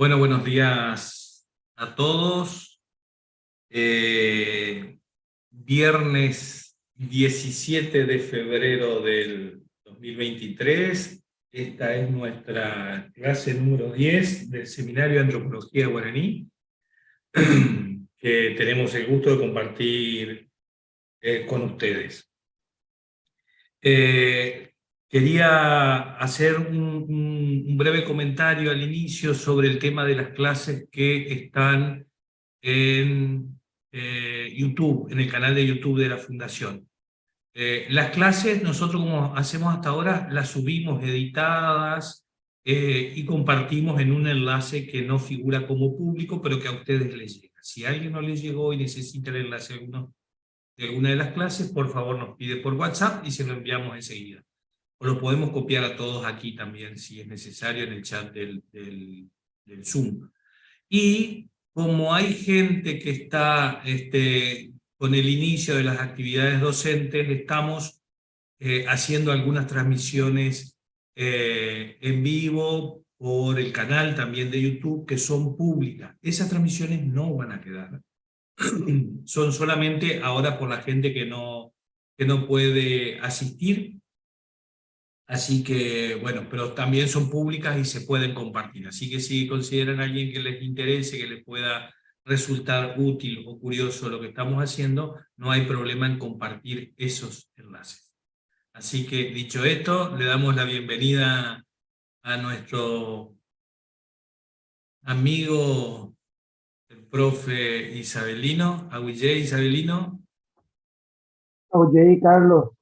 Bueno, buenos días a todos. Viernes 17 de febrero del 2023. Esta es nuestra clase número 10 del Seminario de Antropología Guaraní, que tenemos el gusto de compartir con ustedes. Quería hacer un breve comentario al inicio sobre el tema de las clases que están en YouTube, en el canal de YouTube de la Fundación. Las clases, nosotros como hacemos hasta ahora, las subimos editadas y compartimos en un enlace que no figura como público, pero que a ustedes les llega. Si a alguien no les llegó y necesita el enlace de alguna de las clases, por favor nos pide por WhatsApp y se lo enviamos enseguida. O lo podemos copiar a todos aquí también, si es necesario, en el chat del Zoom. Y como hay gente que está con el inicio de las actividades docentes, estamos haciendo algunas transmisiones en vivo por el canal también de YouTube, que son públicas. Esas transmisiones no van a quedar. Son solamente ahora por la gente que no puede asistir. Así que, bueno, pero también son públicas y se pueden compartir. Así que si consideran a alguien que les interese, que les pueda resultar útil o curioso lo que estamos haciendo, no hay problema en compartir esos enlaces. Así que, dicho esto, le damos la bienvenida a nuestro amigo, el profe Isabelino, Agüillé Isabelino. Oye, Carlos,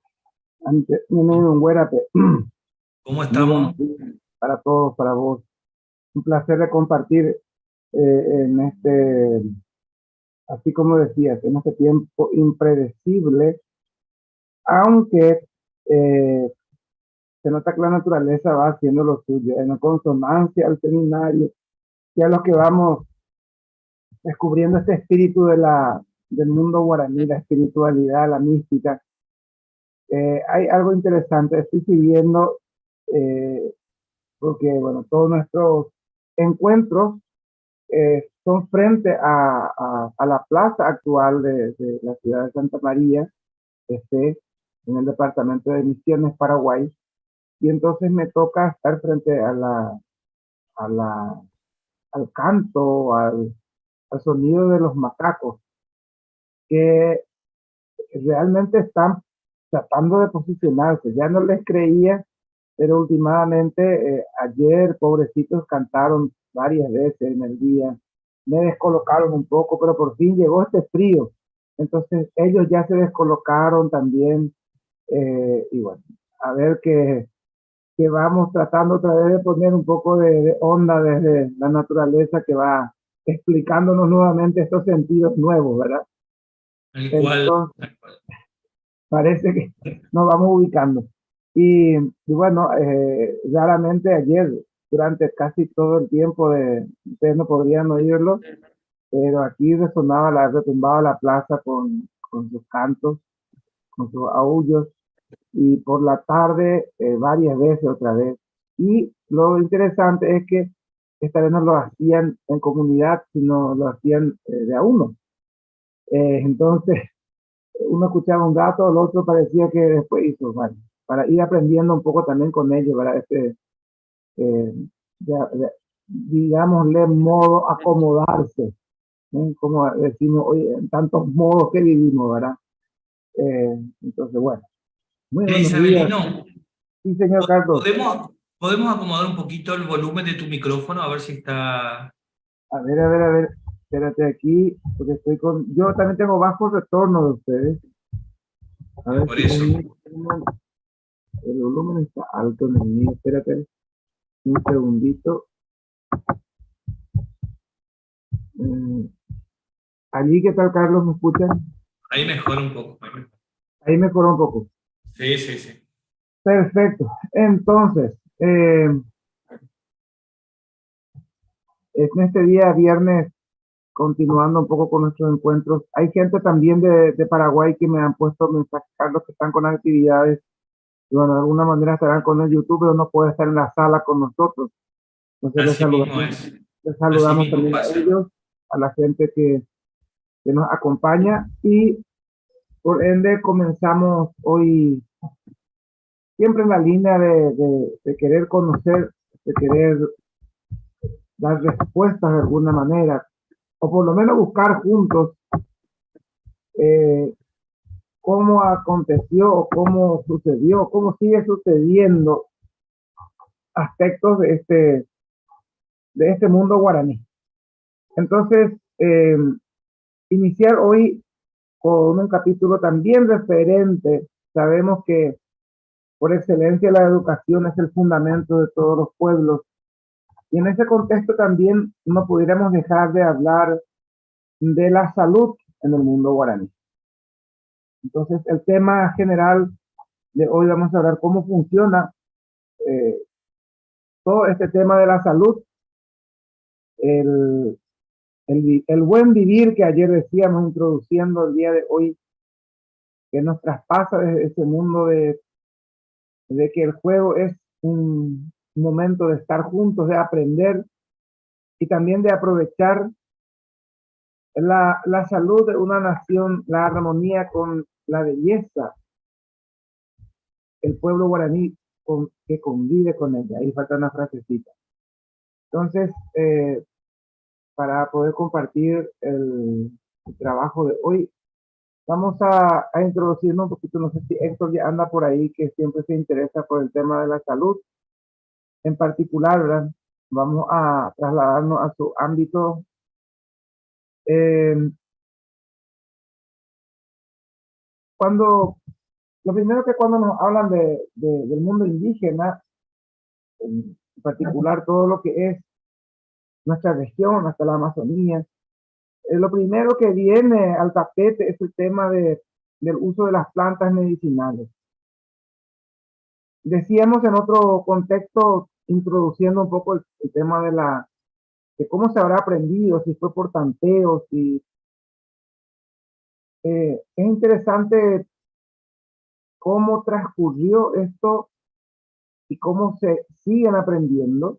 antes un Guérape. ¿Cómo Muy buenos estamos? días para todos, para vos. Un placer de compartir en así como decías, en este tiempo impredecible, aunque se nota que la naturaleza va haciendo lo suyo, en consonancia al seminario, y a los que vamos descubriendo este espíritu del mundo guaraní, la espiritualidad, la mística. Hay algo interesante, estoy siguiendo eh, porque bueno, todos nuestros encuentros son frente a la plaza actual de la ciudad de Santa María, en el departamento de Misiones, Paraguay, y entonces me toca estar frente a la, al canto, al sonido de los macacos, que realmente están tratando de posicionarse. Ya no les creía, pero últimamente, ayer, pobrecitos, cantaron varias veces en el día, me descolocaron un poco, pero por fin llegó este frío. Entonces ellos ya se descolocaron también, y bueno, a ver que vamos tratando otra vez de poner un poco de onda desde la naturaleza que va explicándonos nuevamente estos sentidos nuevos, ¿verdad? Tal cual, Entonces, tal cual. parece que nos vamos ubicando. Y bueno, raramente ayer, durante casi todo el tiempo, ustedes no podrían oírlo, pero aquí retumbaba la plaza con sus cantos, con sus aullos, y por la tarde varias veces otra vez. Y lo interesante es que esta vez no lo hacían en comunidad, sino lo hacían de a uno. Entonces, uno escuchaba un gato, el otro parecía que después hizo, bueno, para ir aprendiendo un poco también con ellos, ¿verdad? Eh, digámosle, modo acomodarse, ¿eh? Como decimos hoy, en tantos modos que vivimos, ¿verdad? Entonces, bueno, muy buenos días. Isabelino, Sí, señor Carlos. ¿podemos acomodar un poquito el volumen de tu micrófono? A ver si está... A ver, espérate aquí, porque yo también tengo bajo retorno de ustedes. A ver Por si eso. el volumen está alto en el mío, espérate un segundito. Mm, Allí, ¿qué tal, Carlos? ¿Me escuchan? Ahí mejora un poco. Ahí mejora. Ahí mejoró un poco. Sí, sí, sí. Perfecto. Entonces, en este día, viernes, continuando un poco con nuestros encuentros, hay gente también de Paraguay que me han puesto mensajes, Carlos, que están con las actividades. Y bueno, de alguna manera estarán con el YouTube, pero no puede estar en la sala con nosotros. Entonces, les Así mismo saludamos es. Les saludamos mismo también a pasa. ellos, a la gente que nos acompaña y por ende comenzamos hoy siempre en la línea de querer conocer, de querer dar respuestas de alguna manera, o por lo menos buscar juntos eh, cómo aconteció, cómo sucedió, cómo sigue sucediendo aspectos de este mundo guaraní. Entonces, iniciar hoy con un capítulo también referente. Sabemos que por excelencia la educación es el fundamento de todos los pueblos. Y en ese contexto también no pudiéramos dejar de hablar de la salud en el mundo guaraní. Entonces, el tema general de hoy vamos a hablar cómo funciona eh, todo este tema de la salud, el, el buen vivir que ayer decíamos introduciendo el día de hoy, que nos traspasa desde ese mundo de que el juego es un momento de estar juntos, de aprender y también de aprovechar la salud de una nación, la armonía con la belleza, el pueblo guaraní que convive con ella. Ahí falta una frasecita. Entonces, para poder compartir el trabajo de hoy, vamos a introducirnos un poquito, no sé si Héctor ya anda por ahí, que siempre se interesa por el tema de la salud. En particular, ¿verdad? Vamos a trasladarnos a su ámbito. Eh, cuando, lo primero que cuando nos hablan del mundo indígena, en particular todo lo que es nuestra región, hasta la Amazonía, lo primero que viene al tapete es el tema del uso de las plantas medicinales. Decíamos en otro contexto, introduciendo un poco el tema de cómo se habrá aprendido, si fue por tanteo, si es interesante cómo transcurrió esto y cómo se siguen aprendiendo.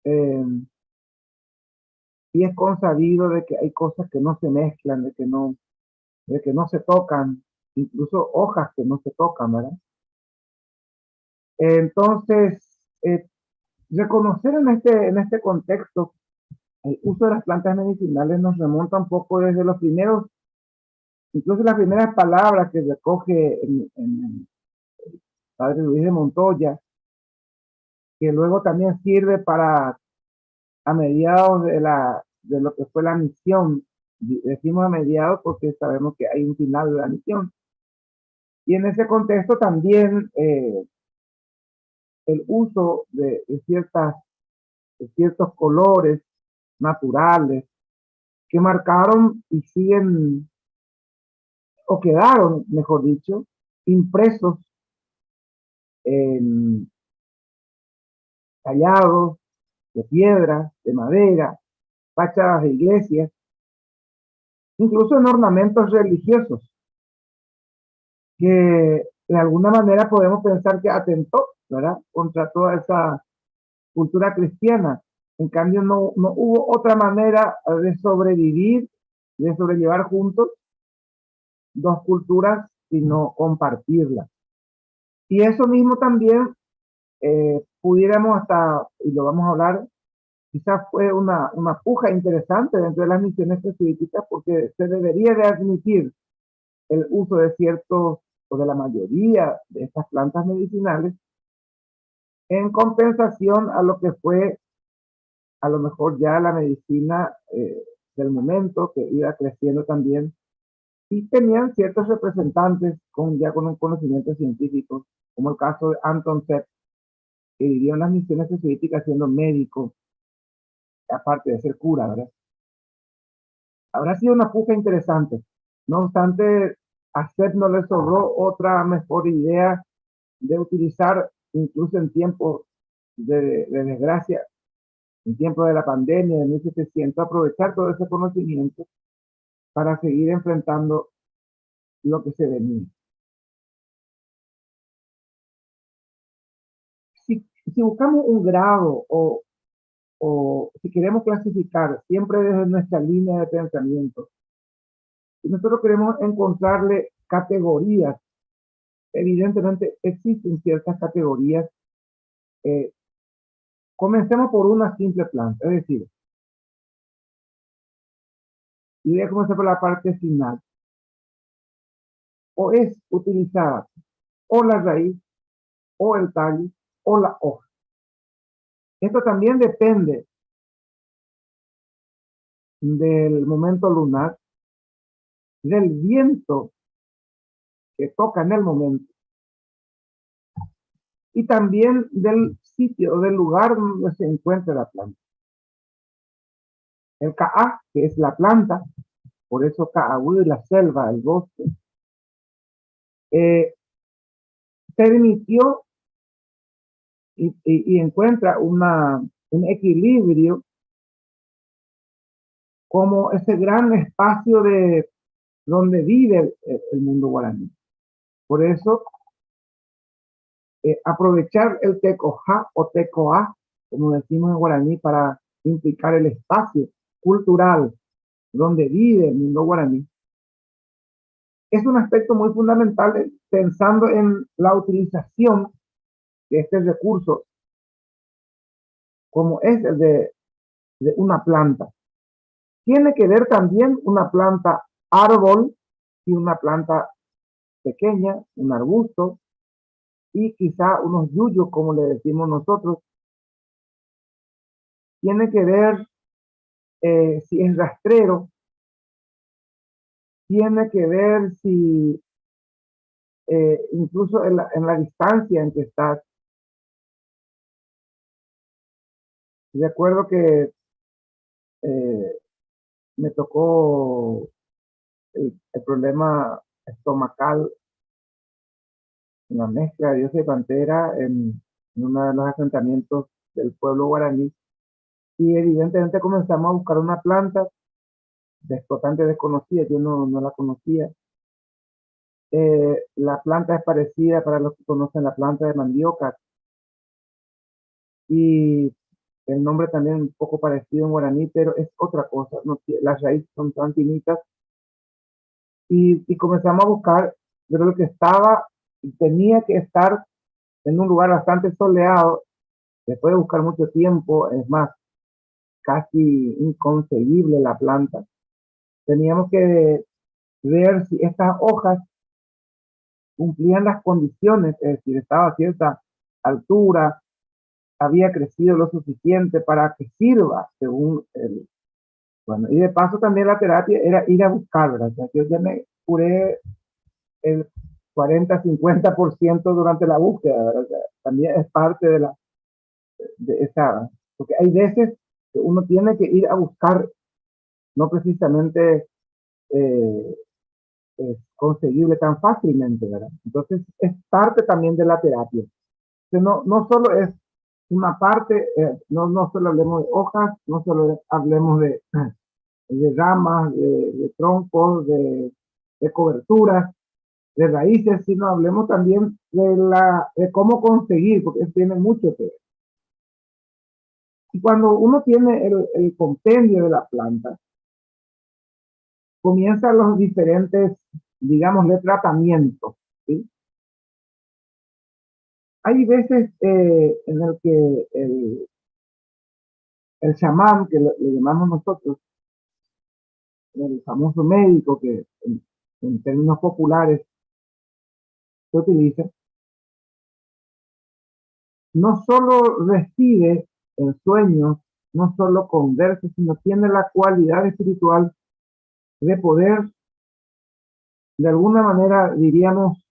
Eh, y es consabido de que hay cosas que no se mezclan, de que no se tocan, incluso hojas que no se tocan, ¿verdad? Entonces, reconocer en este contexto el uso de las plantas medicinales nos remonta un poco desde los primeros, incluso las primeras palabras que recoge en el padre Luis de Montoya, que luego también sirve para, a mediados de lo que fue la misión, decimos a mediados porque sabemos que hay un final de la misión. Y en ese contexto también el uso de ciertos colores naturales que marcaron y siguen, o quedaron, mejor dicho, impresos en tallados de piedra, de madera, fachadas de iglesias, incluso en ornamentos religiosos, que de alguna manera podemos pensar que atentó, ¿verdad?, contra toda esa cultura cristiana. En cambio, no hubo otra manera de sobrevivir, de sobrellevar juntos dos culturas, sino compartirlas. Y eso mismo también pudiéramos hasta, y lo vamos a hablar, quizás fue una puja interesante dentro de las misiones jesuíticas, porque se debería de admitir el uso de ciertos, o de la mayoría de estas plantas medicinales, en compensación a lo que fue a lo mejor ya la medicina del momento, que iba creciendo también, y tenían ciertos representantes con un conocimiento científico, como el caso de Anton Sepp, que vivió en las misiones jesuíticas siendo médico, aparte de ser cura, ¿verdad? Habrá sido una puja interesante. No obstante, a Sepp no le sobró otra mejor idea de utilizar, incluso en tiempos de desgracia, en tiempo de la pandemia de 1700, aprovechar todo ese conocimiento para seguir enfrentando lo que se venía. Si buscamos un grado o si queremos clasificar siempre desde nuestra línea de pensamiento, si nosotros queremos encontrarle categorías, evidentemente existen ciertas categorías. Comencemos por una simple planta, es decir, y voy a comenzar por la parte final. O es utilizada o la raíz, o el tallo, o la hoja. Esto también depende del momento lunar, del viento que toca en el momento, y también del sitio, del lugar donde se encuentra la planta. El Ka'a, que es la planta, por eso Ka'ahu, la selva, el bosque, permitió y encuentra un equilibrio como ese gran espacio de donde vive el mundo guaraní. Por eso, aprovechar el tecoja o tecoa, como decimos en guaraní, para implicar el espacio cultural donde vive el mundo guaraní, es un aspecto muy fundamental pensando en la utilización de este recurso, como es el de una planta. Tiene que ver también una planta árbol y una planta pequeña, un arbusto, y quizá unos yuyos, como le decimos nosotros. Tiene que ver si es rastrero, tiene que ver si incluso en la distancia en que estás. De acuerdo que me tocó el problema estomacal, una mezcla de diosa y pantera en uno de los asentamientos del pueblo guaraní. Y evidentemente comenzamos a buscar una planta bastante desconocida, yo no la conocía. La planta es parecida, para los que conocen, la planta de mandioca, y el nombre también un poco parecido en guaraní, pero es otra cosa, no, las raíces son tan finitas, y comenzamos a buscar, pero lo que estaba, tenía que estar en un lugar bastante soleado. Después de buscar mucho tiempo, es más, casi inconcebible la planta. Teníamos que ver si estas hojas cumplían las condiciones, es decir, estaba a cierta altura, había crecido lo suficiente para que sirva según el... Bueno, y de paso también la terapia era ir a buscar, ¿verdad? O sea, yo ya me curé el 40-50% durante la búsqueda, ¿verdad? O sea, también es parte de esa, porque hay veces que uno tiene que ir a buscar, no precisamente eh, es conseguible tan fácilmente, ¿verdad? Entonces es parte también de la terapia. Entonces, no solo es una parte, no solo hablemos de hojas, no solo hablemos de ramas, de troncos, de coberturas, de raíces, sino hablemos también de cómo conseguir, porque eso tiene mucho que ver. Y cuando uno tiene el compendio de la planta, comienzan los diferentes, digamos, de tratamiento, ¿sí? Hay veces en el que el chamán, que le llamamos nosotros, el famoso médico que en términos populares se utiliza, no solo recibe en sueños, no solo conversa, sino tiene la cualidad espiritual de poder, de alguna manera, diríamos,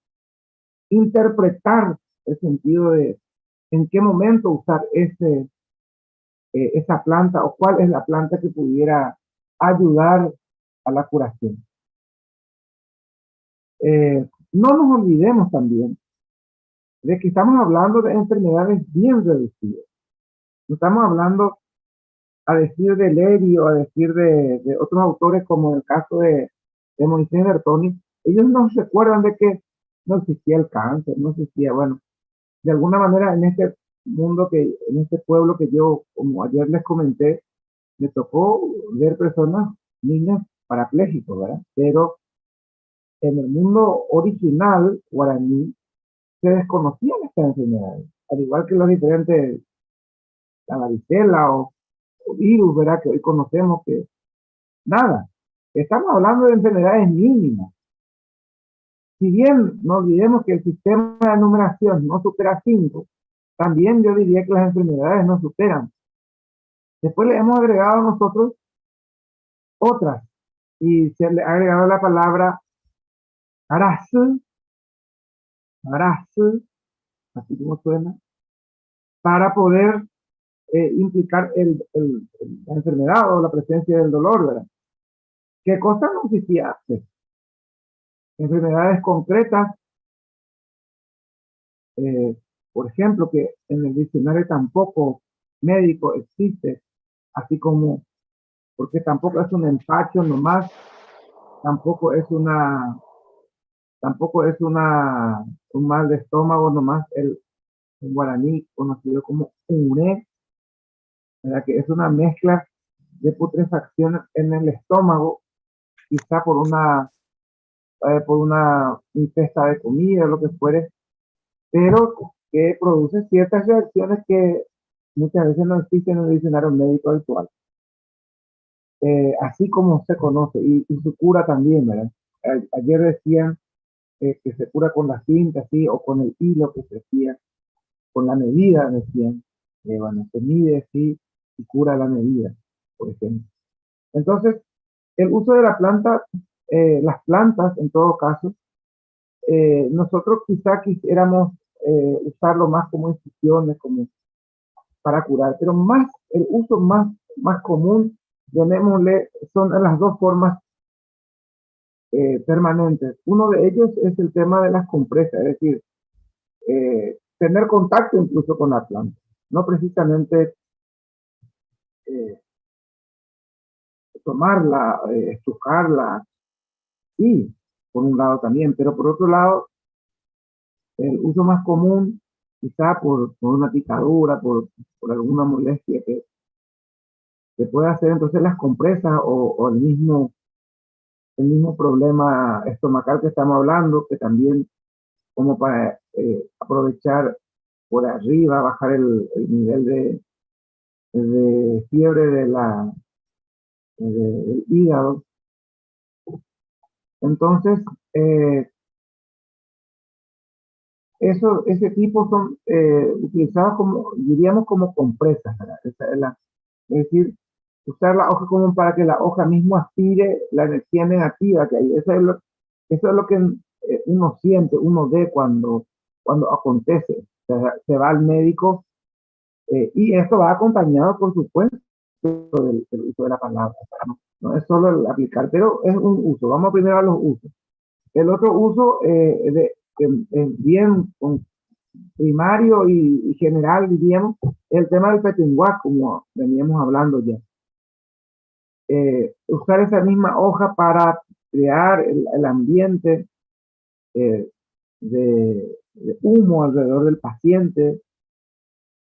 interpretar el sentido de en qué momento usar esa planta o cuál es la planta que pudiera ayudar a la curación. No nos olvidemos también de que estamos hablando de enfermedades bien reducidas. No estamos hablando, a decir de Lerio, a decir de otros autores, como el caso de Moisés Bertoni, ellos nos recuerdan de que no existía el cáncer, no existía, bueno, de alguna manera en este mundo en este pueblo que yo, como ayer les comenté, me tocó ver personas, niños parapléjicos, ¿verdad? Pero en el mundo original guaraní se desconocían estas enfermedades, al igual que los diferentes, la varicela o virus, ¿verdad? Que hoy conocemos que nada. Estamos hablando de enfermedades mínimas. Si bien no olvidemos que el sistema de numeración no supera 5, también yo diría que las enfermedades no superan. Después le hemos agregado nosotros otras y se le ha agregado la palabra arazu, arazu, así como suena, para poder implicar la enfermedad o la presencia del dolor, ¿verdad? ¿Qué cosa no existía antes? Enfermedades concretas, eh, por ejemplo, que en el diccionario tampoco médico existe, así como, porque tampoco es un empacho nomás, tampoco es un mal de estómago nomás, el guaraní conocido como ure, ¿verdad? Que es una mezcla de putrefacción en el estómago, quizá por una ingesta de comida, lo que fuere, pero que produce ciertas reacciones que muchas veces no existen en el diccionario médico actual, así como se conoce, y su cura también, ¿verdad? Ayer decían que se cura con la cinta, ¿sí? O con el hilo que se hacía, con la medida, decían, bueno, se mide, sí, y cura la medida, por ejemplo. Entonces, el uso de la planta, las plantas, en todo caso, nosotros quizá quisiéramos usarlo más como infusiones, como para curar, pero más, el uso más común, llamémosle, son las dos formas permanentes. Uno de ellos es el tema de las compresas, es decir, tener contacto incluso con la planta, no precisamente eh, tomarla, estujarla, sí, por un lado también, pero por otro lado, el uso más común, quizá por una picadura, por alguna molestia que puede hacer entonces las compresas o el mismo problema estomacal que estamos hablando, que también como para aprovechar por arriba, bajar el nivel de fiebre del hígado. Entonces, eh, ese tipo son utilizados como, diríamos, como compresas, ¿verdad? Es decir, usar la hoja como para que la hoja mismo aspire la energía negativa que hay. Eso es lo que uno siente, uno ve cuando acontece. Se va al médico y esto va acompañado, por supuesto, del uso de la palabra. ¿No? No es solo el aplicar, pero es un uso. Vamos primero a los usos. El otro uso, bien primario y general, diríamos, el tema del petinguá, como veníamos hablando ya. Usar esa misma hoja para crear el ambiente de humo alrededor del paciente,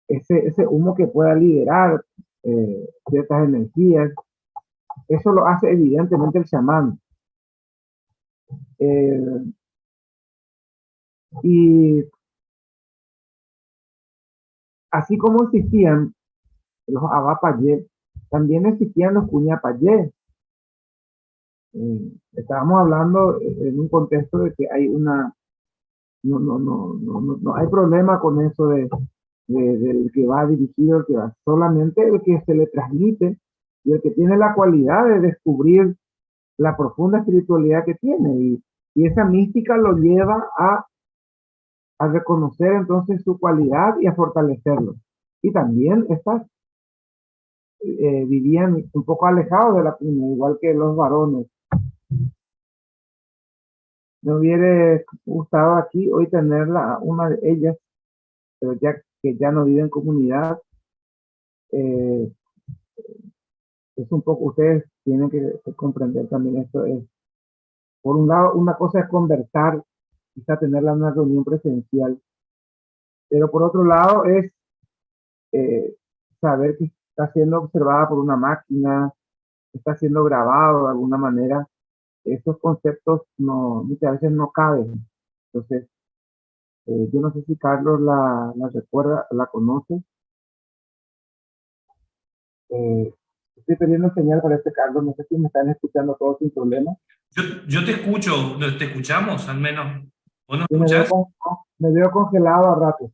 ese humo que pueda liberar ciertas energías. Eso lo hace evidentemente el chamán. Y así como existían los abapayé, también existían los cuñapayé. Estábamos hablando en un contexto de que hay no hay problema con eso del que va dirigido, el que va, solamente el que se le transmite y el que tiene la cualidad de descubrir la profunda espiritualidad que tiene y esa mística lo lleva a reconocer entonces su cualidad y a fortalecerlo. Y también estas vivían un poco alejados de la cuña, igual que los varones. Me hubiera gustado aquí hoy tenerla, una de ellas, pero ya que ya no vive en comunidad, eh, es un poco, ustedes tienen que comprender también esto. Por un lado, una cosa es conversar, quizá tenerla en una reunión presencial, pero por otro lado es saber que está siendo observada por una máquina, que está siendo grabado de alguna manera, esos conceptos muchas veces no caben. Entonces, yo no sé si Carlos la recuerda, la conoce. Estoy pidiendo señal para este Carlos, no sé si me están escuchando todos sin problema. Yo te escucho, ¿te escuchamos al menos? ¿O no Y me veo, escuchás? me veo congelado a rato.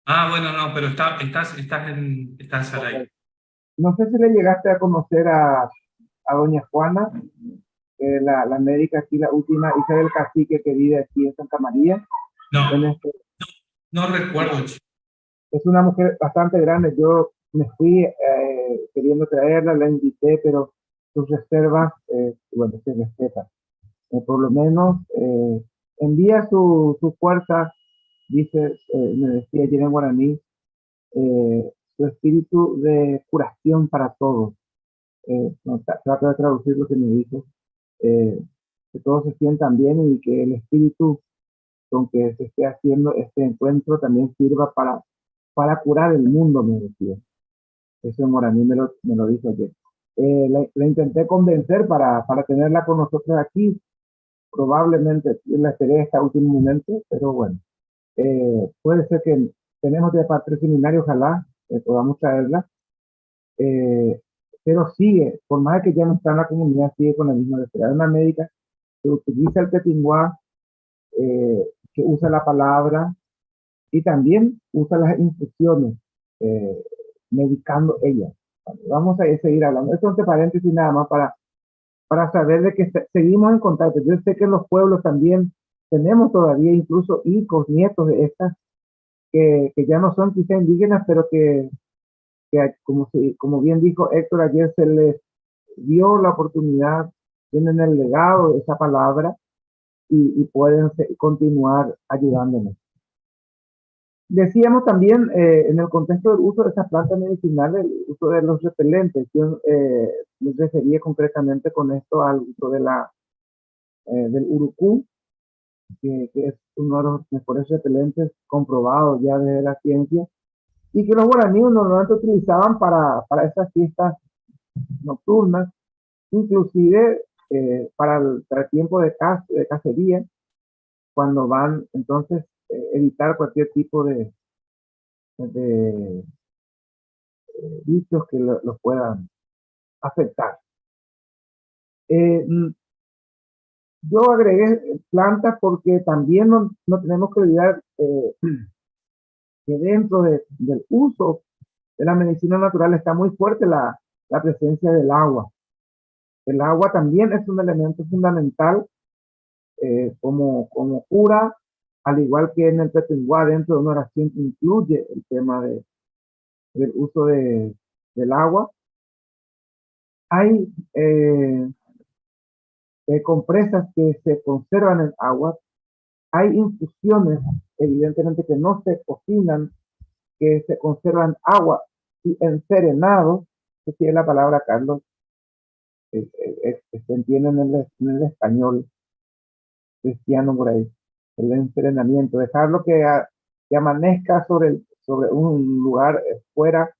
Ah, bueno, no, pero estás al aire. Correcto. No sé si le llegaste a conocer a doña Juana, la médica aquí, la última hija del cacique que vive aquí en Santa María. En No, este, no recuerdo, chico. es una mujer bastante grande. Yo me fui queriendo traerla, la invité, pero sus reservas, bueno, se respetan. Por lo menos envía su fuerza, dice, me decía ayer en guaraní, su espíritu de curación para todos. No, trato de traducir lo que me dijo, eh, que todos se sientan bien y que el espíritu con que se esté haciendo este encuentro también sirva para curar el mundo, me decía. Eso en guaraní me lo dijo ayer. La intenté convencer para tenerla con nosotros aquí. Probablemente la esperé hasta último momento, pero bueno, puede ser que tenemos de parte del seminario, ojalá podamos traerla, eh, pero sigue, por más que ya no está en la comunidad, sigue con la misma necesidad. Es una médica que utiliza el petinguá, que usa la palabra y también usa las infusiones, eh, medicando ella. Vamos a seguir hablando. Esto entre paréntesis nada más para saber de que seguimos en contacto. Yo sé que en los pueblos también tenemos todavía incluso hijos, nietos de estas que ya no son quizá indígenas, pero que como bien dijo Héctor ayer, se les dio la oportunidad, tienen el legado de esa palabra y pueden continuar ayudándonos. Decíamos también en el contexto del uso de estas plantas medicinales, el uso de los repelentes. Yo me refería concretamente con esto al uso del urucú, que es uno de los mejores repelentes comprobados ya desde la ciencia, y que los guaraníes normalmente utilizaban para estas fiestas nocturnas, inclusive para el tiempo de cacería, cuando van entonces evitar cualquier tipo de bichos que los puedan afectar. Eh, yo agregué plantas porque también no tenemos que olvidar que dentro del uso de la medicina natural está muy fuerte la presencia del agua. El agua también es un elemento fundamental como cura, al igual que en el Petinguá, dentro de una oración incluye el tema del uso del agua. Hay compresas que se conservan en agua, hay infusiones, evidentemente que no se cocinan, que se conservan agua y enserenados, que tiene la palabra Carlos, se entiende en el español cristiano por ahí, el enserenamiento, dejarlo que amanezca sobre un lugar fuera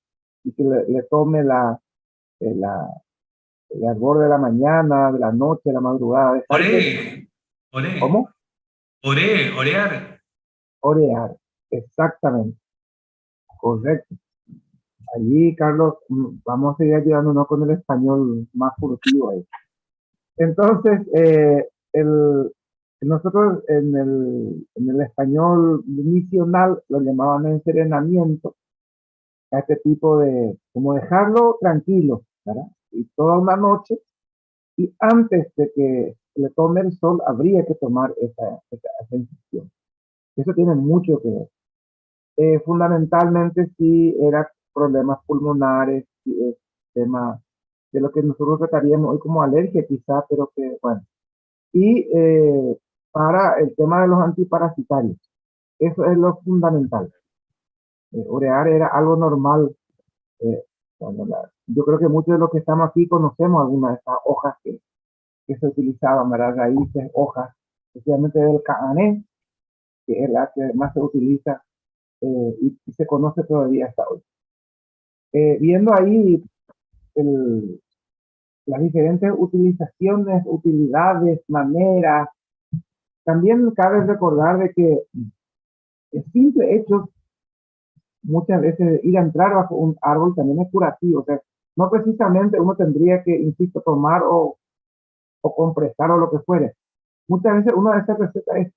y que le tome el ardor de la mañana, de la noche, de la madrugada, dejar que, Oré, oré, ¿cómo? orear. Orear, exactamente, correcto. Allí, Carlos, vamos a seguir ayudándonos con el español más furtivo ahí. Entonces, nosotros en el español misional lo llamaban enserenamiento, a este tipo como dejarlo tranquilo, ¿verdad? Y toda una noche, y antes de que le tome el sol, habría que tomar esa infusión. Eso tiene mucho que ver. Fundamentalmente si era problemas pulmonares, si es tema de lo que nosotros trataríamos hoy como alergia quizá, pero que bueno. Y para el tema de los antiparasitarios, eso es lo fundamental. Orear era algo normal. eh, yo creo que muchos de los que estamos aquí conocemos algunas de estas hojas que se utilizaban, ¿verdad? Raíces, hojas, especialmente del caané, que es la que más se utiliza y se conoce todavía hasta hoy. Viendo ahí las diferentes utilizaciones, utilidades, maneras, también cabe recordar de que el simple hecho muchas veces de ir a entrar bajo un árbol también es curativo. O sea, no precisamente uno tendría que, insisto, tomar o compresar o lo que fuere. Muchas veces una de estas recetas es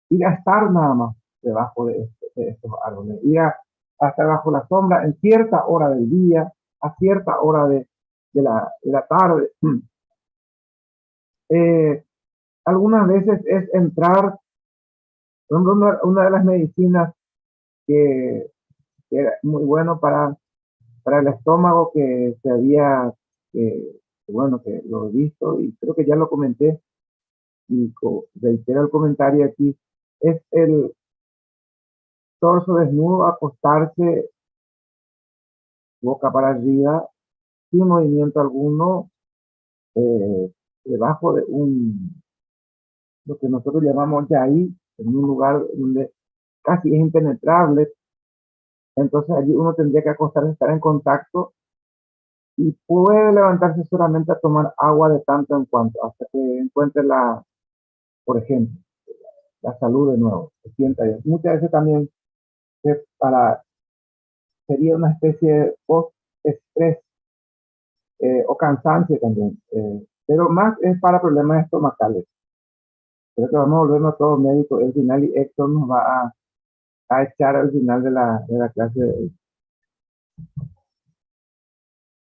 ir a estar nada más debajo de estos árboles, ir a estar bajo la sombra en cierta hora del día, a cierta hora de la tarde. Eh, Algunas veces es entrar, por ejemplo, una de las medicinas que, que era muy bueno para el estómago que se había, bueno, que lo he visto y creo que ya lo comenté y reitero el comentario aquí, es el torso desnudo, acostarse boca para arriba, sin movimiento alguno, eh, debajo de lo que nosotros llamamos yaí, en un lugar donde casi es impenetrable. Entonces allí uno tendría que acostarse, estar en contacto y puede levantarse solamente a tomar agua de tanto en cuanto, hasta que encuentre por ejemplo, la salud de nuevo, se sienta bien. Muchas veces también para, sería una especie de post-estrés o cansancio también, pero más es para problemas estomacales. Creo que vamos a volvernos todos médicos al final y Héctor nos va a echar al final de la clase de hoy.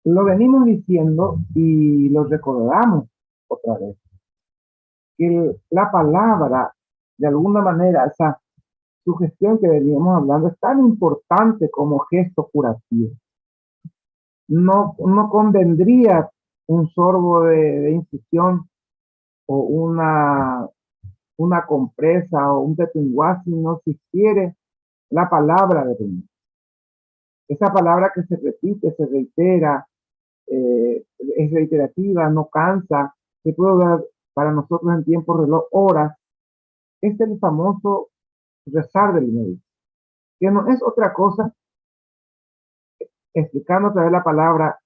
Lo venimos diciendo y lo recordamos otra vez, que la palabra, de alguna manera, esa sugestión que veníamos hablando, es tan importante como gesto curativo. No convendría un sorbo de infusión o una compresa o un pepinguá si no existiere la palabra de Dios. Esa palabra que se repite, se reitera, es reiterativa, no cansa, que puede dar para nosotros en tiempo reloj horas, es el famoso rezar del médico, que no es otra cosa, explicando otra vez la palabra,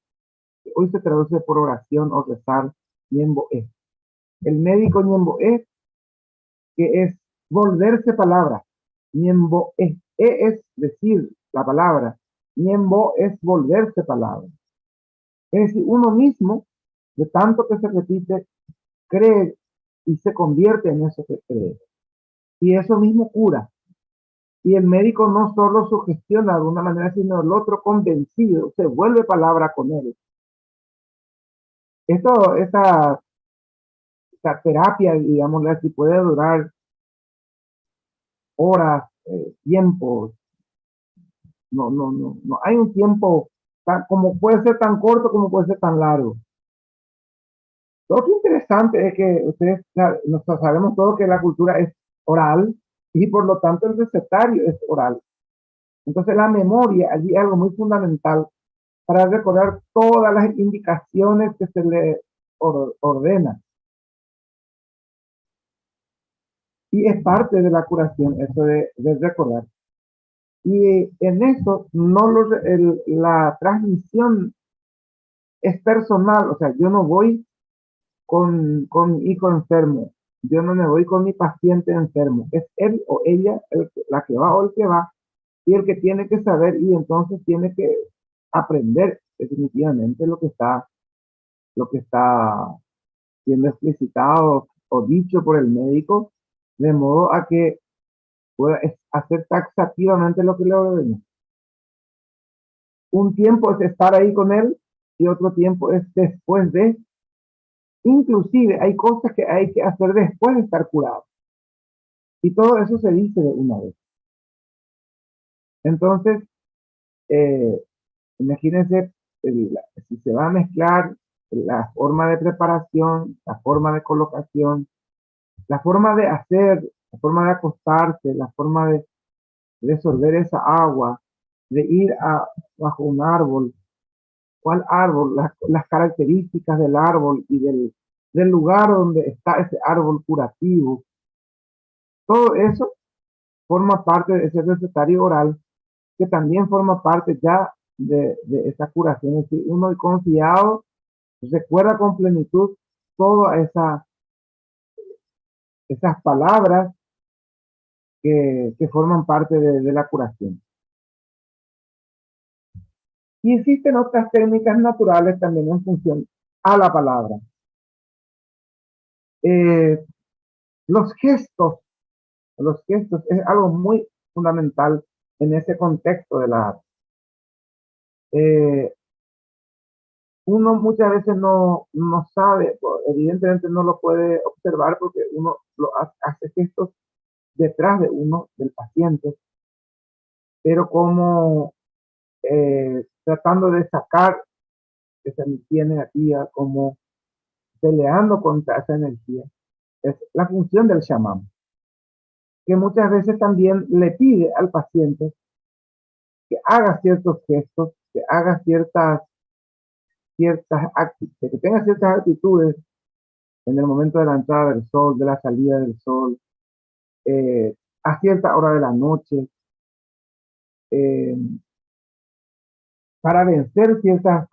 que hoy se traduce por oración o rezar, Ñembo es. El médico Ñembo es, que es volverse palabra. Ñembo es decir la palabra. Ñembo es volverse palabra. Es decir, uno mismo, de tanto que se repite, cree y se convierte en eso que cree. Y eso mismo cura. Y el médico no solo sugestiona de alguna manera, sino el otro convencido, se vuelve palabra con él. Esta terapia, digamos así, puede durar horas, tiempos. No hay un tiempo como puede ser tan corto como puede ser tan largo. Lo otro interesante es que ustedes sabemos todos que la cultura es oral y por lo tanto el recetario es oral. Entonces la memoria allí es algo muy fundamental para recordar todas las indicaciones que se le ordenan. Y es parte de la curación eso de recordar. Y en eso la transmisión es personal, o sea, yo no voy con mi hijo enfermo, yo no me voy con mi paciente enfermo, es él o ella la que va o el que va, y el que tiene que saber y entonces tiene que aprender definitivamente lo que está siendo explicitado o dicho por el médico, de modo a que pueda hacer taxativamente lo que le ordena. Un tiempo es estar ahí con él y otro tiempo es después de. Inclusive hay cosas que hay que hacer después de estar curado. Y todo eso se dice de una vez. Entonces, eh, imagínense si se va a mezclar la forma de preparación, la forma de colocación, la forma de hacer, la forma de acostarse, la forma de sorber esa agua, de ir bajo un árbol. ¿Cuál árbol? Las características del árbol y del lugar donde está ese árbol curativo. Todo eso forma parte de ese recetario oral que también forma parte ya de esa curación. Es decir, uno confiado recuerda con plenitud todas esas palabras que forman parte de la curación. Y existen otras técnicas naturales también en función a la palabra. Eh, los gestos es algo muy fundamental en ese contexto de la arte. Uno muchas veces no sabe, evidentemente no lo puede observar porque uno hace gestos detrás de uno, del paciente, pero como tratando de sacar esa energía, como peleando contra esa energía. Es la función del chamán, que muchas veces también le pide al paciente que haga ciertos gestos, que haga que tenga ciertas actitudes en el momento de la entrada del sol, de la salida del sol, a cierta hora de la noche, eh, para vencer quizás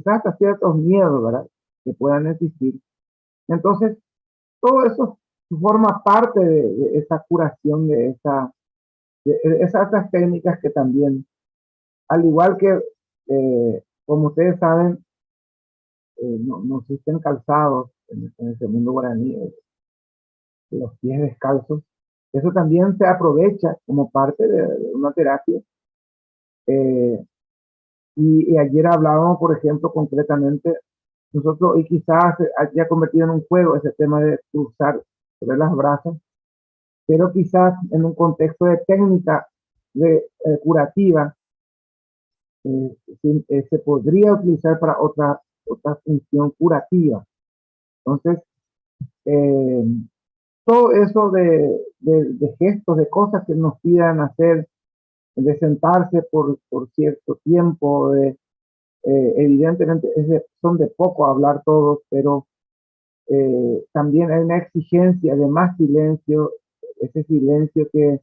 hasta ciertos miedos, ¿verdad? Que puedan existir. Entonces, todo eso forma parte de esa curación, de esas otras técnicas que también, al igual que, como ustedes saben, no existen calzados en ese mundo guaraní, los pies descalzos. Eso también se aprovecha como parte de una terapia. Eh, y ayer hablábamos, por ejemplo, concretamente, nosotros hoy quizás se haya convertido en un juego ese tema de cruzar sobre las brasas, pero quizás en un contexto de técnica curativa se podría utilizar para otra función curativa. Entonces, eh, todo eso de gestos, de cosas que nos pidan hacer, de sentarse por cierto tiempo, evidentemente son de poco hablar todos, pero también hay una exigencia de más silencio, ese silencio que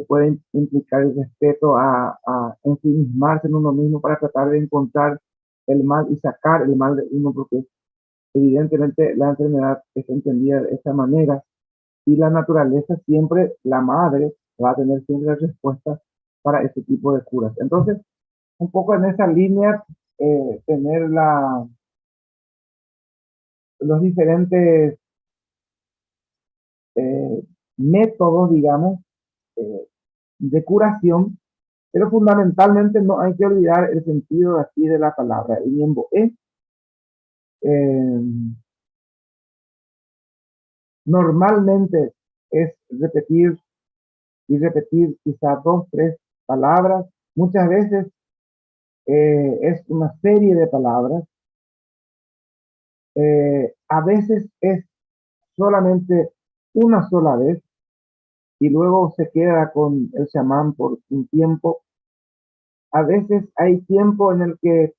puede implicar el respeto a ensimismarse en uno mismo para tratar de encontrar el mal y sacar el mal de uno, porque evidentemente la enfermedad es entendida de esa manera y la naturaleza siempre, la madre, va a tener siempre respuestas para ese tipo de curas. Entonces, un poco en esa línea, tener los diferentes eh, métodos, digamos, eh, de curación, pero fundamentalmente no hay que olvidar el sentido así de la palabra. El miembo eh, normalmente es repetir y repetir quizá dos, tres palabras. Muchas veces es una serie de palabras. A veces es solamente una sola vez y luego se queda con el chamán por un tiempo. A veces hay tiempo en el que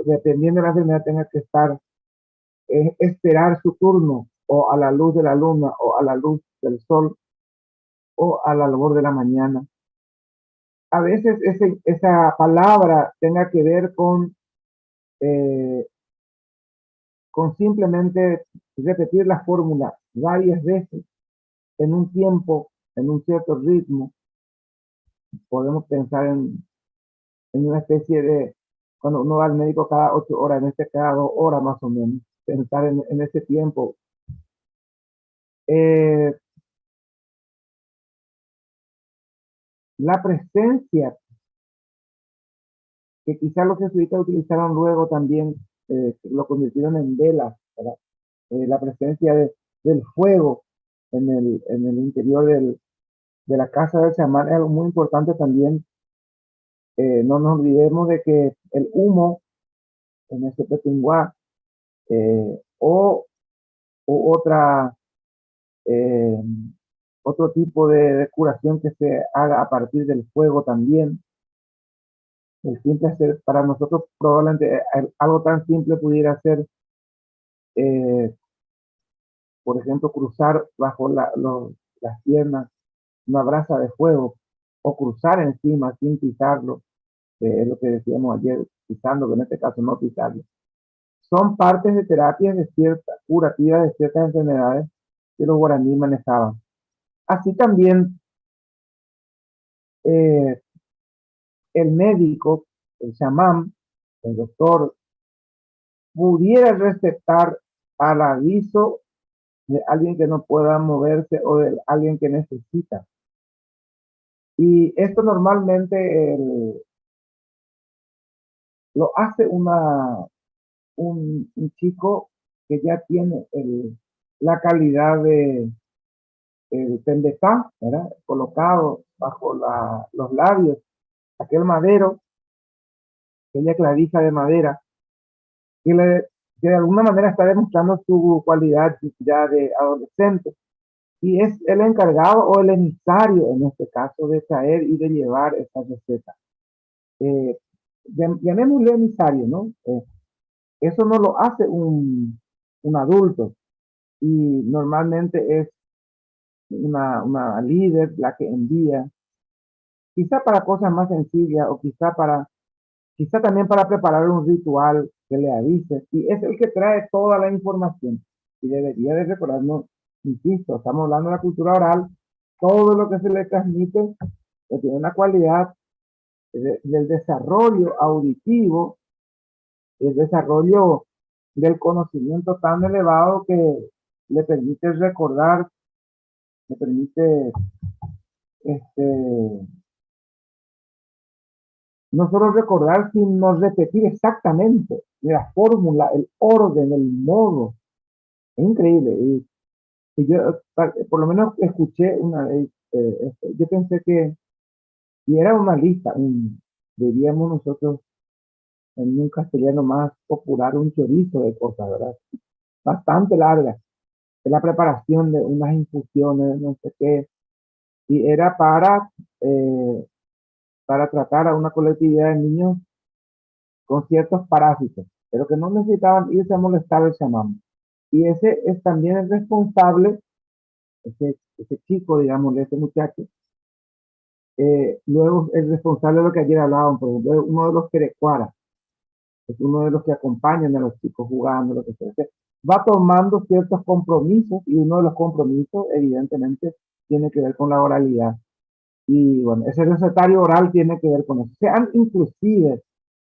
dependiendo de la enfermedad, tenga que estar, esperar su turno, o a la luz de la luna, o a la luz del sol, o al albor de la mañana. A veces esa palabra tenga que ver eh, con simplemente repetir la fórmula varias veces en un tiempo, en un cierto ritmo. Podemos pensar en una especie de, cuando uno va al médico cada 8 horas, en este cada 2 horas más o menos, pensar en ese tiempo. Eh, la presencia, que quizás los jesuitas utilizaron luego también, lo convirtieron en velas, ¿verdad? La presencia del fuego en el interior de la casa del chamán es algo muy importante también. No nos olvidemos de que el humo en ese petinguá, o eh, otro tipo de curación que se haga a partir del fuego también. El simple hacer, para nosotros probablemente algo tan simple pudiera ser, eh, por ejemplo, cruzar bajo las piernas una brasa de fuego o cruzar encima sin pisarlo. que es lo que decíamos ayer, pisando, en este caso no pisarlo, son partes de terapias de curativas de ciertas enfermedades que los guaraníes manejaban. Así también eh, el médico, el chamán, el doctor, pudiera recetar al aviso de alguien que no pueda moverse o de alguien que necesita. Y esto normalmente lo hace un chico que ya tiene la calidad de el tembetá, ¿verdad? Colocado bajo los labios, aquel madero, aquella clavija de madera, que, que de alguna manera está demostrando su cualidad ya de adolescente. Y es el encargado o el emisario, en este caso, de traer y de llevar esa receta. Llamémosle emisario, ¿no? Eso no lo hace un adulto y normalmente es una líder la que envía, quizá para cosas más sencillas o quizá también para preparar un ritual que le avise, y es el que trae toda la información. Y debería de recordarnos, insisto, estamos hablando de la cultura oral, todo lo que se le transmite tiene una cualidad del desarrollo auditivo, el desarrollo del conocimiento tan elevado que le permite recordar, le permite este, no solo recordar, sino repetir exactamente la fórmula, el orden, el modo. Es increíble. Y yo, por lo menos, escuché una vez, yo pensé que, y era una lista, diríamos nosotros en un castellano más popular, un chorizo de cosas, ¿verdad? Bastante larga. Es la preparación de unas infusiones, no sé qué, y era para tratar a una colectividad de niños con ciertos parásitos, pero que no necesitaban irse a molestar al chamán. Y ese es también el responsable, ese chico, digamos, ese muchacho, luego el responsable de lo que ayer hablaban, por ejemplo, uno de los querecuaras, es uno de los que acompañan a los chicos jugando, lo que sea. Va tomando ciertos compromisos y uno de los compromisos, evidentemente, tiene que ver con la oralidad. Y bueno, ese recetario oral tiene que ver con eso. Se han inclusive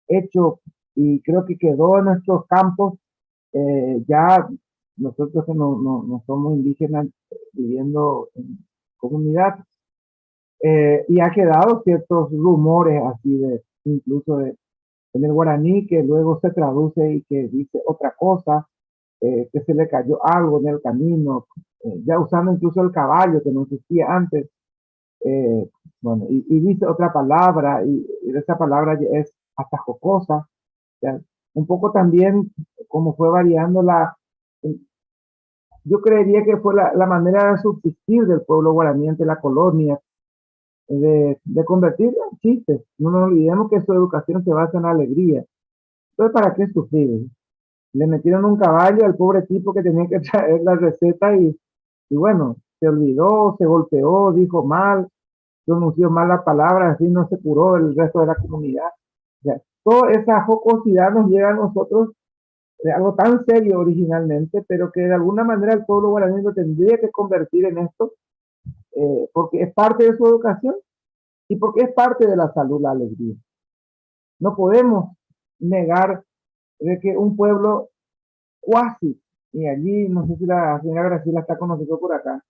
hecho, y creo que quedó en nuestros campos, ya nosotros que no somos indígenas viviendo en comunidad, y ha quedado ciertos rumores así incluso en el guaraní, que luego se traduce y que dice otra cosa, que se le cayó algo en el camino, ya usando incluso el caballo que no existía antes, bueno, y dice otra palabra, y esa palabra es hasta jocosa, sea, un poco también como fue variando yo creería que fue la manera de subsistir del pueblo guaraní ante la colonia, de convertirlo en chistes. No nos olvidemos que su educación se basa en la alegría. Entonces, ¿para qué sufrir? Le metieron un caballo al pobre tipo que tenía que traer la receta y bueno, se olvidó, se golpeó, dijo mal, pronunció mal la palabra, así no se curó el resto de la comunidad. O sea, toda esa jocosidad nos llega a nosotros de algo tan serio originalmente, pero que de alguna manera el pueblo guaraní lo tendría que convertir en esto, porque es parte de su educación y porque es parte de la salud, la alegría. No podemos negar de que un pueblo cuasi, y allí no sé si la señora Graciela está con nosotros por acá,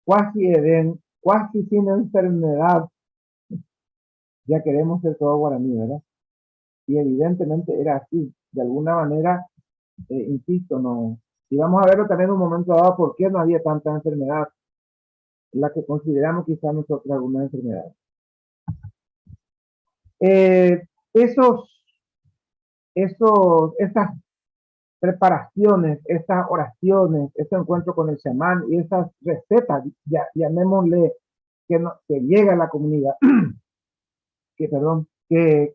cuasi Edén, cuasi sin enfermedad, ya queremos ser todo guaraní, ¿verdad? Y evidentemente era así. De alguna manera, insisto, no. Y vamos a verlo también en un momento dado por qué no había tanta enfermedad, la que consideramos quizá nosotros alguna enfermedad. Eh, esas preparaciones, esas oraciones, ese encuentro con el chamán y esas recetas, llamémosle, que llega a la comunidad, perdón, que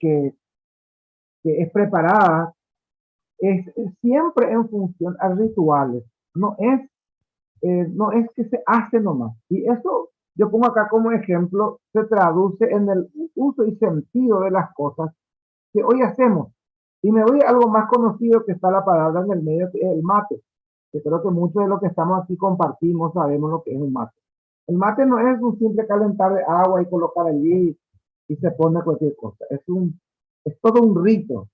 es preparada, es siempre en función a rituales, no es que se hace nomás. Y eso yo pongo acá como ejemplo, se traduce en el uso y sentido de las cosas que hoy hacemos. Y me voy a algo más conocido que está la palabra en el medio, que es el mate, que creo que muchos de los que estamos aquí compartimos sabemos lo que es un mate. El mate no es un simple calentar de agua y colocar allí y se pone cualquier cosa. Es todo un rito.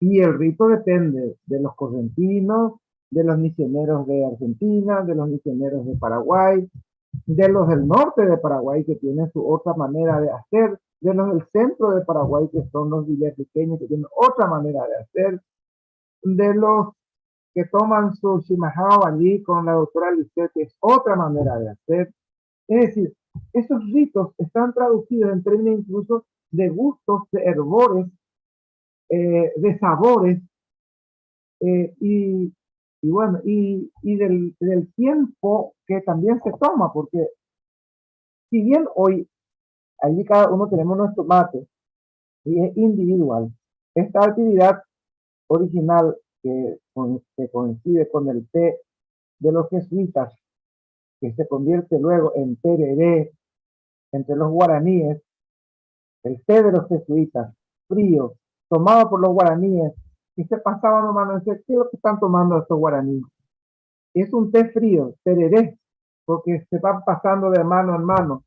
Y el rito depende de los correntinos, de los misioneros de Argentina, de los misioneros de Paraguay, de los del norte de Paraguay que tienen su otra manera de hacer, de los del centro de Paraguay que son los villarriqueños que tienen otra manera de hacer, de los que toman su shimajao allí con la doctora Lisset, que es otra manera de hacer. Es decir, esos ritos están traducidos en términos incluso de gustos, de herbores, de sabores, y bueno, y del tiempo que también se toma, porque si bien hoy allí cada uno tenemos nuestro mate y es individual, esta actividad original que coincide con el té de los jesuitas, que se convierte luego en tereré entre los guaraníes, el té de los jesuitas, frío, tomado por los guaraníes, y se pasaba nomás a decir, ¿qué es lo que están tomando estos guaraníes? Es un té frío, tereré, porque se va pasando de mano en mano.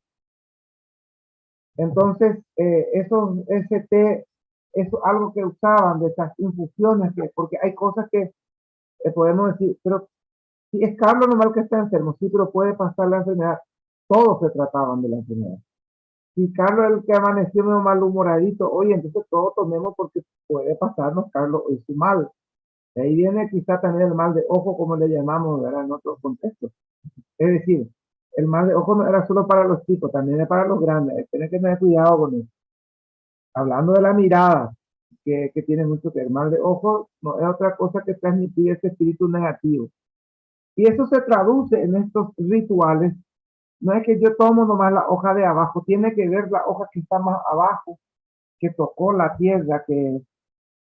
Entonces, ese té es algo que usaban de esas infusiones, porque hay cosas que podemos decir, pero si es Carlos normal que está enfermo, sí, pero puede pasar la enfermedad. Todos se trataban de la enfermedad. Si Carlos es el que amaneció medio malhumoradito, oye, entonces todos tomemos porque puede pasarnos, Carlos, hoy su mal. De ahí viene quizá también el mal de ojo, como le llamamos, ¿verdad? En otros contextos. Es decir, el mal de ojo no era solo para los chicos, también es para los grandes. Tienen que tener cuidado con eso. Hablando de la mirada, que tiene mucho que ver, mal de ojo no es otra cosa que transmitir ese espíritu negativo. Y eso se traduce en estos rituales. No es que yo tomo nomás la hoja de abajo, tiene que ver la hoja que está más abajo, que tocó la tierra, que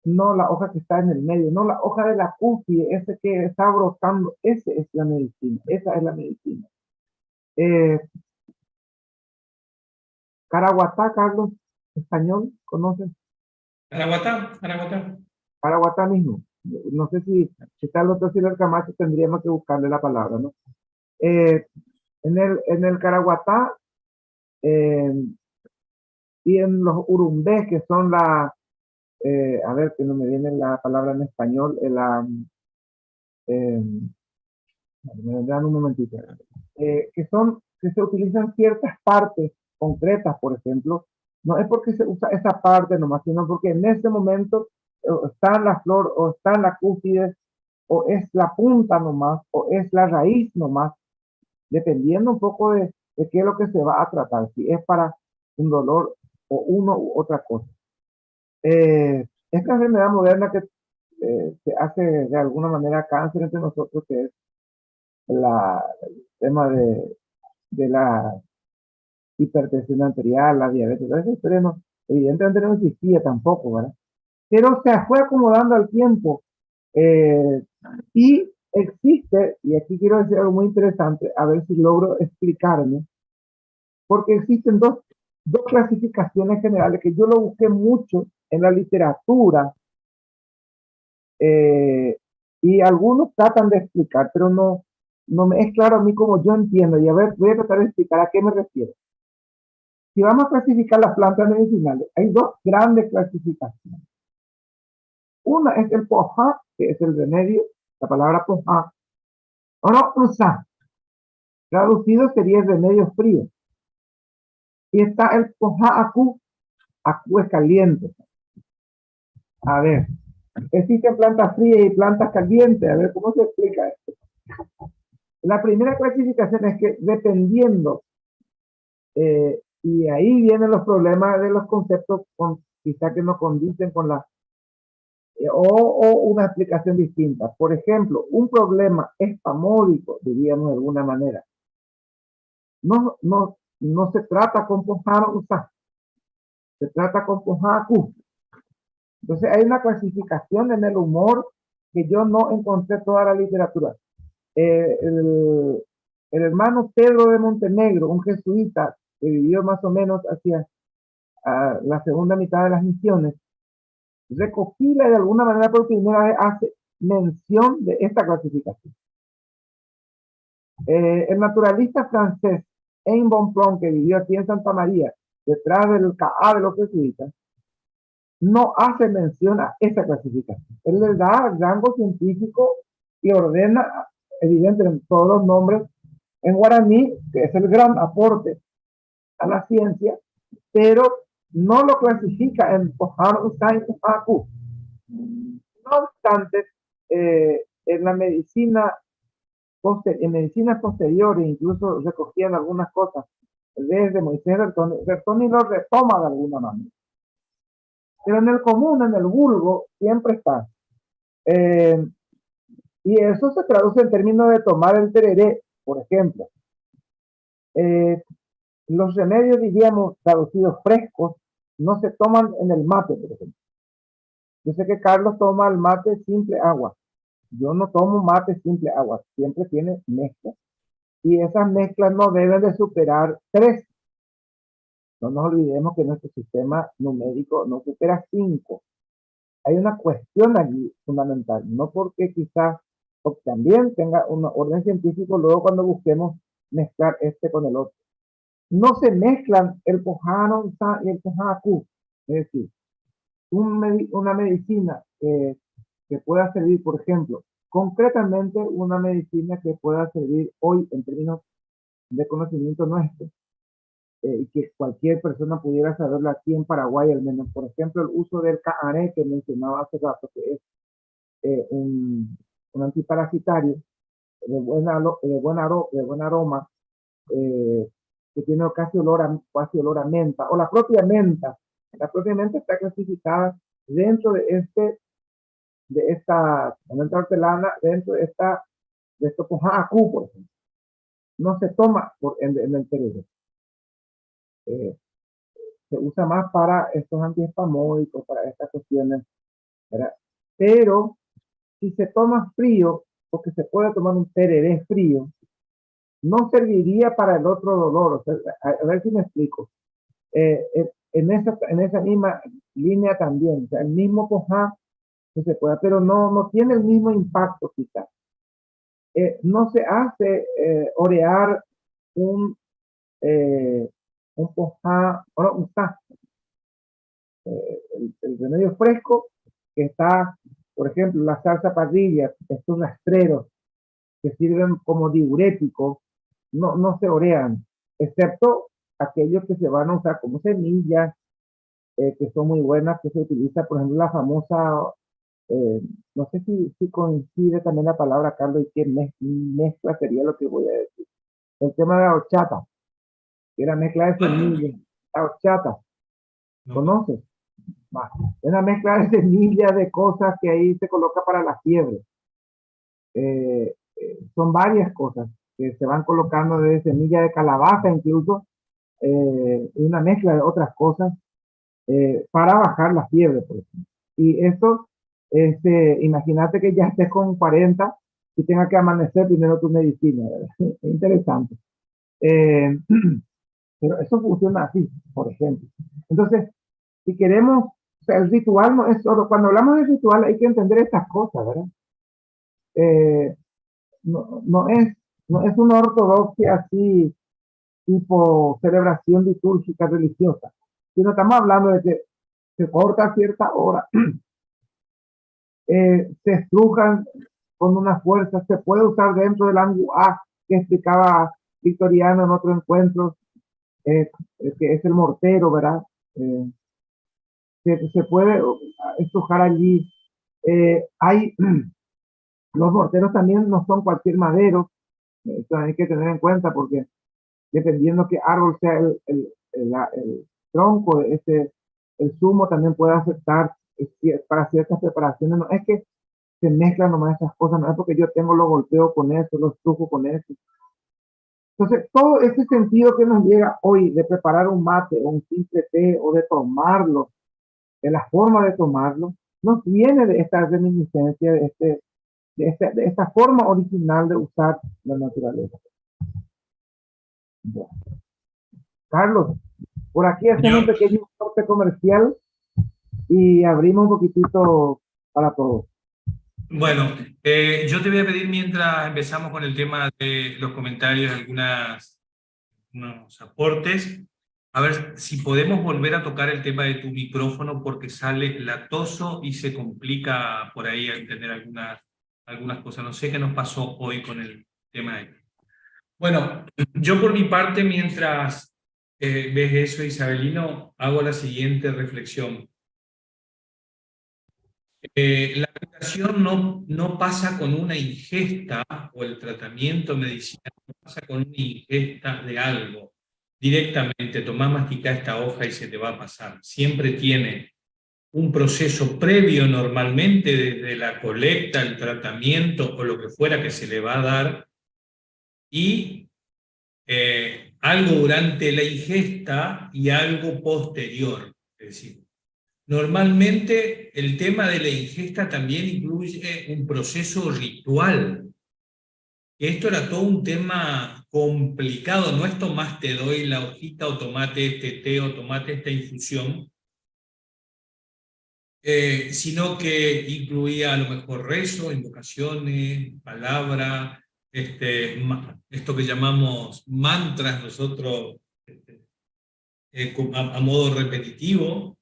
no la hoja que está en el medio, no la hoja de la cúspide, ese que está brotando, esa es la medicina, esa es la medicina. Eh, Caraguatá, Carlos, español, ¿conoces? Araguatá, Araguatá. Caraguatá mismo. No sé si está el doctor Silver Camacho, tendríamos que buscarle la palabra, ¿no? Eh, en el Caraguatá eh, y en los urumbés, que son a ver, que no me viene la palabra en español, eh, me dan un momentito, que se utilizan ciertas partes concretas, por ejemplo, no es porque se usa esa parte nomás, sino porque en ese momento está en la flor, o está en la cúspide, o es la punta nomás, o es la raíz nomás, dependiendo un poco de qué es lo que se va a tratar, si es para un dolor o uno u otra cosa. Esta enfermedad moderna que se hace de alguna manera cáncer entre nosotros, que es el tema de la hipertensión arterial, la diabetes, esa historia no, evidentemente no existía tampoco, ¿verdad? Pero se fue acomodando al tiempo, eh, y existe, y aquí quiero decir algo muy interesante, a ver si logro explicarme, porque existen dos clasificaciones generales que yo lo busqué mucho en la literatura, eh, y algunos tratan de explicar, pero no me es claro a mí como yo entiendo, y a ver, voy a tratar de explicar a qué me refiero. Si vamos a clasificar las plantas medicinales, hay dos grandes clasificaciones. Una es el pohá, que es el remedio, la palabra pohá, o no, usa, traducido sería el remedio frío. Y está el pohá acú, acú es caliente. A ver, existen plantas frías y plantas calientes, a ver, ¿cómo se explica esto? La primera clasificación es que dependiendo, y ahí vienen los problemas de los conceptos, quizá que no condicen con o una explicación distinta. Por ejemplo, un problema espasmódico, diríamos de alguna manera, no se trata con Poharusa, se trata con Pohaku. Entonces hay una clasificación en el humor que yo no encontré toda la literatura. El hermano Pedro de Montenegro, un jesuita que vivió más o menos hacia la segunda mitad de las misiones, recopila de alguna manera por primera vez, hace mención de esta clasificación. El naturalista francés Aimé Bonpland, que vivió aquí en Santa María, detrás del CAA de los jesuitas, no hace mención a esa clasificación. Él le da rango científico y ordena, evidentemente, todos los nombres en guaraní, que es el gran aporte a la ciencia, pero no lo clasifica en Pohano Usain Uhaku. No obstante, en la medicina en medicinas posteriores, incluso recogían algunas cosas desde Moisés Bertoni lo retoma de alguna manera. Pero en el común, en el vulgo, siempre está. Y eso se traduce en términos de tomar el tereré, por ejemplo. Los remedios, diríamos, traducidos frescos, no se toman en el mate, por ejemplo. Yo sé que Carlos toma el mate simple agua. Yo no tomo mate simple agua, siempre tiene mezcla. Y esas mezclas no deben de superar 3. No nos olvidemos que nuestro sistema numérico no supera 5. Hay una cuestión allí fundamental, no porque quizás también tenga un orden científico luego cuando busquemos mezclar este con el otro. No se mezclan el Pohano y el Pohaku, es decir, una medicina que pueda servir, por ejemplo, concretamente una medicina que pueda servir hoy en términos de conocimiento nuestro, y que cualquier persona pudiera saberlo aquí en Paraguay al menos. Por ejemplo, el uso del CAARE que mencionaba hace rato, que es un antiparasitario de buen aroma, que tiene casi olor a menta, o la propia menta. La propia menta está clasificada dentro de esta menta hortelana, dentro de esto Pohaku, por ejemplo. No se toma en el terreno. Se usa más para estos antiespasmódicos, para estas cuestiones, ¿verdad? Pero si se toma frío, porque se puede tomar un tereré frío, no serviría para el otro dolor. O sea, a ver si me explico. En esa misma línea también, o sea, el mismo Pohá que se puede, pero no tiene el mismo impacto quizás. No se hace orear un Pohá, un el remedio fresco que está, por ejemplo, la salsa parrilla, estos rastreros que sirven como diuréticos, no se orean, excepto aquellos que se van a usar como semillas, que son muy buenas, que se utiliza, por ejemplo, la famosa, no sé si coincide también la palabra, Carlos, y qué mezcla sería lo que voy a decir. El tema de la horchata, que era mezcla de semillas, la horchata, ¿conoces? Es una mezcla de semillas, de cosas que ahí se coloca para la fiebre. Son varias cosas que se van colocando de semilla de calabaza incluso, y una mezcla de otras cosas para bajar la fiebre, por ejemplo. Y esto, imagínate que ya estés con 40 y tenga que amanecer primero tu medicina, ¿verdad? Es interesante. Pero eso funciona así, por ejemplo. Entonces, si queremos, o sea, el ritual no es solo, cuando hablamos de ritual hay que entender estas cosas, ¿verdad? No es una ortodoxia así, tipo celebración litúrgica religiosa, sino estamos hablando de que se corta a cierta hora, se estrujan con una fuerza, se puede usar dentro del anguá que explicaba Victoriano en otro encuentro, que es el mortero, ¿verdad? Se puede estrujar allí. Los morteros también no son cualquier madero, eso hay que tener en cuenta porque dependiendo qué árbol sea el tronco, el zumo también puede afectar para ciertas preparaciones. No es que se mezclan nomás esas cosas, no es porque yo tengo los golpeos con eso, los trucos con eso. Entonces, todo ese sentido que nos llega hoy de preparar un mate o un simple té o de tomarlo, de la forma de tomarlo, nos viene de esta reminiscencia, de esta forma original de usar la naturaleza. Ya. Carlos, por aquí hacemos un Yo, pequeño corte comercial y abrimos un poquitito para todos. bueno, yo te voy a pedir mientras empezamos con el tema de los comentarios, unos aportes, a ver si podemos volver a tocar el tema de tu micrófono porque sale latoso y se complica por ahí a entender algunas cosas. No sé qué nos pasó hoy con el tema de... Bueno, yo por mi parte, mientras ves eso, Isabelino, hago la siguiente reflexión. La curación no pasa con una ingesta o el tratamiento medicinal no pasa con una ingesta de algo. Directamente, tomá, masticá esta hoja y se te va a pasar. Siempre tiene un proceso previo normalmente desde la colecta, el tratamiento o lo que fuera que se le va a dar y algo durante la ingesta y algo posterior. Es decir, normalmente el tema de la ingesta también incluye un proceso ritual. Esto era todo un tema complicado, no es tomás te doy la hojita o tomate este té o tomate esta infusión, sino que incluía a lo mejor rezo, invocaciones, palabra, esto que llamamos mantras nosotros a modo repetitivo,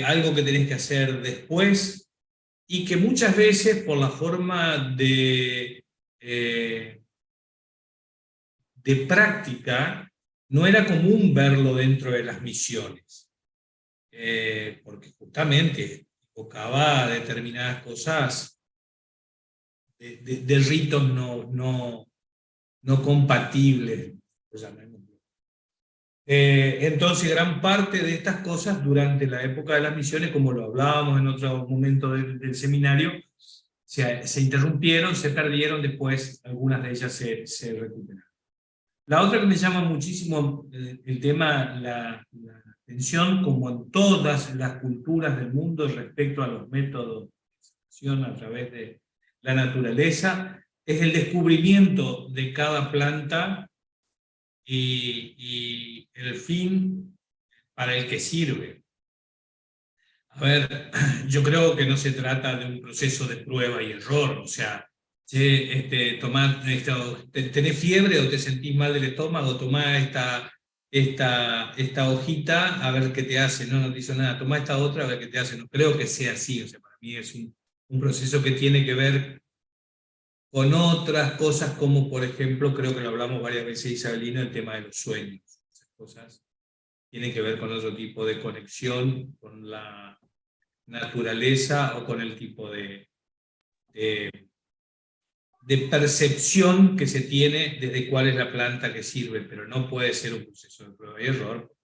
algo que tenés que hacer después y que muchas veces por la forma eh, de práctica no era común verlo dentro de las misiones, porque justamente evocaba determinadas cosas de ritos no compatibles, llamémoslo. Entonces, gran parte de estas cosas durante la época de las misiones, como lo hablábamos en otro momento del seminario, se interrumpieron, se perdieron, después algunas de ellas se recuperaron. La otra que me llama muchísimo el tema, la atención, como en todas las culturas del mundo respecto a los métodos de observación a través de la naturaleza, es el descubrimiento de cada planta y el fin para el que sirve. A ver, yo creo que no se trata de un proceso de prueba y error, o sea, che, tenés fiebre o te sentís mal del estómago, tomá esta hojita a ver qué te hace, no te hizo nada, tomá esta otra a ver qué te hace, no creo que sea así, o sea, para mí es un proceso que tiene que ver con otras cosas como, por ejemplo, creo que lo hablamos varias veces, Isabelina, el tema de los sueños. Esas cosas tienen que ver con otro tipo de conexión con la naturaleza o con el tipo de, de percepción que se tiene desde cuál es la planta que sirve, pero no puede ser un proceso de prueba y error.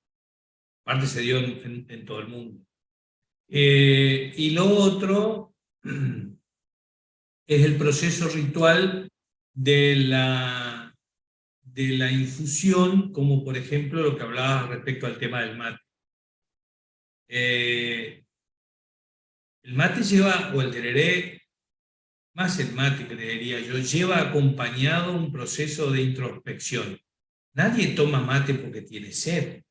Aparte se dio en todo el mundo. Y lo otro es el proceso ritual de la infusión, como por ejemplo lo que hablaba respecto al tema del mate. El mate lleva, o el tereré, más el mate creería yo, lleva acompañado un proceso de introspección. Nadie toma mate porque tiene sed.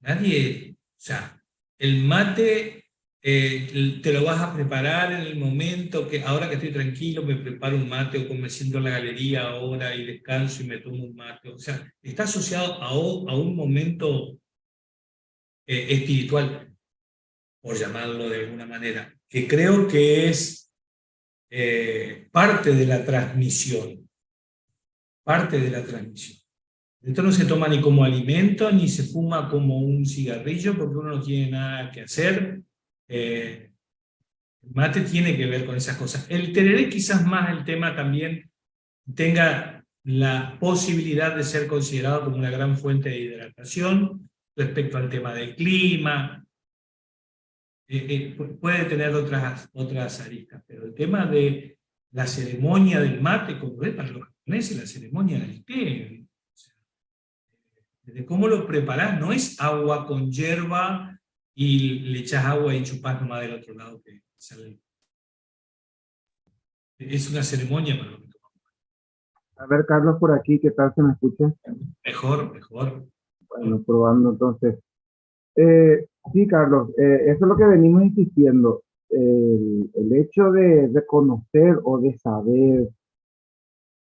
Nadie, o sea, el mate te lo vas a preparar en el momento que, ahora que estoy tranquilo, me preparo un mate, o como me siento en la galería ahora y descanso y me tomo un mate. O sea, está asociado a un momento espiritual, por llamarlo de alguna manera, que creo que es parte de la transmisión, parte de la transmisión. Esto no se toma ni como alimento, ni se fuma como un cigarrillo, porque uno no tiene nada que hacer. El mate tiene que ver con esas cosas. El tereré quizás más el tema también tenga la posibilidad de ser considerado como una gran fuente de hidratación respecto al tema del clima. Puede tener otras aristas, pero el tema de la ceremonia del mate, como es para los japoneses, la ceremonia del té, de cómo lo preparás, no es agua con hierba y le echás agua y chupás nomás del otro lado que sale. Es una ceremonia para lo que tomamos. A ver, Carlos, por aquí, ¿qué tal se me escucha? Mejor, mejor. Bueno, probando entonces. Sí, Carlos, eso es lo que venimos insistiendo. El hecho de conocer o de saber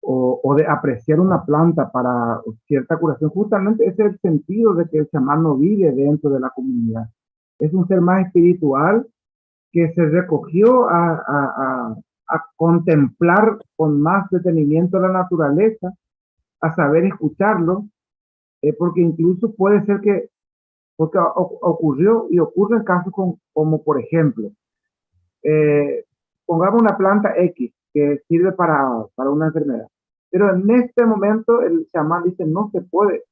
o de apreciar una planta para cierta curación, justamente ese es el sentido de que el chamán no vive dentro de la comunidad. Es un ser más espiritual que se recogió a contemplar con más detenimiento la naturaleza, a saber escucharlo, porque incluso puede ser que, porque ocurrió y ocurren casos como por ejemplo, eh, pongamos una planta X que sirve para una enfermedad, pero en este momento el chamán dice no se puede,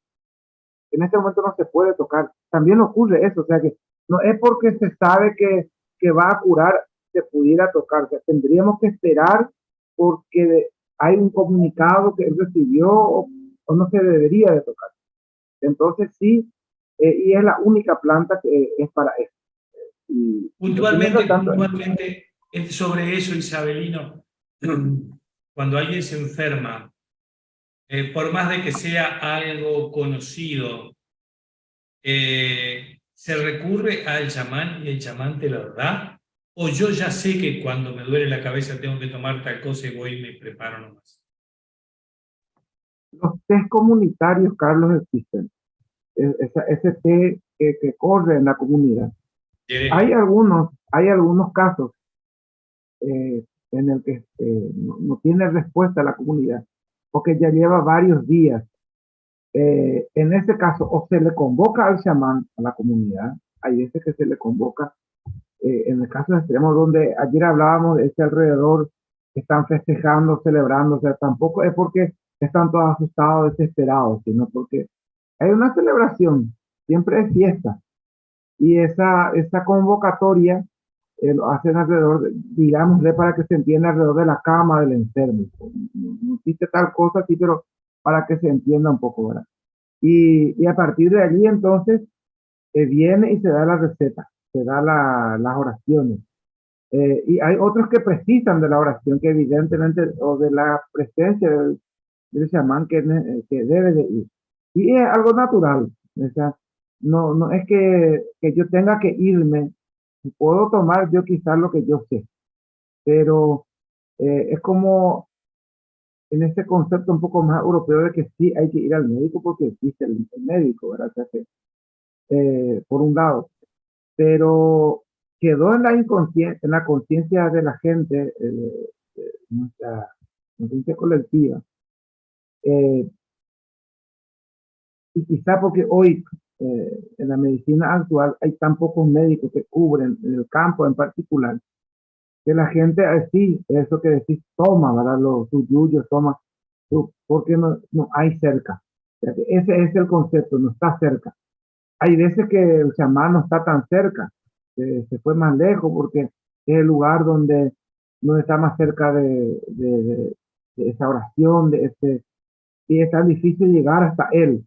en este momento no se puede tocar. También ocurre eso, o sea que no es porque se sabe que va a curar, se pudiera tocar, o sea, tendríamos que esperar porque hay un comunicado que él recibió o no se debería de tocar. Entonces sí, y es la única planta que es para eso. Y lo estoy Puntualmente, tratando. puntualmente, sobre eso, Isabelino, cuando alguien se enferma, por más de que sea algo conocido, se recurre al chamán y el chamán te lo da, o yo ya sé que cuando me duele la cabeza tengo que tomar tal cosa y voy y me preparo nomás. Los test comunitarios, Carlos, existen. Ese té que corre en la comunidad. Hay algunos casos en el que no tiene respuesta la comunidad, porque ya lleva varios días. En ese caso, o se le convoca al chamán a la comunidad, hay veces que se le convoca, en el caso extremo donde ayer hablábamos de ese alrededor, que están festejando, celebrando, o sea, tampoco es porque están todos asustados, desesperados, sino porque hay una celebración, siempre es fiesta, y esa convocatoria lo hacen alrededor, digámosle para que se entienda alrededor de la cama del enfermo. No existe tal cosa así, pero para que se entienda un poco, ¿verdad? Y a partir de allí entonces viene y se da la receta, se da las oraciones. Y hay otros que precisan de la oración, que evidentemente, o de la presencia del chamán que debe de ir. Y es algo natural, o sea, no es que yo tenga que irme, puedo tomar yo quizás lo que yo sé, pero es como en ese concepto un poco más europeo de que sí hay que ir al médico porque existe el médico, ¿verdad? O sea que, por un lado, pero quedó en la inconsciencia, en la conciencia de la gente, nuestra conciencia colectiva, eh, y quizá porque hoy en la medicina actual hay tan pocos médicos que cubren en el campo en particular, que la gente así, eso que decís, toma, ¿verdad? Sus yuyos, toma, porque no hay cerca. O sea, ese es el concepto, no está cerca. Hay veces que el chamán no está tan cerca, se fue más lejos porque es el lugar donde no está más cerca de esa oración, y es tan difícil llegar hasta él.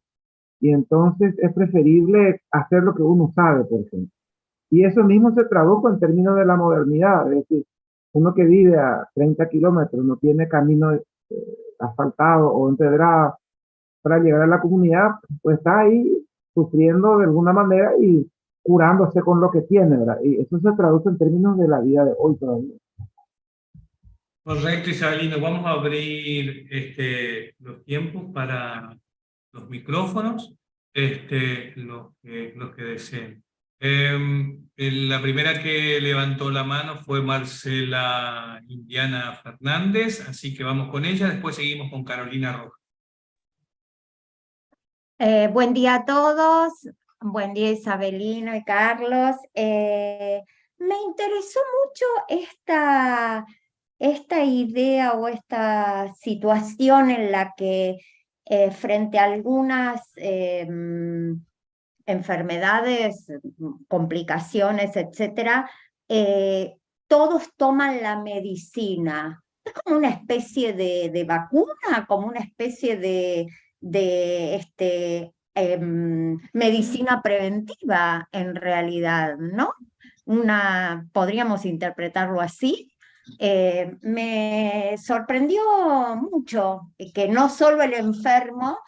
Y entonces es preferible hacer lo que uno sabe, por ejemplo. Y eso mismo se tradujo en términos de la modernidad, es decir, uno que vive a 30 kilómetros, no tiene camino asfaltado o empedrado para llegar a la comunidad, pues está ahí sufriendo de alguna manera y curándose con lo que tiene, ¿verdad? Y eso se traduce en términos de la vida de hoy todavía. Correcto, Isabelino. Vamos a abrir los tiempos para los micrófonos, los que deseen. La primera que levantó la mano fue Marcela Indiana Fernández, así que vamos con ella, después seguimos con Carolina Rojas. Buen día a todos, buen día Isabelino y Carlos. Me interesó mucho esta idea o esta situación en la que frente a algunas enfermedades, complicaciones, etcétera, todos toman la medicina. Es como una especie de vacuna, como una especie de medicina preventiva en realidad, ¿no? Podríamos interpretarlo así. me sorprendió mucho que no solo el enfermo,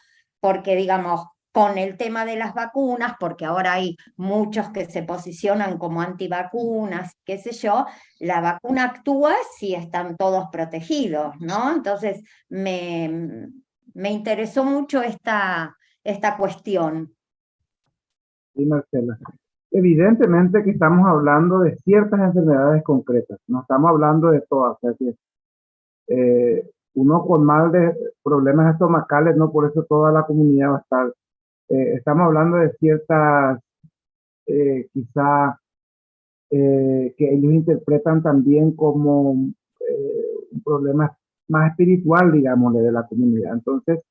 porque digamos, con el tema de las vacunas, porque ahora hay muchos que se posicionan como antivacunas, qué sé yo, la vacuna actúa si están todos protegidos, ¿no? Entonces, me interesó mucho esta cuestión. Sí, Marcela. Evidentemente que estamos hablando de ciertas enfermedades concretas, no estamos hablando de todas. O sea, que, uno con mal de problemas estomacales, no por eso toda la comunidad va a estar. Estamos hablando de ciertas, quizá, que ellos interpretan también como un problema más espiritual, digámosle, de la comunidad. Entonces,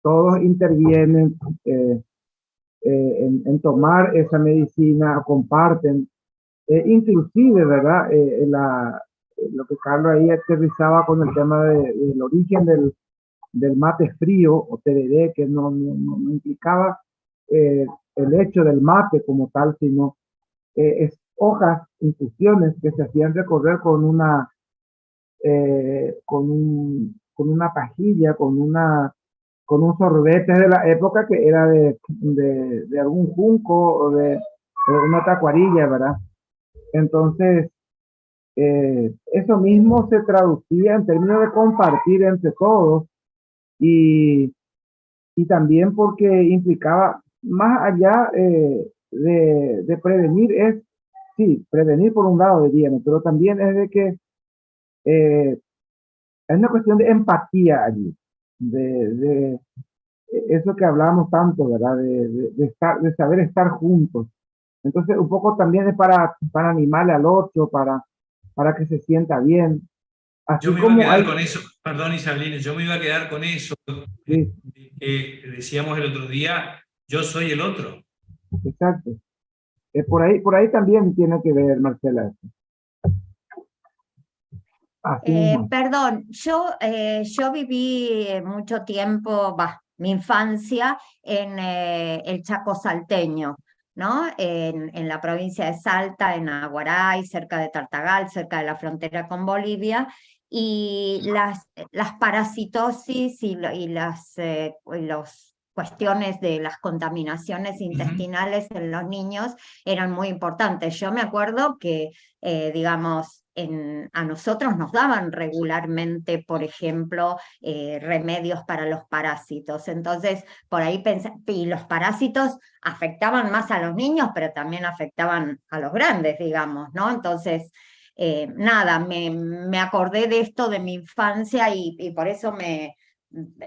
todos intervienen en tomar esa medicina, comparten, inclusive, ¿verdad? Lo que Carlos ahí aterrizaba con el tema del origen del mate frío o tereré, que no implicaba el hecho del mate como tal, sino es hojas, infusiones que se hacían recorrer con una pajilla, con un sorbete de la época que era de algún junco o de una tacuarilla, ¿verdad? Entonces, eso mismo se traducía en términos de compartir entre todos y, y también porque implicaba, más allá de prevenir, sí, prevenir por un lado diríamos, pero también es de que es una cuestión de empatía allí, de eso que hablamos tanto, ¿verdad? De saber estar juntos. Entonces, un poco también es para animarle al otro, para que se sienta bien. Yo Así me iba a como quedar hay, con eso, perdón Isabelina, yo me iba a quedar con eso sí, que decíamos el otro día, yo soy el otro. exacto. Por ahí también tiene que ver, Marcela. Así mismo. Perdón, yo viví mucho tiempo, mi infancia en el Chaco salteño, ¿no? En la provincia de Salta, en Aguaray, cerca de Tartagal, cerca de la frontera con Bolivia, y las parasitosis y los cuestiones de las contaminaciones Ujú. intestinales en los niños eran muy importantes. Yo me acuerdo que digamos, a nosotros nos daban regularmente, por ejemplo, remedios para los parásitos. Entonces, por ahí pensé, y los parásitos afectaban más a los niños, pero también afectaban a los grandes, digamos, ¿no? Entonces, nada, me acordé de esto de mi infancia y por eso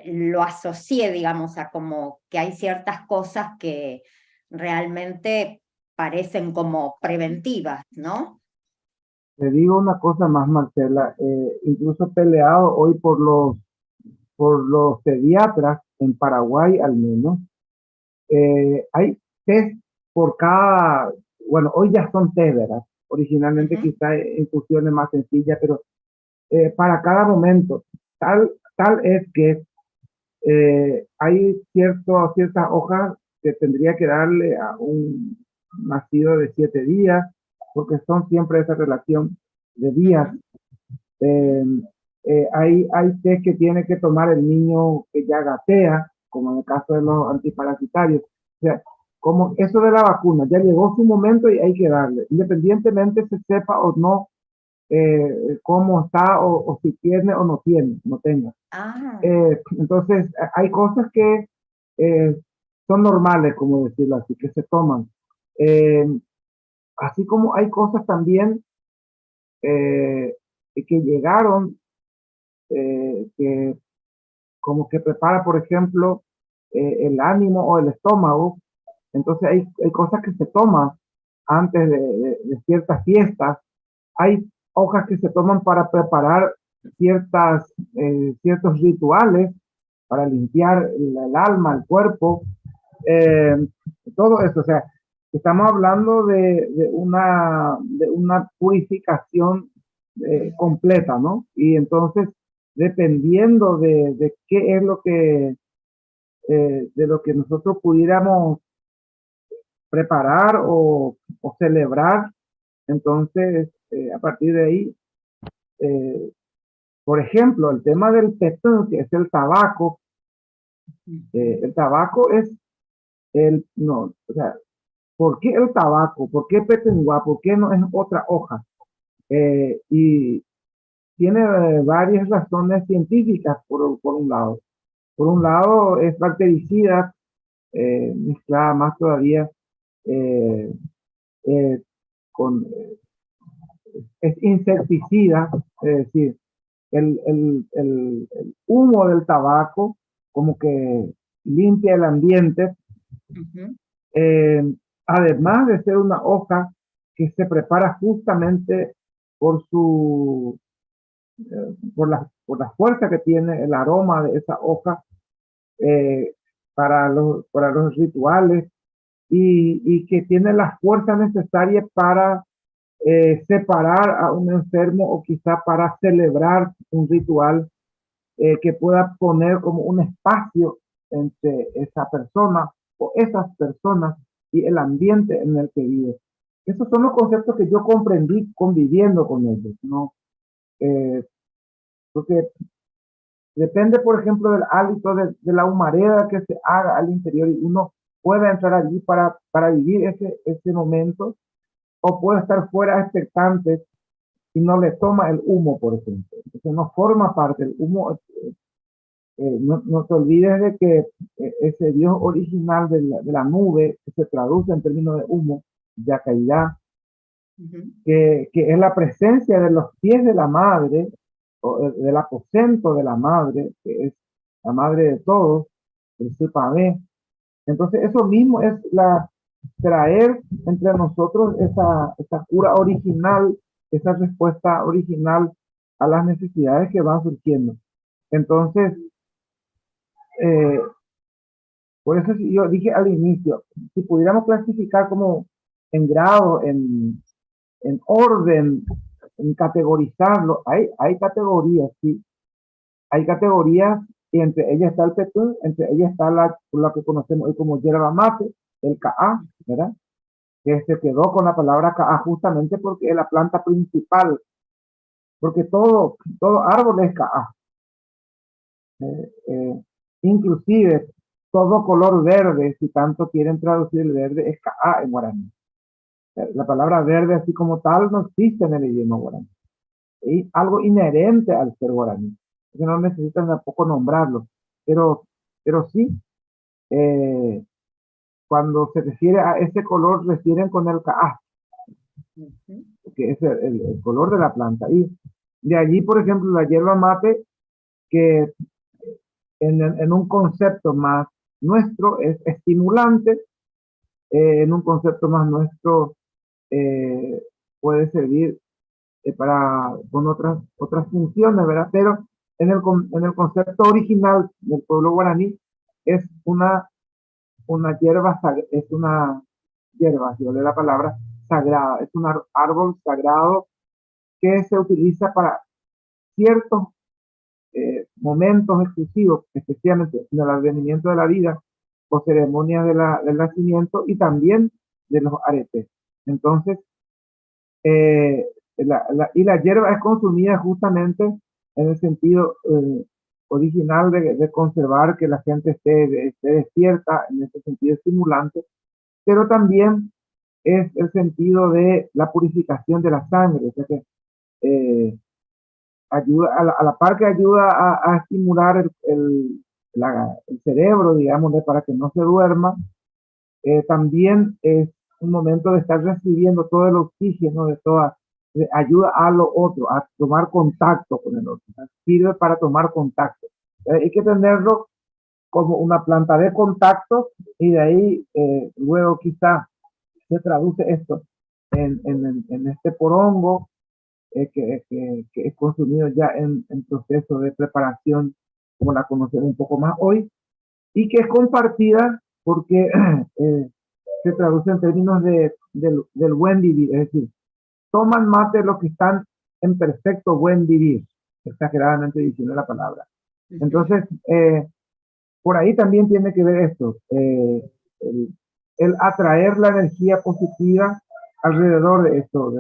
lo asocié, digamos, a como que hay ciertas cosas que realmente parecen como preventivas, ¿no? Te digo una cosa más, Marcela, incluso peleado hoy por los pediatras en Paraguay al menos. Hay test por cada, bueno, hoy ya son test, ¿verdad? Originalmente Ujú. quizá infusiones más sencillas, pero para cada momento, tal es que hay ciertas hojas que tendría que darle a un nacido de 7 días, porque son siempre esa relación de días. Ujú. Eh, hay test que tiene que tomar el niño que ya gatea, como en el caso de los antiparasitarios. O sea, como eso de la vacuna, ya llegó su momento y hay que darle, independientemente se sepa o no cómo está o si tiene o no tiene, no tenga. Ah, Entonces, hay cosas que eh, son normales, como decirlo así, que se toman. Eh, Así como hay cosas también que llegaron, que como que prepara, por ejemplo, el ánimo o el estómago. Entonces, hay cosas que se toman antes de ciertas fiestas. Hay hojas que se toman para preparar ciertos rituales, para limpiar el alma, el cuerpo, eh, todo eso. O sea, estamos hablando de una purificación completa, ¿no? Y entonces, dependiendo de qué es de lo que nosotros pudiéramos preparar o celebrar, entonces, a partir de ahí, por ejemplo, el tema del petún, que es el tabaco es no, o sea, ¿por qué el tabaco? ¿Por qué petenguá? ¿Por qué no es otra hoja? Y tiene varias razones científicas, por un lado. Por un lado, es bactericida, mezclada más todavía eh, eh, con, es insecticida, es decir, el humo del tabaco como que limpia el ambiente, eh, además de ser una hoja que se prepara justamente por su por la fuerza que tiene el aroma de esa hoja eh, para los rituales y que tiene la fuerza necesaria para separar a un enfermo o quizá para celebrar un ritual que pueda poner como un espacio entre esa persona o esas personas y el ambiente en el que vive. Esos son los conceptos que yo comprendí conviviendo con ellos, ¿no? Porque depende, por ejemplo, del hálito de la humareda que se haga al interior y uno puede entrar allí para vivir ese momento o puede estar fuera expectante y no le toma el humo, por ejemplo. Entonces no forma parte del humo. No te olvides de que ese Dios original de la nube, que se traduce en términos de humo, Yacairá, que es la presencia de los pies de la madre, o del aposento de la madre, que es la madre de todos, el Sepamé. Entonces eso mismo es traer entre nosotros esa cura original, esa respuesta original a las necesidades que van surgiendo. Entonces, eh, por eso yo dije al inicio, si pudiéramos clasificar como en grado, en orden, en categorizarlo, hay categorías, sí, hay categorías y entre ellas está el petún, entre ellas está la que conocemos hoy como yerba mate, el caá, ¿verdad? Que se quedó con la palabra caá justamente porque es la planta principal, porque todo árbol es caá. Inclusive todo color verde, si tanto quieren traducir el verde, es caá en guaraní. La palabra verde así como tal no existe en el idioma guaraní. Es algo inherente al ser guaraní. Que no necesitan tampoco nombrarlo. Pero sí, eh, cuando se refiere a ese color, refieren con el caá, que es el color de la planta. Y de allí, por ejemplo, la hierba mate, que en un concepto más nuestro es estimulante, en un concepto más nuestro puede servir con otras funciones, ¿verdad? Pero en el concepto original del pueblo guaraní es una hierba, es una hierba, si vale la palabra, sagrada, es un árbol sagrado que se utiliza para ciertos momentos exclusivos, especialmente en el advenimiento de la vida o ceremonias del nacimiento y también de los aretes. Entonces, y la hierba es consumida justamente en el sentido original de conservar que la gente esté despierta, en ese sentido estimulante, pero también es el sentido de la purificación de la sangre, o sea que ayuda, a la par que ayuda a estimular el cerebro, digamos, para que no se duerma, también es un momento de estar recibiendo todo el oxígeno ayuda a lo otro, a tomar contacto con el otro, sirve para tomar contacto. Hay que tenerlo como una planta de contacto y de ahí luego quizá se traduce esto en este porongo que es consumido ya en proceso de preparación, como la conocemos un poco más hoy, y que es compartida porque se traduce en términos del buen vivir, es decir, toman mate los que están en perfecto buen vivir, exageradamente diciendo la palabra. Entonces, por ahí también tiene que ver esto, el atraer la energía positiva alrededor de esto.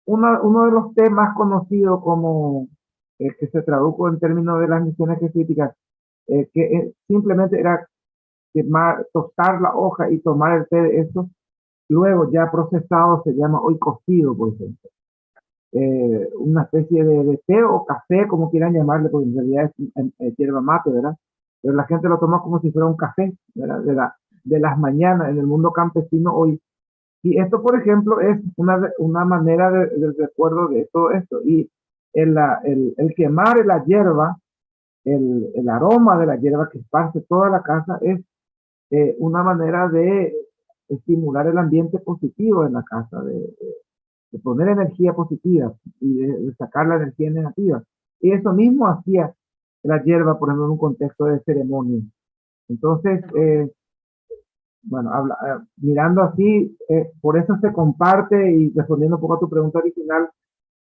uno de los temas conocidos como que se tradujo en términos de las misiones jesuíticas, simplemente era quemar, tostar la hoja y tomar el té de eso, luego ya procesado se llama hoy cocido, por ejemplo. Una especie de té o café, como quieran llamarle, porque en realidad es hierba mate, ¿verdad? Pero la gente lo toma como si fuera un café, ¿verdad? De las mañanas en el mundo campesino hoy. Y esto, por ejemplo, es una manera del recuerdo de todo esto. Y el quemar la hierba, el aroma de la hierba que esparce toda la casa es una manera de estimular el ambiente positivo en la casa, de poner energía positiva y de sacar la energía negativa. Y eso mismo hacía la hierba, por ejemplo, en un contexto de ceremonia. Entonces, bueno, mirando así, por eso se comparte y respondiendo un poco a tu pregunta original,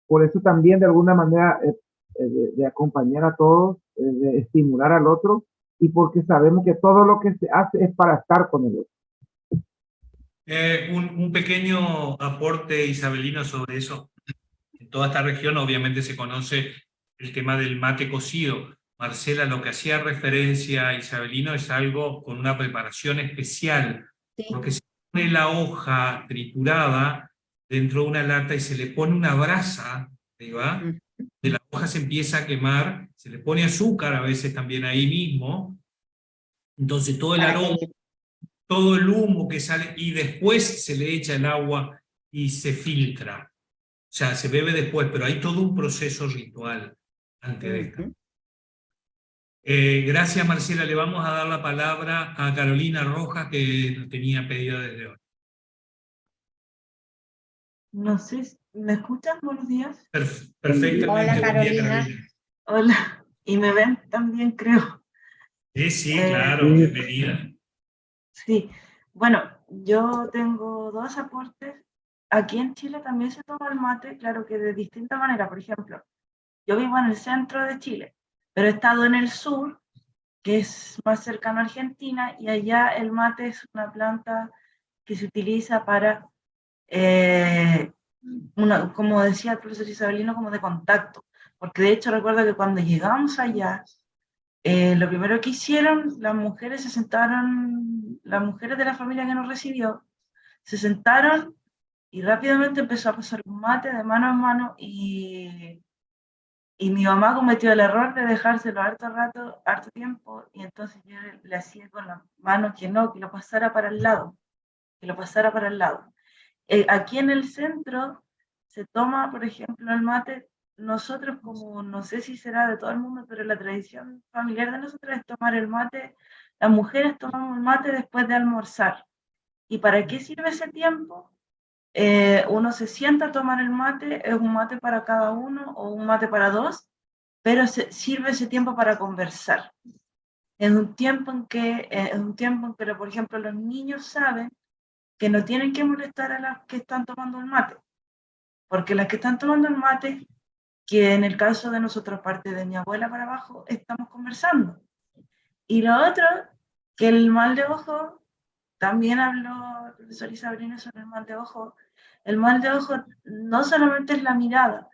por eso también de alguna manera de acompañar a todos, de estimular al otro y porque sabemos que todo lo que se hace es para estar con el otro. Un pequeño aporte isabelino sobre eso. En toda esta región obviamente se conoce el tema del mate cocido. Marcela, lo que hacía referencia a isabelino es algo con una preparación especial, Sí. porque se pone la hoja triturada dentro de una lata y se le pone una brasa, ¿va? De la hoja se empieza a quemar, se le pone azúcar a veces también ahí mismo, entonces todo el aroma, todo el humo que sale, y después se le echa el agua y se filtra. O sea, se bebe después, pero hay todo un proceso ritual antes de esto. Gracias, Marcela. Le vamos a dar la palabra a Carolina Rojas, que lo tenía pedido desde hoy. No sé, ¿me escuchan? Buenos días. Perfectamente. Hola, Buen día, Carolina. Hola, y me ven también, creo. Sí, claro, bienvenida. Sí, bueno, yo tengo dos aportes. Aquí en Chile también se toma el mate, claro que de distinta manera. Por ejemplo, yo vivo en el centro de Chile, pero he estado en el sur, que es más cercano a Argentina, y allá el mate es una planta que se utiliza para, como decía el profesor Isabelino, como de contacto. Porque de hecho recuerdo que cuando llegamos allá, lo primero que hicieron, las mujeres se sentaron, las mujeres de la familia que nos recibió, se sentaron y rápidamente empezó a pasar un mate de mano en mano y mi mamá cometió el error de dejárselo harto rato, harto tiempo, y entonces yo le hacía con la mano que no, que lo pasara para el lado, que lo pasara para el lado. Aquí en el centro se toma, por ejemplo, el mate. Nosotros, como no sé si será de todo el mundo, pero la tradición familiar de nosotros es tomar el mate. Las mujeres tomamos el mate después de almorzar. ¿Y para qué sirve ese tiempo? Uno se sienta a tomar el mate, es un mate para cada uno o un mate para dos, pero sirve ese tiempo para conversar. Es un tiempo por ejemplo, los niños saben que no tienen que molestar a las que están tomando el mate, porque las que están tomando el mate, que en el caso de nosotros, parte de mi abuela para abajo, estamos conversando. Y lo otro, que el mal de ojo, también habló el profesor Isabrino sobre el mal de ojo. El mal de ojo no solamente es la mirada,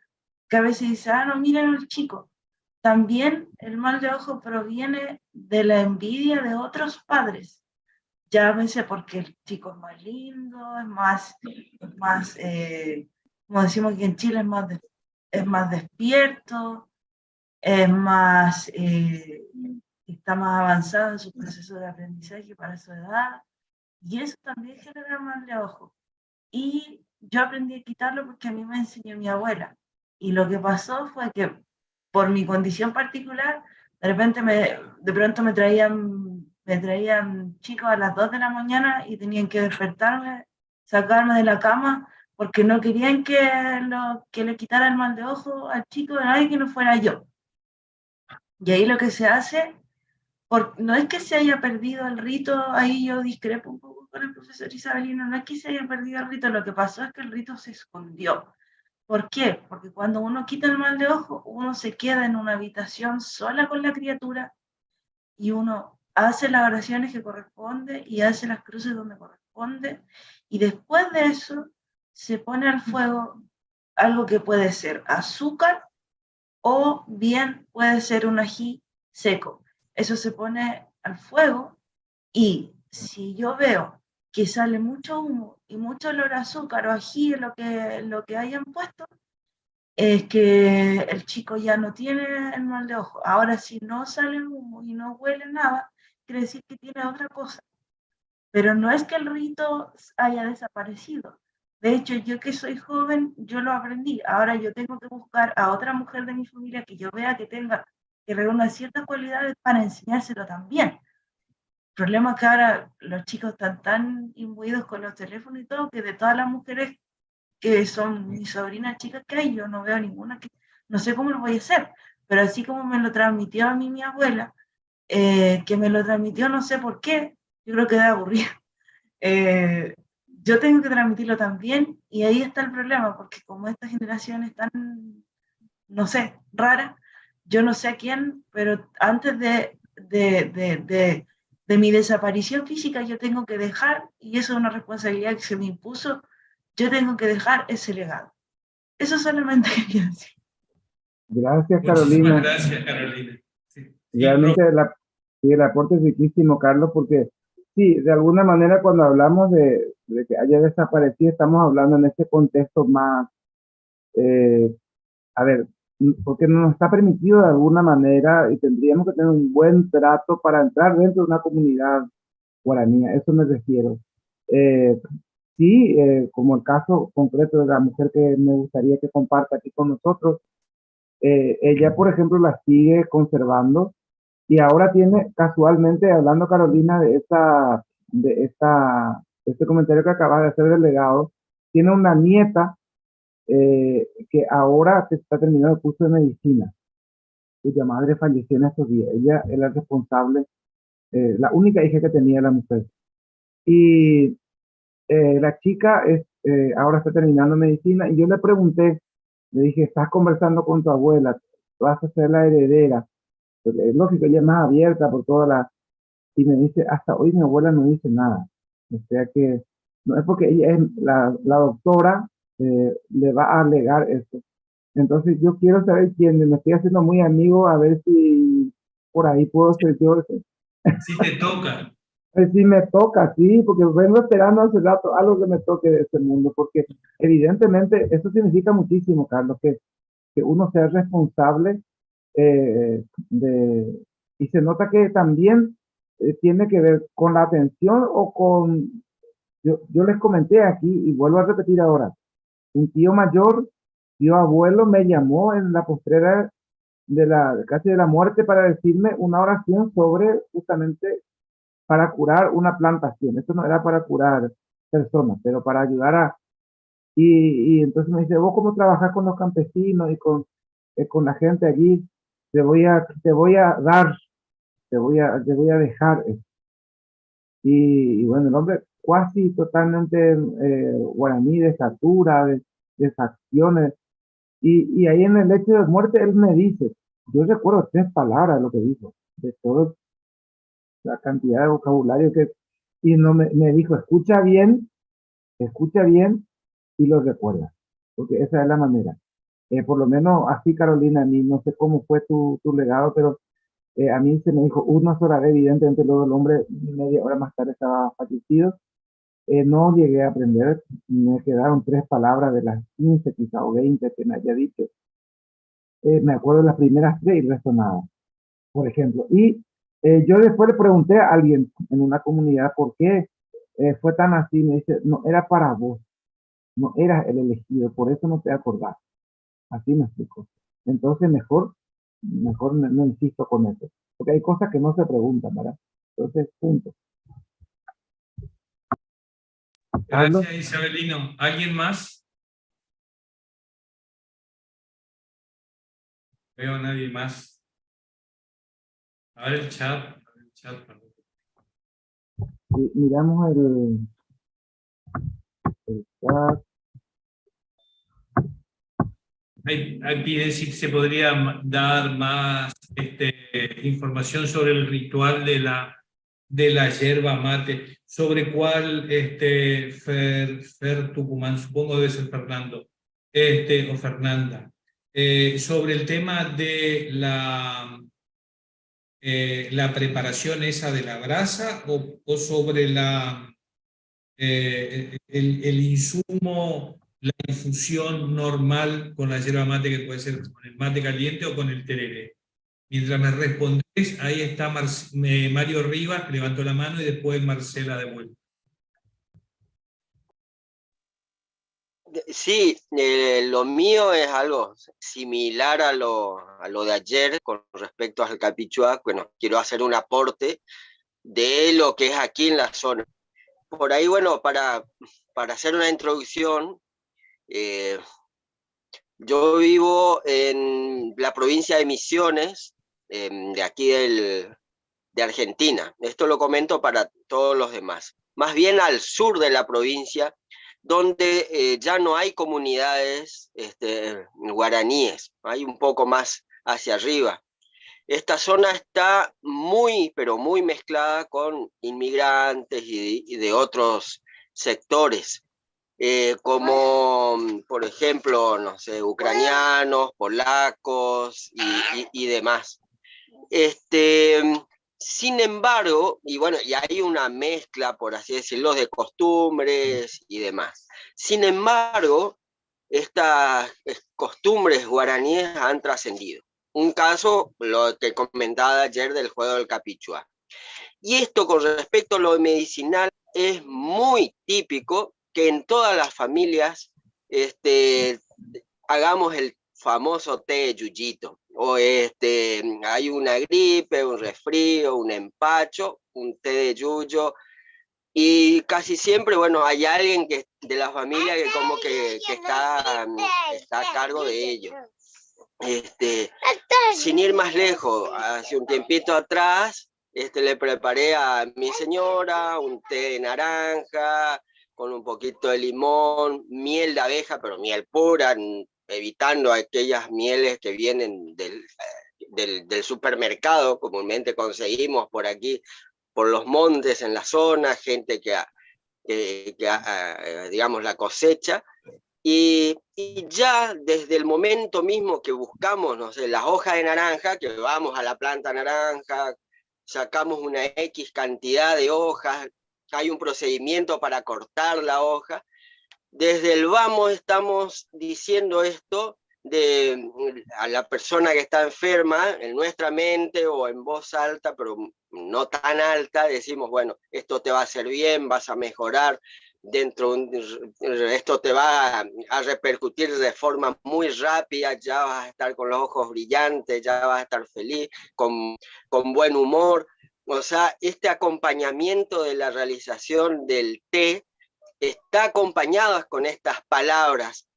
que a veces dice, ah, no, miren al chico. También el mal de ojo proviene de la envidia de otros padres. Llámese porque el chico es más lindo, es más como decimos aquí en Chile, es más despierto, es más, está más avanzado en su proceso de aprendizaje para su edad, y eso también genera mal de ojo. Y yo aprendí a quitarlo porque a mí me enseñó mi abuela, y lo que pasó fue que por mi condición particular, de pronto me traían chicos a las 2 de la mañana y tenían que despertarme, sacarme de la cama, porque no querían que le quitara el mal de ojo al chico de nadie que no fuera yo. Y ahí lo que se hace, no es que se haya perdido el rito, ahí yo discrepo un poco con el profesor Isabelino, no es que se haya perdido el rito, lo que pasó es que el rito se escondió. ¿Por qué? Porque cuando uno quita el mal de ojo, uno se queda en una habitación sola con la criatura y uno hace las oraciones que corresponde y hace las cruces donde corresponde, y después de eso se pone al fuego algo que puede ser azúcar o bien puede ser un ají seco. Eso se pone al fuego y si yo veo que sale mucho humo y mucho olor a azúcar o ají, lo que hayan puesto, es que el chico ya no tiene el mal de ojo. Ahora, si no sale humo y no huele nada, quiere decir que tiene otra cosa. Pero no es que el rito haya desaparecido. De hecho, yo que soy joven, yo lo aprendí. Ahora yo tengo que buscar a otra mujer de mi familia que yo vea que reúna ciertas cualidades para enseñárselo también. El problema es que ahora los chicos están tan imbuidos con los teléfonos y todo, que de todas las mujeres que son mis sobrinas chicas que hay, yo no veo ninguna que, no sé cómo lo voy a hacer, pero así como me lo transmitió a mí mi abuela, que me lo transmitió no sé por qué, yo creo que de aburrido. Yo tengo que transmitirlo también y ahí está el problema, porque como esta generación es tan, no sé, rara, yo no sé a quién, pero antes de mi desaparición física yo tengo que dejar, y eso es una responsabilidad que se me impuso, yo tengo que dejar ese legado. Eso solamente quería decir. Gracias, Muchísimas Carolina. gracias, Carolina. Sí. Realmente sí, el aporte es riquísimo, Carlos, porque sí, de alguna manera cuando hablamos de que haya desaparecido, estamos hablando en este contexto más, a ver, porque no nos está permitido de alguna manera y tendríamos que tener un buen trato para entrar dentro de una comunidad guaraní, a eso me refiero. Eh, sí, como el caso concreto de la mujer que me gustaría que comparta aquí con nosotros, ella, por ejemplo, la sigue conservando y ahora tiene, casualmente, hablando Carolina de este comentario que acabas de hacer del legado, tiene una nieta que ahora está terminando el curso de medicina, cuya madre falleció en estos días. Ella era responsable, la única hija que tenía la mujer. Y la chica ahora está terminando medicina y yo le pregunté, le dije, ¿estás conversando con tu abuela? ¿Vas a ser la heredera? Porque es lógico, ella es más abierta por toda la... Y me dice, hasta hoy mi abuela no dice nada. O sea que no es porque ella es la doctora, le va a alegar esto. Entonces yo quiero saber quién, me estoy haciendo muy amigo, a ver si por ahí puedo ser yo. Si te toca. Si me toca, sí, porque vengo esperando hace rato algo que me toque de este mundo, porque evidentemente eso significa muchísimo, Carlos, que uno sea responsable y se nota que también tiene que ver con la atención o con, yo les comenté aquí y vuelvo a repetir ahora, un tío mayor, tío abuelo me llamó en la postrera casi de la muerte para decirme una oración sobre justamente para curar una plantación. Esto no era para curar personas, pero para ayudar y entonces me dice, vos cómo trabajás con los campesinos y con la gente allí, te voy a dar, te voy a dejar. Y bueno, el hombre casi totalmente guaraní, de estatura, de facciones. Y ahí en el lecho de muerte él me dice, yo recuerdo 3 palabras de lo que dijo, de toda la cantidad de vocabulario y no me dijo, escucha bien y lo recuerda, porque esa es la manera. Por lo menos así, Carolina, a mí no sé cómo fue tu legado, pero a mí se me dijo una sola vez, evidentemente luego el hombre media hora más tarde estaba fallecido. No llegué a aprender, me quedaron 3 palabras de las 15 quizá o 20 que me haya dicho. Me acuerdo de las primeras 3 y resonaban, por ejemplo. Y yo después le pregunté a alguien en una comunidad por qué fue tan así. Me dice, no, era para vos, no eras el elegido, por eso no te acordás. Así me explicó. Entonces mejor no insisto con eso, porque hay cosas que no se preguntan, ¿verdad? Entonces, punto. Carlos. Gracias, Isabelino. ¿Alguien más? Veo a nadie más. A ver el chat. Perdón. Miramos el chat. Hay piden si se podría dar más información sobre el ritual de la yerba mate, sobre cuál Fer Tucumán, supongo debe ser Fernando, o Fernanda, sobre el tema de la preparación esa de la brasa o sobre el insumo, la infusión normal con la yerba mate, que puede ser con el mate caliente o con el tereré. Mientras me respondés, ahí está Mario Rivas, que levantó la mano, y después Marcela de vuelta. Sí, lo mío es algo similar a lo de ayer con respecto al Capichuá. Bueno, quiero hacer un aporte de lo que es aquí en la zona. Por ahí, bueno, para hacer una introducción, yo vivo en la provincia de Misiones, de aquí de Argentina. Esto lo comento para todos los demás. Más bien al sur de la provincia, donde ya no hay comunidades guaraníes, hay un poco más hacia arriba. Esta zona está muy, pero muy mezclada con inmigrantes y de otros sectores, como por ejemplo, no sé, ucranianos, polacos y demás. Sin embargo, y bueno, y hay una mezcla, por así decirlo, de costumbres y demás. Sin embargo, estas costumbres guaraníes han trascendido. Un caso, lo que comentaba ayer del juego del Capichuá. Y esto con respecto a lo medicinal es muy típico que en todas las familias hagamos el famoso té de yuyito. O hay una gripe, un resfrío, un empacho, un té de yuyo. Y casi siempre, bueno, hay alguien de la familia que como que está a cargo de ello. Sin ir más lejos, hace un tiempito atrás, le preparé a mi señora un té de naranja, con un poquito de limón, miel de abeja, pero miel pura, evitando aquellas mieles que vienen del supermercado, comúnmente conseguimos por aquí, por los montes en la zona, gente que digamos, la cosecha. Y ya desde el momento mismo que buscamos, no sé, las hojas de naranja, que vamos a la planta naranja, sacamos una X cantidad de hojas, hay un procedimiento para cortar la hoja. Desde el vamos estamos diciendo esto a la persona que está enferma, en nuestra mente o en voz alta, pero no tan alta, decimos, bueno, esto te va a hacer bien, vas a mejorar, esto te va a repercutir de forma muy rápida, ya vas a estar con los ojos brillantes, ya vas a estar feliz, con buen humor. O sea, este acompañamiento de la realización del té está acompañado con estas palabras.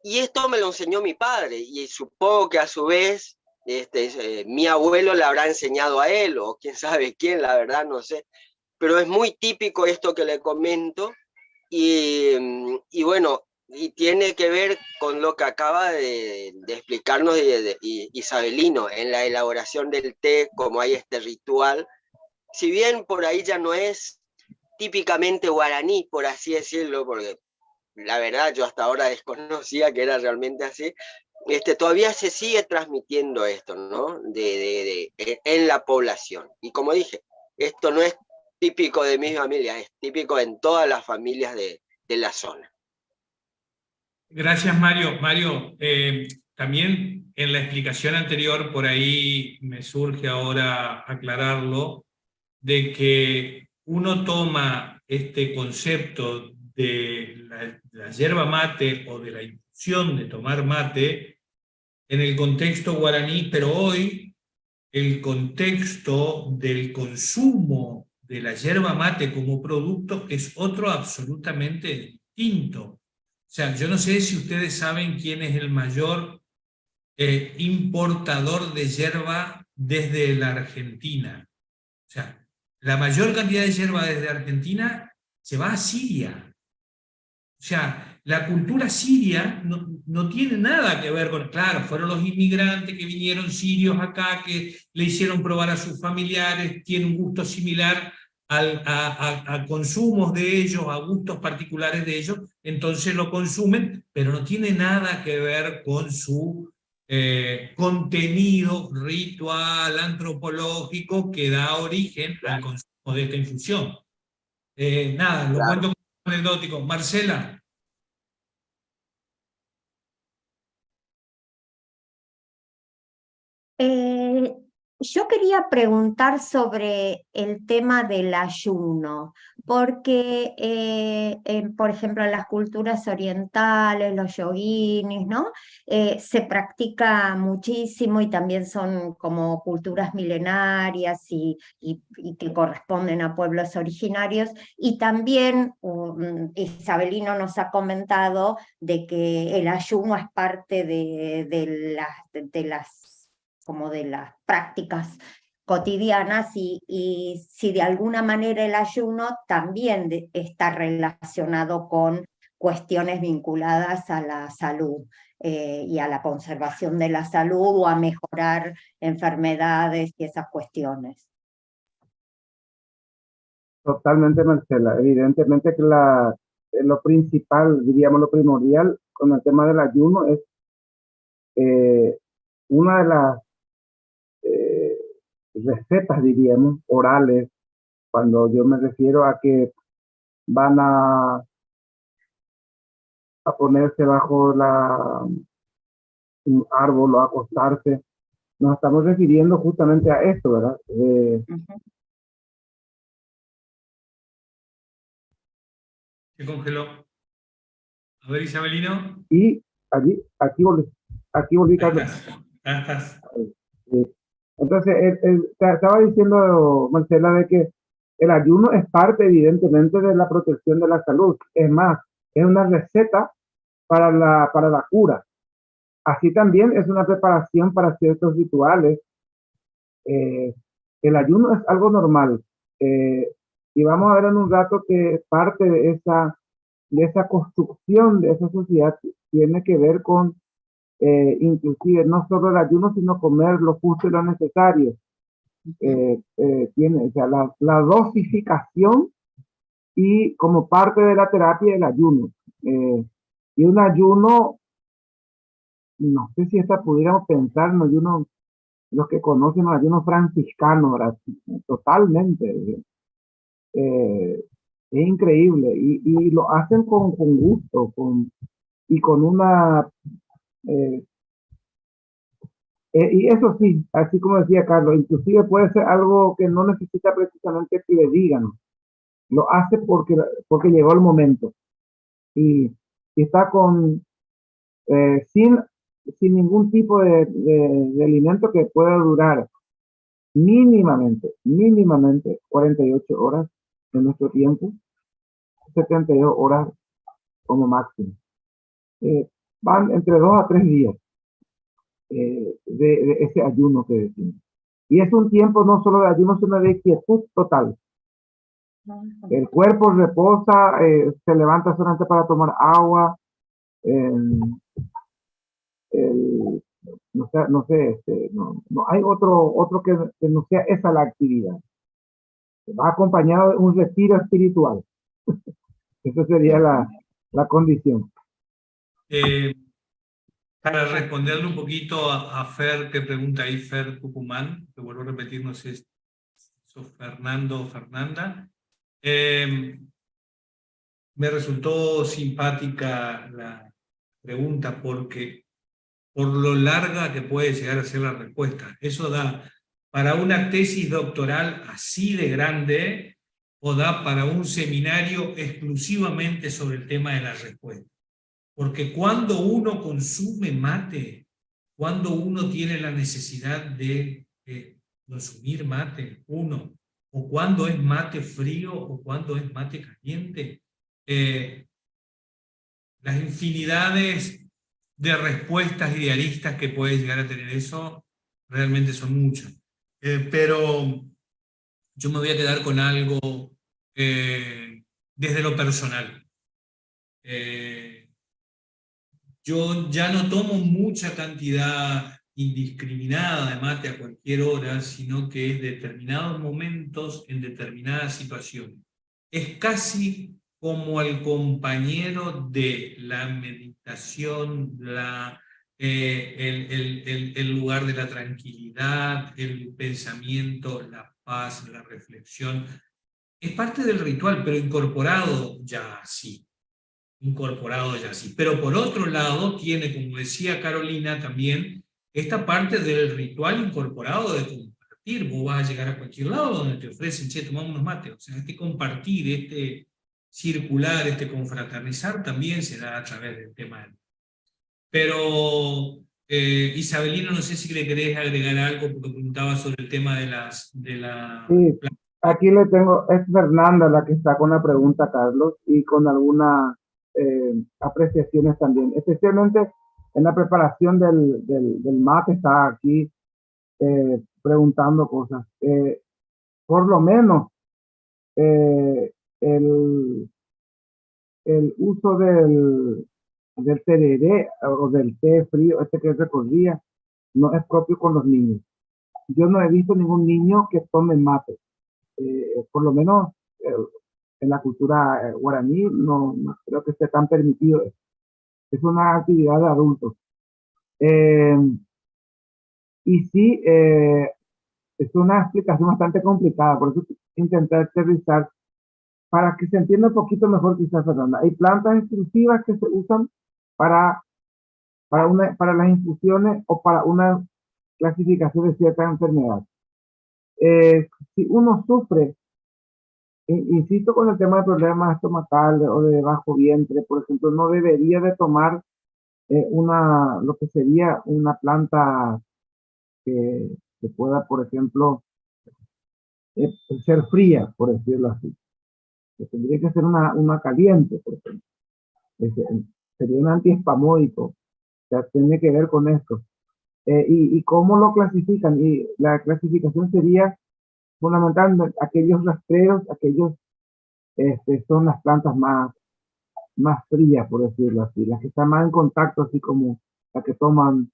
Y esto me lo enseñó mi padre, y supongo que a su vez mi abuelo le habrá enseñado a él, o quién sabe quién, la verdad no sé. Pero es muy típico esto que le comento, y bueno, y tiene que ver con lo que acaba de explicarnos Isabelino, en la elaboración del té, como hay este ritual. Si bien por ahí ya no es típicamente guaraní, por así decirlo, porque la verdad yo hasta ahora desconocía que era realmente así, todavía se sigue transmitiendo esto, ¿no? En la población. Y como dije, esto no es típico de mi familia, es típico en todas las familias de la zona. Gracias, Mario. Mario, también en la explicación anterior, por ahí me surge ahora aclararlo, de que uno toma este concepto de la yerba mate o de la infusión de tomar mate en el contexto guaraní, pero hoy el contexto del consumo de la yerba mate como producto es otro absolutamente distinto. O sea, yo no sé si ustedes saben quién es el mayor importador de yerba desde la Argentina. O sea, la mayor cantidad de yerba desde Argentina se va a Siria. O sea, la cultura siria no tiene nada que ver con... Claro, fueron los inmigrantes que vinieron sirios acá, que le hicieron probar a sus familiares, tiene un gusto similar, a consumos de ellos, a gustos particulares de ellos, entonces lo consumen, pero no tiene nada que ver con su contenido ritual, antropológico, que da origen al consumo de esta infusión. Nada, lo cuento como anecdótico. Marcela. Yo quería preguntar sobre el tema del ayuno, porque, por ejemplo, en las culturas orientales, los yoguinis, ¿no? Se practica muchísimo y también son como culturas milenarias y que corresponden a pueblos originarios. Y también Isabelino nos ha comentado de que el ayuno es parte de las como de las prácticas cotidianas y si de alguna manera el ayuno también está relacionado con cuestiones vinculadas a la salud y a la conservación de la salud o a mejorar enfermedades y esas cuestiones. Totalmente, Marcela. Evidentemente que lo principal, diríamos lo primordial con el tema del ayuno es una de las recetas, diríamos, orales, cuando yo me refiero a que van a ponerse bajo un árbol o acostarse, nos estamos refiriendo justamente a esto, ¿verdad? Se congeló. A ver, Isabelino. Y aquí volví, Carlos. Ahí estás. Entonces, estaba diciendo, Marcela, de que el ayuno es parte, evidentemente, de la protección de la salud. Es más, es una receta para la cura. Así también es una preparación para ciertos rituales. El ayuno es algo normal. Y vamos a ver en un rato que parte de esa construcción de esa sociedad tiene que ver con inclusive no solo el ayuno, sino comer lo justo y lo necesario. Tiene, o sea, la dosificación y como parte de la terapia del ayuno. Y un ayuno, no sé si esta pudiéramos pensar, un ayuno, los que conocen el ayuno franciscano, ¿verdad? Totalmente. Es increíble y lo hacen con gusto y con una y eso sí, así como decía Carlos, inclusive puede ser algo que no necesita precisamente que le digan, lo hace porque llegó el momento y está sin ningún tipo de alimento que pueda durar mínimamente 48 horas en nuestro tiempo, 72 horas como máximo. Van entre 2 a 3 días de ese ayuno que decimos. Y es un tiempo no solo de ayuno, sino de quietud total. El cuerpo reposa, se levanta solamente para tomar agua. No hay otro que no sea esa la actividad. Va acompañado de un retiro espiritual. Esa sería la condición. Para responderle un poquito a Fer, que pregunta ahí, Fer Tucumán, que vuelvo a repetir, no sé si sos Fernando o Fernanda. Me resultó simpática la pregunta porque por lo larga que puede llegar a ser la respuesta. Eso da para una tesis doctoral así de grande o da para un seminario exclusivamente sobre el tema de la respuesta. Porque cuando uno consume mate, cuando uno tiene la necesidad de consumir mate, o cuando es mate frío o cuando es mate caliente, las infinidades de respuestas idealistas que puede llegar a tener eso realmente son muchas. Pero yo me voy a quedar con algo desde lo personal. Yo ya no tomo mucha cantidad indiscriminada de mate a cualquier hora, sino que es determinados momentos en determinadas situaciones. Es casi como el compañero de la meditación, el lugar de la tranquilidad, el pensamiento, la paz, la reflexión. Es parte del ritual, pero incorporado ya así. Pero por otro lado tiene, como decía Carolina también, esta parte del ritual incorporado de compartir. Vos vas a llegar a cualquier lado donde te ofrecen, che, tomamos unos mates. O sea, este compartir, este circular, este confraternizar también se da a través del tema del... Pero, Isabelino, no sé si le querés agregar algo, porque preguntaba sobre el tema de Sí, aquí le tengo, es Fernanda la que está con la pregunta, Carlos, y con algunas apreciaciones también, especialmente en la preparación del mate, está aquí preguntando cosas. Por lo menos eh, el, el uso del tereré o del té frío, este que recorría, no es propio con los niños. Yo no he visto ningún niño que tome mate. Por lo menos en la cultura guaraní no creo que esté tan permitido. Es una actividad de adultos. Eh, y sí, es una explicación bastante complicada, por eso intenté aterrizar para que se entienda un poquito mejor quizás, Fernanda. Hay plantas exclusivas que se usan para, para las infusiones o para una clasificación de cierta enfermedad. Si uno sufre, insisto con el tema de problemas estomacales o de bajo vientre, por ejemplo, no debería de tomar lo que sería una planta que pueda, por ejemplo, ser fría, por decirlo así. Que tendría que ser una caliente, por ejemplo. Sería un antiespasmódico. O sea, tiene que ver con esto. Y cómo lo clasifican. Y la clasificación sería fundamentalmente aquellos rastreros, aquellos son las plantas más frías, por decirlo así, las que están más en contacto, así como las que toman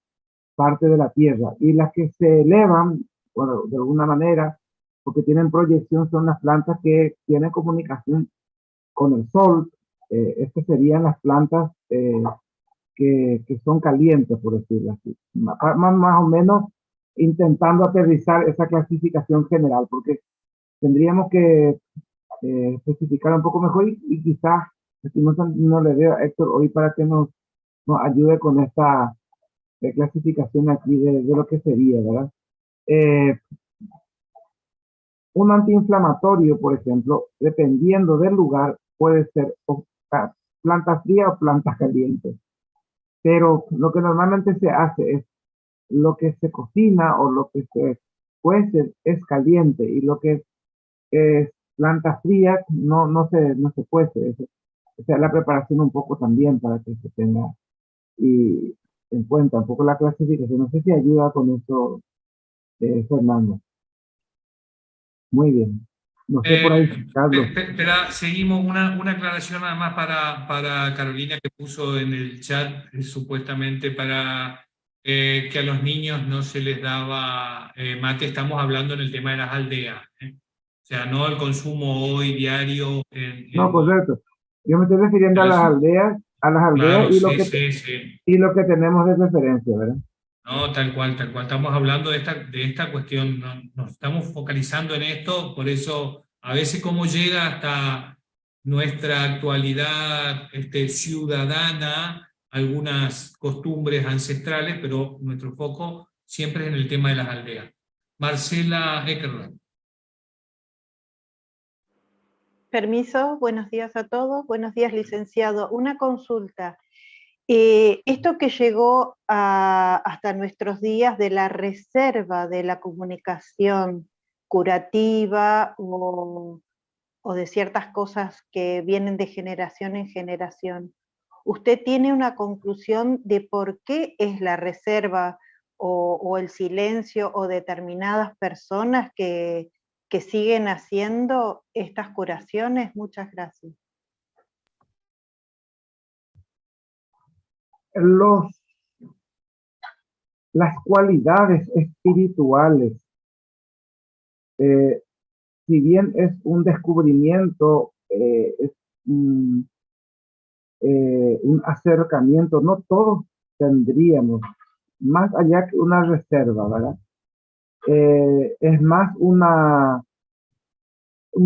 parte de la tierra. Y las que se elevan, bueno, de alguna manera, porque tienen proyección, son las plantas que tienen comunicación con el sol. Estas serían las plantas que son calientes, por decirlo así. Más o menos intentando aterrizar esa clasificación general, porque tendríamos que especificar un poco mejor y quizás aquí no le veo a Héctor hoy para que nos ayude con esta clasificación aquí de lo que sería, ¿verdad? Un antiinflamatorio, por ejemplo, dependiendo del lugar, puede ser planta fría o planta caliente. Pero lo que normalmente se hace es lo que se cocina o lo que se cuece es caliente y lo que es planta fría no se cuece. O sea, la preparación un poco también para que se tenga y en cuenta un poco la clasificación. No sé si ayuda con eso, Fernando. Muy bien. No sé por ahí, Carlos. Espera, seguimos una aclaración nada más para Carolina, que puso en el chat supuestamente para que a los niños no se les daba mate. Estamos hablando en el tema de las aldeas. O sea, no el consumo hoy diario. No, correcto. Yo me estoy refiriendo a las aldeas Claro, sí. y lo que tenemos de referencia, ¿verdad? No, tal cual. Estamos hablando de esta cuestión, nos estamos focalizando en esto, por eso a veces cómo llega hasta nuestra actualidad ciudadana, algunas costumbres ancestrales, pero nuestro foco siempre es en el tema de las aldeas. Marcela Eckerland. Permiso, buenos días a todos, buenos días, licenciado. Una consulta. Esto que llegó hasta nuestros días de la reserva de la comunicación curativa o de ciertas cosas que vienen de generación en generación, ¿usted tiene una conclusión de por qué es la reserva o el silencio o determinadas personas que siguen haciendo estas curaciones? Muchas gracias. las cualidades espirituales, si bien es un descubrimiento, es un acercamiento, no todos tendríamos, más allá que una reserva, ¿verdad? Es más un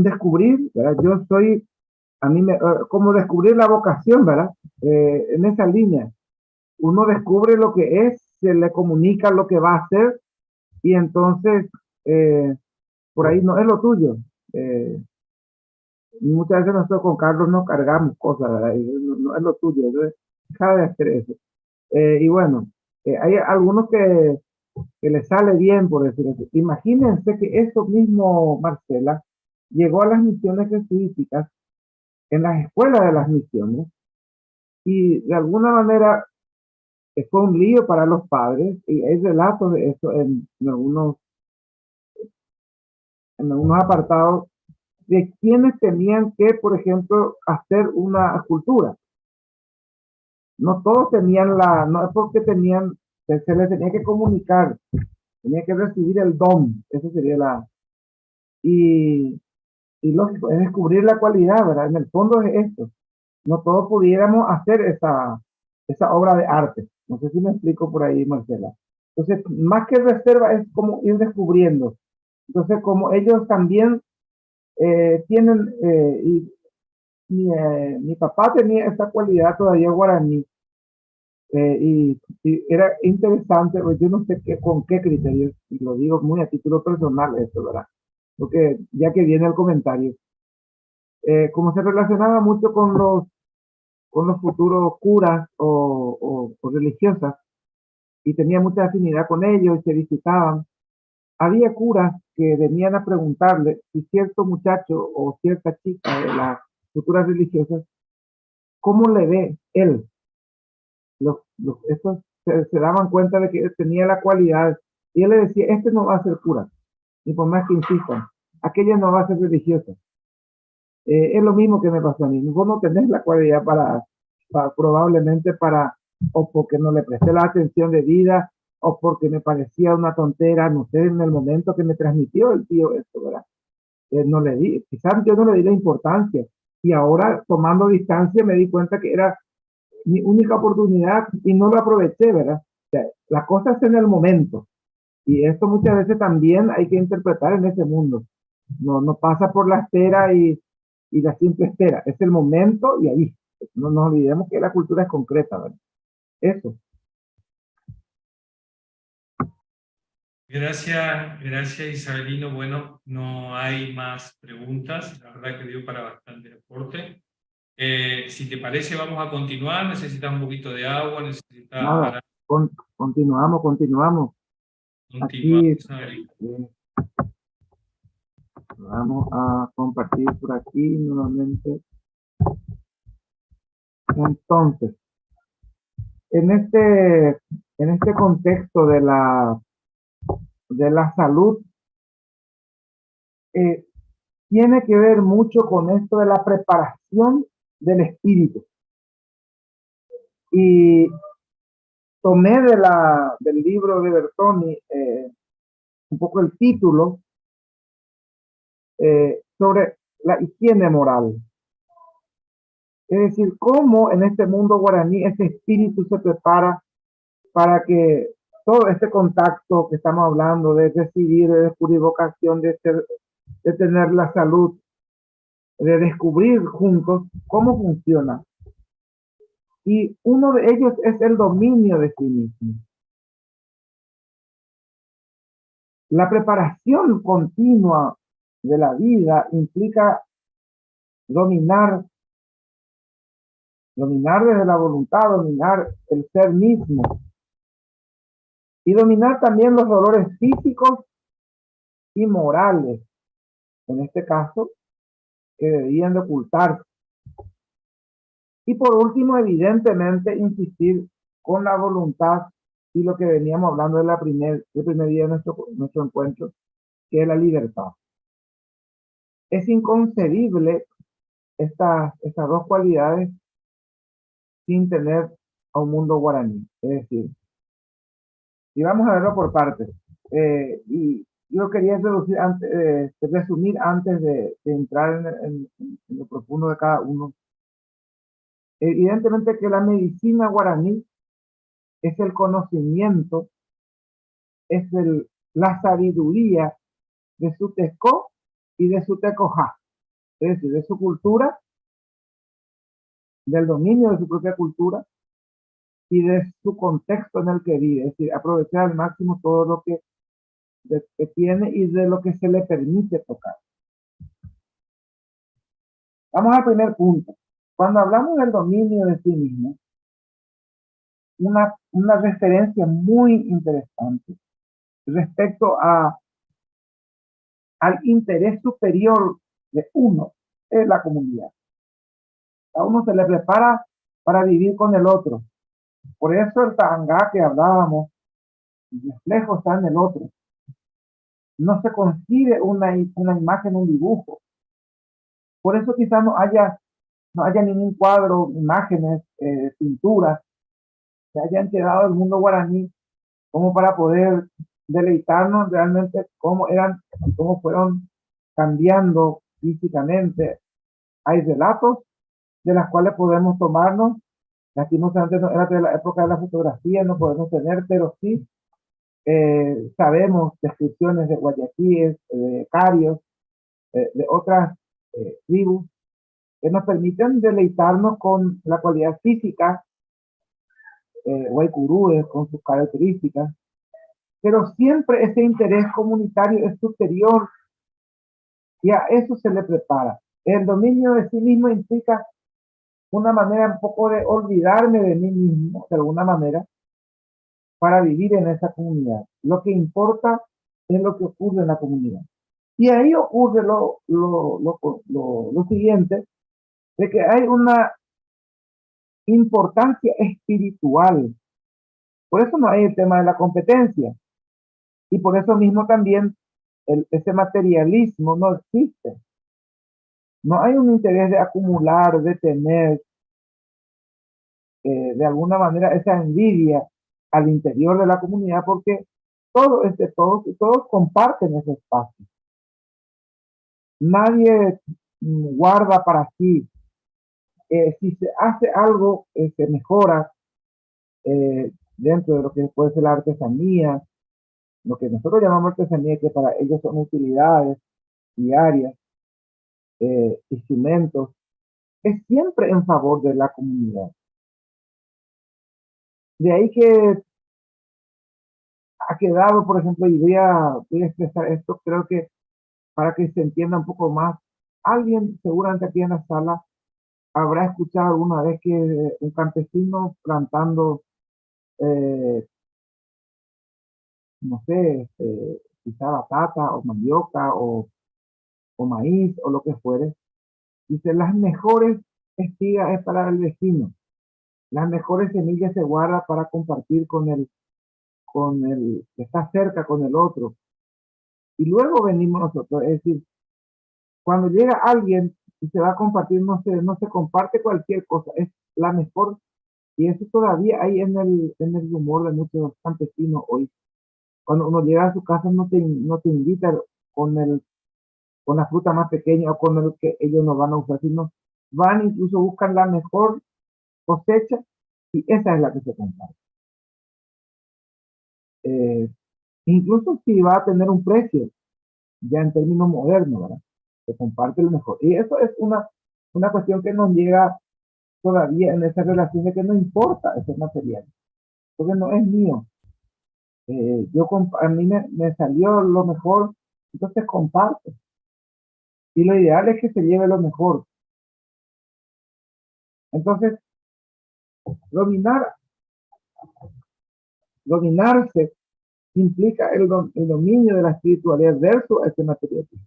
descubrir, ¿verdad? Yo soy, a mí me, como descubrir la vocación, ¿verdad? En esa línea, uno descubre lo que es, se le comunica lo que va a hacer, y entonces, por ahí no es lo tuyo. Muchas veces nosotros con Carlos nos cargamos cosas, ¿verdad? Y no es lo tuyo, entonces, deja de hacer eso. Y bueno, hay algunos que le sale bien, por decirlo así. Imagínense que eso mismo, Marcela, llegó a las misiones jesuíticas, en las escuelas de las misiones, y de alguna manera fue un lío para los padres, y hay relatos de eso en algunos apartados, de quienes tenían que, por ejemplo, hacer una escultura. No todos tenían no es porque tenían, se les tenía que comunicar, tenía que recibir el don, eso sería y lógico, es descubrir la cualidad, ¿verdad? En el fondo es esto. No todos pudiéramos hacer esa obra de arte. No sé si me explico por ahí, Marcela. Entonces, más que reserva, es como ir descubriendo. Entonces, como ellos también tienen, y mi papá tenía esa cualidad todavía guaraní, y era interesante, pues yo no sé con qué criterios, y lo digo muy a título personal esto, ¿verdad? Porque ya que viene el comentario, como se relacionaba mucho con los futuros curas o religiosas, y tenía mucha afinidad con ellos y se visitaban, había curas que venían a preguntarle si cierto muchacho o cierta chica de las futuras religiosas, ¿cómo le ve él? Estos se daban cuenta de que tenía la cualidad, y él le decía, este no va a ser cura, ni por más que insistan, aquella no va a ser religiosa. Es lo mismo que me pasó a mí, vos no tenés la cualidad probablemente o porque no le presté la atención de vida, o porque me parecía una tontera, no sé, en el momento que me transmitió el tío esto, ¿verdad? Quizás yo no le di la importancia, y ahora tomando distancia me di cuenta que era mi única oportunidad y no lo aproveché, ¿verdad? O sea, la cosa es en el momento, y esto muchas veces también hay que interpretar en ese mundo. No pasa por la espera y la simple espera, es el momento y ahí. No nos olvidemos que la cultura es concreta, ¿verdad? Eso. Gracias Isabelino. Bueno, no hay más preguntas, la verdad que dio para bastante aporte. Si te parece, vamos a continuar. ¿Necesitas un poquito de agua? ¿Necesitas Nada, para continuamos. continuar? Aquí vamos a compartir por aquí nuevamente. Entonces, en este contexto de la salud, tiene que ver mucho con esto de la preparación del espíritu. Y tomé del libro de Bertoni un poco el título sobre la higiene moral. Es decir, cómo en este mundo guaraní ese espíritu se prepara para que todo este contacto que estamos hablando, de decidir, de descubrir vocación, de tener la salud, de descubrir juntos cómo funciona. Y uno de ellos es el dominio de sí mismo. La preparación continua de la vida implica dominar desde la voluntad, dominar el ser mismo, y dominar también los dolores físicos y morales, en este caso, que debían de ocultarse. Y por último, evidentemente, insistir con la voluntad y lo que veníamos hablando del primer día de nuestro encuentro, que es la libertad. Es inconcebible estas dos cualidades sin tener a un mundo guaraní. Es decir, Y vamos a verlo por partes. Y yo quería resumir antes de entrar en lo profundo de cada uno. Evidentemente que la medicina guaraní es el conocimiento, es la sabiduría de su tecó y de su tecojá, es decir, de su cultura, del dominio de su propia cultura y de su contexto en el que vive, es decir, aprovechar al máximo todo lo que tiene y de lo que se le permite tocar. Vamos al primer punto. Cuando hablamos del dominio de sí mismo, una referencia muy interesante respecto al interés superior de uno es la comunidad. A uno se le prepara para vivir con el otro. Por eso el tangá que hablábamos, el reflejo está en el otro. No se concibe una imagen, un dibujo. Por eso quizás no haya ningún cuadro, imágenes, pinturas que hayan quedado del mundo guaraní como para poder deleitarnos realmente cómo fueron cambiando físicamente. Hay relatos de las cuales podemos tomarnos. Lastimosamente no era de la época de la fotografía, no podemos tener, pero sí sabemos descripciones de guayaquíes, de carios, de otras tribus que nos permiten deleitarnos con la cualidad física, guaycurúes con sus características, pero siempre ese interés comunitario es superior y a eso se le prepara. El dominio de sí mismo implica una manera un poco de olvidarme de mí mismo, de alguna manera, para vivir en esa comunidad. Lo que importa es lo que ocurre en la comunidad. Y ahí ocurre lo siguiente, de que hay una importancia espiritual. Por eso no hay el tema de la competencia. Y por eso mismo también ese materialismo no existe. No hay un interés de acumular, de tener, de alguna manera, esa envidia al interior de la comunidad, porque todos comparten ese espacio. Nadie guarda para sí. Si se hace algo, se mejora dentro de lo que puede ser la artesanía, lo que nosotros llamamos artesanía, que para ellos son utilidades diarias, instrumentos, es siempre en favor de la comunidad. De ahí que ha quedado, por ejemplo, y voy a expresar esto, creo que para que se entienda un poco más, alguien seguramente aquí en la sala habrá escuchado alguna vez que un campesino plantando, no sé, quizá batata o mandioca o maíz o lo que fuere, dice, las mejores espigas es para el vecino, las mejores semillas se guarda para compartir con el que está cerca, con el otro. Y luego venimos nosotros, es decir, cuando llega alguien y se va a compartir, no se comparte cualquier cosa, es la mejor, y eso todavía hay en el humor de muchos campesinos hoy. Cuando uno llega a su casa no te invita con la fruta más pequeña o con el que ellos no van a usar, sino van incluso buscan la mejor cosecha y esa es la que se comparte. Incluso si va a tener un precio, ya en términos modernos, ¿verdad? Se comparte lo mejor. Y eso es una cuestión que nos llega todavía en esa relación de que no importa ese material, porque no es mío. A mí me salió lo mejor, entonces comparto. Y lo ideal es que se lleve lo mejor. Entonces, dominarse implica el dominio de la espiritualidad versus ese materialismo.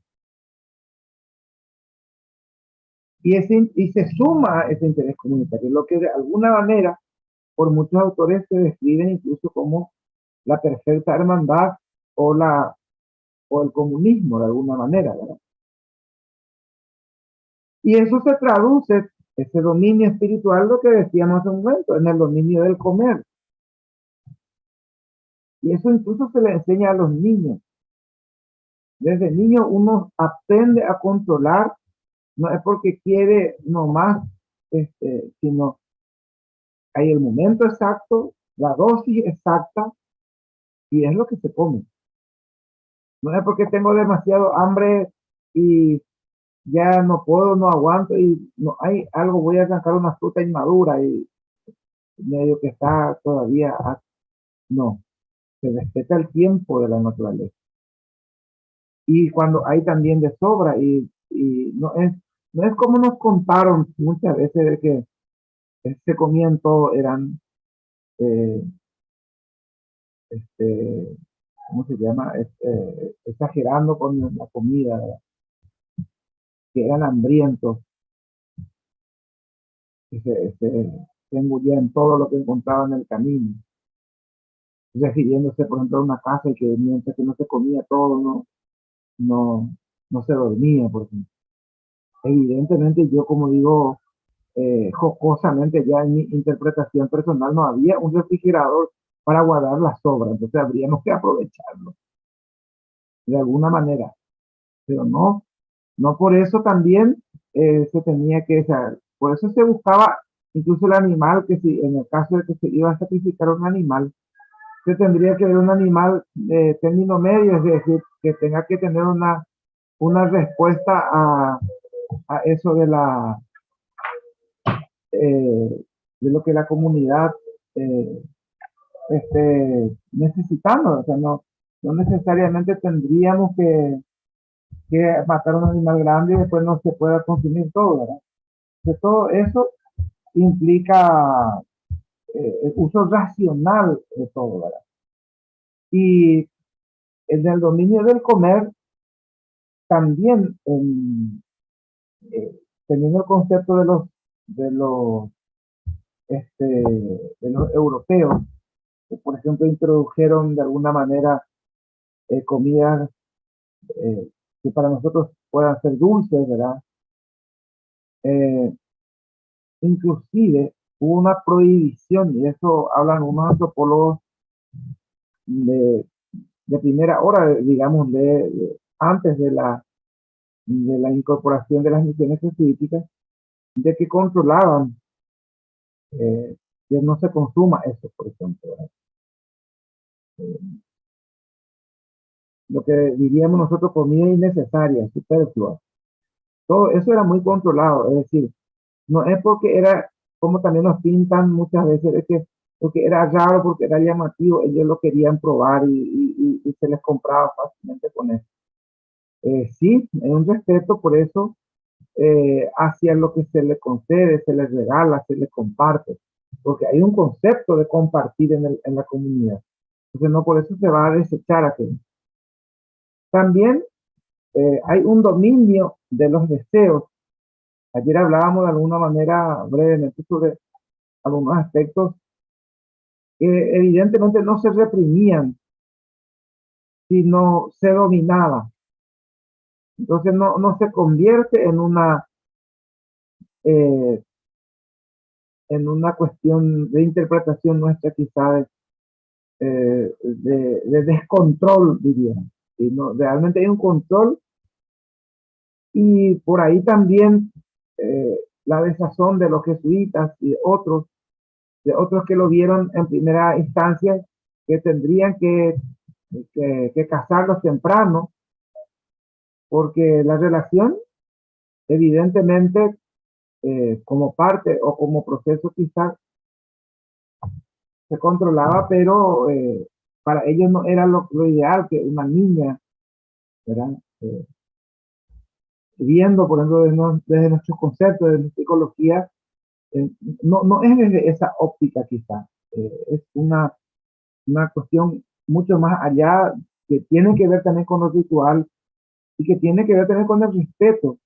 Y se suma a ese interés comunitario, lo que de alguna manera, por muchos autores se describen incluso como la perfecta hermandad o el comunismo de alguna manera, ¿verdad? Y eso se traduce, ese dominio espiritual, lo que decíamos hace un momento, en el dominio del comer. Y eso incluso se le enseña a los niños. Desde niño uno aprende a controlar, no es porque quiere nomás, sino hay el momento exacto, la dosis exacta, y es lo que se come. No es porque tengo demasiado hambre y ya no puedo, no aguanto, y no hay algo, voy a arrancar una fruta inmadura y medio que está todavía, no, se respeta el tiempo de la naturaleza. Y cuando hay también de sobra, y no es como nos contaron muchas veces de que se comían todo, eran, eh, ¿cómo se llama? Exagerando con la comida, ¿verdad? Que eran hambrientos, que se engullían todo lo que encontraban en el camino, refiriéndose, por ejemplo, a una casa y que mientras que no se comía todo, no, no se dormía, por ejemplo. Evidentemente, yo como digo, jocosamente, ya en mi interpretación personal no había un refrigerador para guardar las sobras, entonces habríamos que aprovecharlo de alguna manera, pero no por eso también se tenía que, o sea, por eso se buscaba incluso el animal, que si en el caso de que se iba a sacrificar un animal, se tendría que ver un animal de término medio, es decir, que tenga que tener una respuesta a eso de lo que la comunidad esté necesitando. O sea, no necesariamente tendríamos que matar un animal grande y después no se pueda consumir todo, ¿verdad? Que todo eso implica el uso racional de todo, ¿verdad? Y en el dominio del comer, también teniendo el concepto de los europeos, que por ejemplo introdujeron de alguna manera comidas que para nosotros puedan ser dulces, ¿verdad? Eh, Inclusive hubo una prohibición, y eso hablan unos antropólogos de, de primera hora, digamos, antes de la incorporación de las misiones jesuíticas, de que controlaban que no se consuma eso, por ejemplo. Lo que diríamos nosotros comida innecesaria, superflua. Todo eso era muy controlado, es decir, no es porque era, como también nos pintan muchas veces, de que porque era raro, porque era llamativo, ellos lo querían probar y se les compraba fácilmente con eso. Sí, hay un respeto por eso hacia lo que se le concede, se le regala, se le comparte, porque hay un concepto de compartir en la comunidad. Entonces no por eso se va a desechar aquello. También hay un dominio de los deseos. Ayer hablábamos de alguna manera brevemente sobre algunos aspectos que evidentemente no se reprimían, sino se dominaba. Entonces no se convierte eh, en una cuestión de interpretación nuestra quizá de descontrol, diríamos. Sino realmente hay un control y por ahí también la desazón de los jesuitas y de otros que lo vieron en primera instancia, que tendrían que casarlos temprano, porque la relación, evidentemente, como parte o como proceso quizás se controlaba, pero para ellos no era lo ideal que una niña, ¿verdad? Viendo, por ejemplo, desde nuestros conceptos, de nuestra psicología, no es desde esa óptica quizás, es una cuestión mucho más allá que tiene que ver también con lo ritual y que tiene que ver también con el respeto,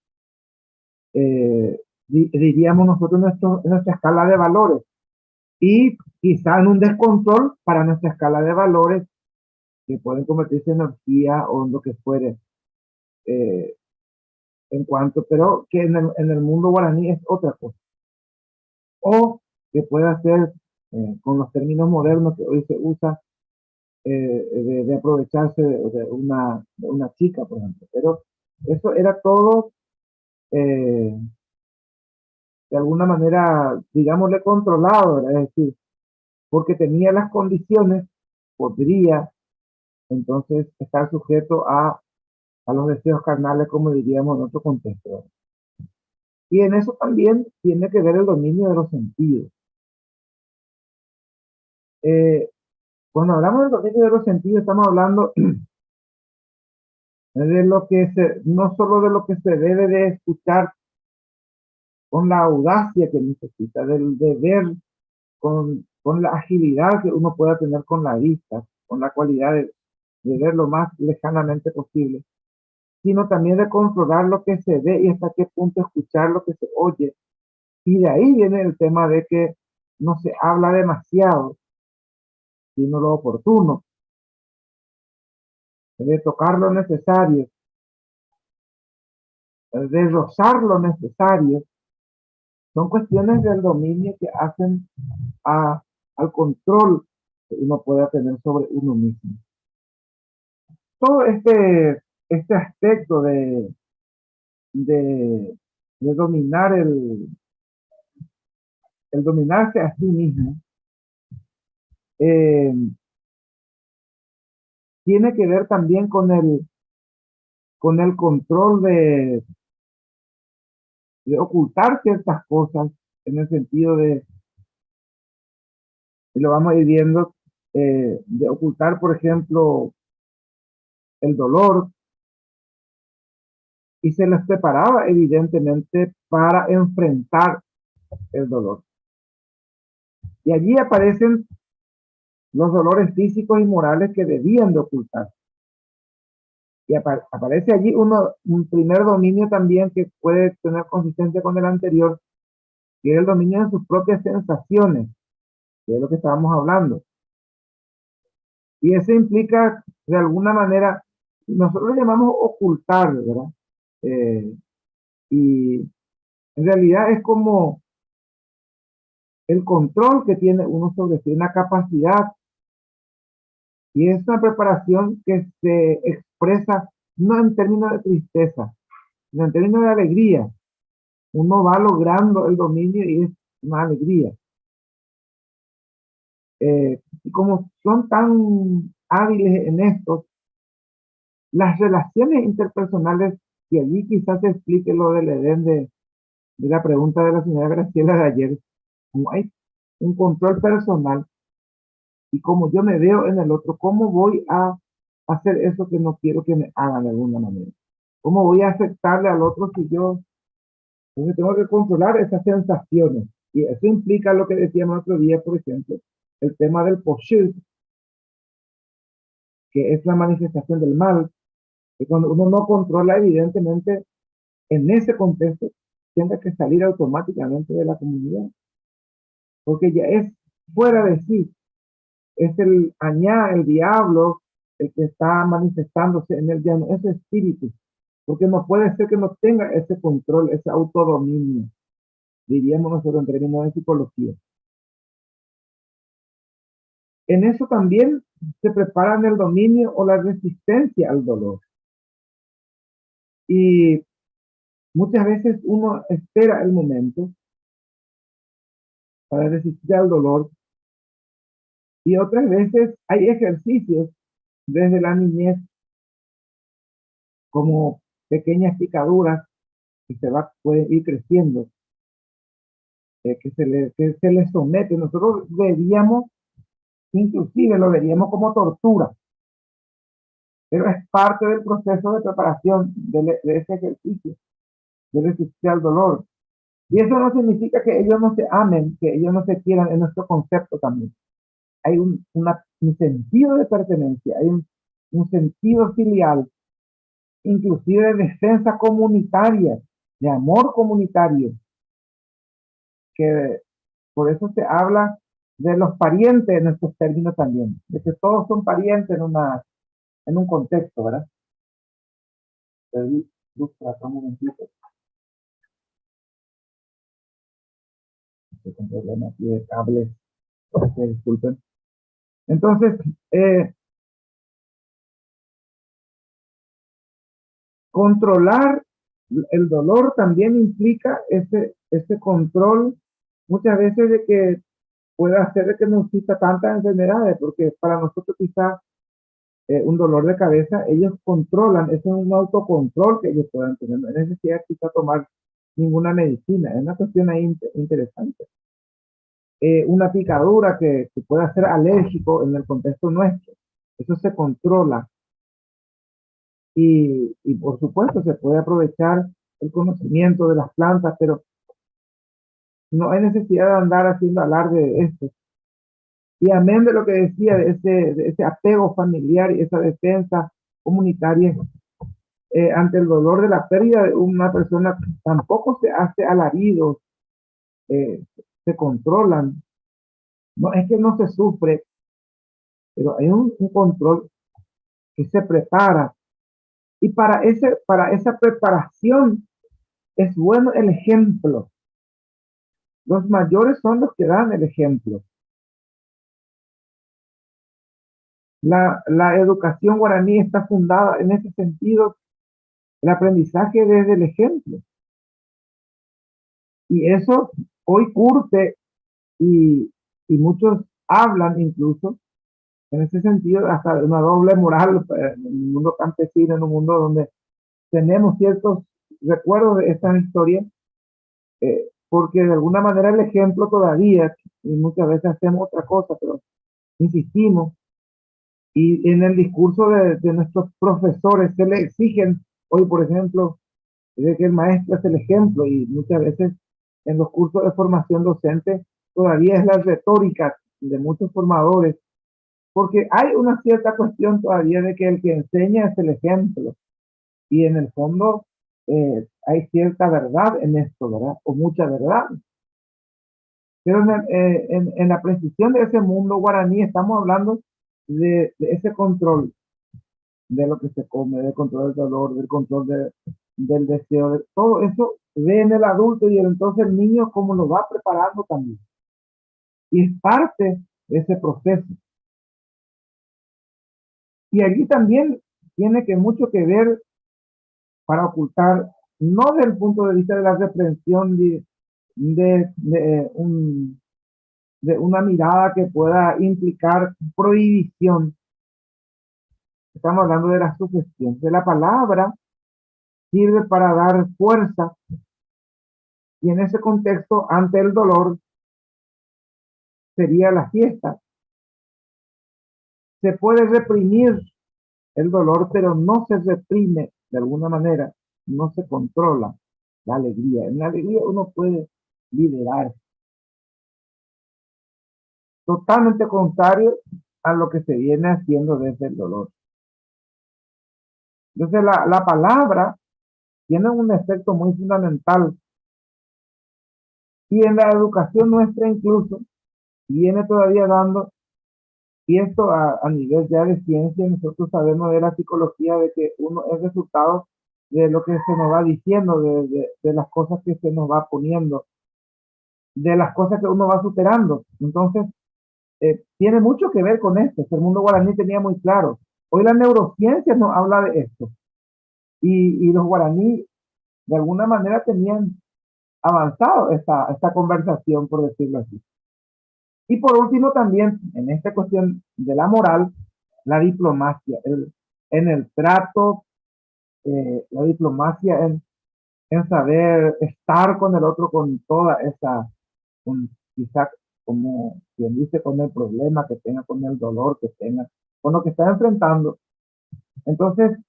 diríamos nosotros, en nuestra escala de valores y quizá en un descontrol para nuestra escala de valores que pueden convertirse en energía o en lo que fuere pero que en el mundo guaraní es otra cosa. O que pueda ser, con los términos modernos que hoy se usa, de aprovecharse de una chica, por ejemplo. Pero eso era todo, de alguna manera, digámosle, controlado, ¿verdad? Es decir, porque tenía las condiciones, podría entonces estar sujeto a los deseos carnales, como diríamos en otro contexto, ¿verdad? Y en eso también tiene que ver el dominio de los sentidos. Cuando hablamos del dominio de los sentidos, estamos hablando de lo que no solo de lo que se debe de escuchar con la audacia que necesita, de ver con la agilidad que uno pueda tener con la vista, con la cualidad de ver lo más lejanamente posible, sino también de controlar lo que se ve y hasta qué punto escuchar lo que se oye. Y de ahí viene el tema de que no se habla demasiado, sino lo oportuno, de tocar lo necesario, de rozar lo necesario. Son cuestiones del dominio que hacen al control que uno pueda tener sobre uno mismo. Todo este aspecto de dominar el dominarse a sí mismo, eh, tiene que ver también con el control de ocultar ciertas cosas, en el sentido y lo vamos a ir viendo, de ocultar, por ejemplo, el dolor, y se les preparaba evidentemente para enfrentar el dolor. Y allí aparecen los dolores físicos y morales que debían de ocultar. Y aparece allí un primer dominio también que puede tener consistencia con el anterior, que es el dominio de sus propias sensaciones, que es lo que estábamos hablando. Y eso implica, de alguna manera, nosotros lo llamamos ocultar, ¿verdad? Y en realidad es como el control que tiene uno sobre sí, una capacidad, y es una preparación que se expresa no en términos de tristeza, sino en términos de alegría. Uno va logrando el dominio y es una alegría. Y como son tan hábiles en esto, las relaciones interpersonales, y allí quizás se explique lo del Edén de la pregunta de la señora Graciela de ayer, como hay un control personal y como yo me veo en el otro, ¿cómo voy a hacer eso que no quiero que me hagan de alguna manera? ¿Cómo voy a aceptarle al otro si yo entonces tengo que controlar esas sensaciones? Y eso implica lo que decíamos otro día, por ejemplo, el tema del poshut, que es la manifestación del mal, que cuando uno no controla, evidentemente, en ese contexto, tiene que salir automáticamente de la comunidad, porque ya es fuera de sí, es el añá, el diablo, el que está manifestándose en el llano, ese espíritu, porque no puede ser que no tenga ese control, ese autodominio, diríamos nosotros en términos de psicología. En eso también se preparan el dominio o la resistencia al dolor. Y muchas veces uno espera el momento para resistir al dolor, y otras veces hay ejercicios desde la niñez, como pequeñas picaduras que pueden ir creciendo, que se le somete. Nosotros veríamos, inclusive lo veríamos como tortura, pero es parte del proceso de preparación de ese ejercicio, de resistir al dolor. Y eso no significa que ellos no se amen, que ellos no se quieran, en nuestro concepto también. Hay un sentido de pertenencia, hay un sentido filial, inclusive de defensa comunitaria, de amor comunitario, que por eso se habla de los parientes en estos términos también, de que todos son parientes en un contexto, ¿verdad? Un momentito. Estoy con problemas aquí de cables, disculpen. Entonces, controlar el dolor también implica ese control muchas veces de que puede hacer de que no exista tantas enfermedades, porque para nosotros quizás un dolor de cabeza, ellos controlan, ese es un autocontrol que ellos puedan tener, no es necesidad quizá tomar ninguna medicina, es una cuestión ahí interesante. Una picadura que pueda ser alérgico en el contexto nuestro, eso se controla y por supuesto se puede aprovechar el conocimiento de las plantas, pero no hay necesidad de andar haciendo alarde de esto. Y amén de lo que decía, de ese apego familiar y esa defensa comunitaria ante el dolor de la pérdida de una persona, tampoco se hace alaridos, se controlan. No es que no se sufre, pero hay un control que se prepara. Y para esa preparación es bueno el ejemplo. Los mayores son los que dan el ejemplo. La educación guaraní está fundada en ese sentido, el aprendizaje desde el ejemplo. Y eso hoy curte y muchos hablan incluso en ese sentido hasta de una doble moral en un mundo campesino, en un mundo donde tenemos ciertos recuerdos de estas historias, porque de alguna manera el ejemplo todavía, y muchas veces hacemos otra cosa, pero insistimos, y en el discurso de nuestros profesores se le exigen, hoy por ejemplo, de que el maestro es el ejemplo, y muchas veces en los cursos de formación docente todavía es la retórica de muchos formadores, porque hay una cierta cuestión todavía de que el que enseña es el ejemplo, y en el fondo hay cierta verdad en esto, ¿verdad? O mucha verdad. Pero en la precisión de ese mundo guaraní estamos hablando de ese control de lo que se come, del control del dolor, del control del deseo, de todo eso ve en el adulto y entonces el niño como lo va preparando también. Y es parte de ese proceso. Y allí también tiene que mucho que ver para ocultar, no desde el punto de vista de la reprensión de una mirada que pueda implicar prohibición. Estamos hablando de la sugestión. De la palabra sirve para dar fuerza y en ese contexto, ante el dolor, sería la fiesta. Se puede reprimir el dolor, pero no se reprime de alguna manera, no se controla la alegría. En la alegría uno puede liberar. Totalmente contrario a lo que se viene haciendo desde el dolor. Entonces la palabra tiene un efecto muy fundamental y en la educación nuestra incluso viene todavía dando, y esto a nivel ya de ciencia, nosotros sabemos de la psicología de que uno es resultado de lo que se nos va diciendo, de las cosas que se nos va poniendo, de las cosas que uno va superando. Entonces, tiene mucho que ver con esto. El mundo guaraní tenía muy claro. Hoy la neurociencia nos habla de esto. Y los guaraní, de alguna manera, tenían avanzado esta conversación, por decirlo así. Y por último, también, en esta cuestión de la moral, la diplomacia, en el trato, la diplomacia en saber estar con el otro con toda esa, quizá como quien dice, con el problema que tenga, con el dolor que tenga, con lo que está enfrentando. Entonces,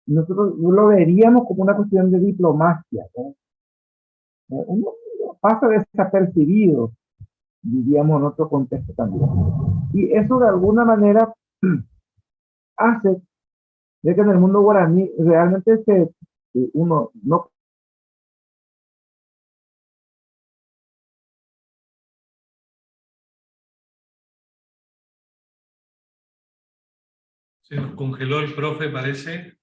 nosotros lo veríamos como una cuestión de diplomacia, ¿no? Uno pasa desapercibido, diríamos en otro contexto también. Y eso de alguna manera hace de que en el mundo guaraní realmente uno no. Se nos congeló el profe, parece.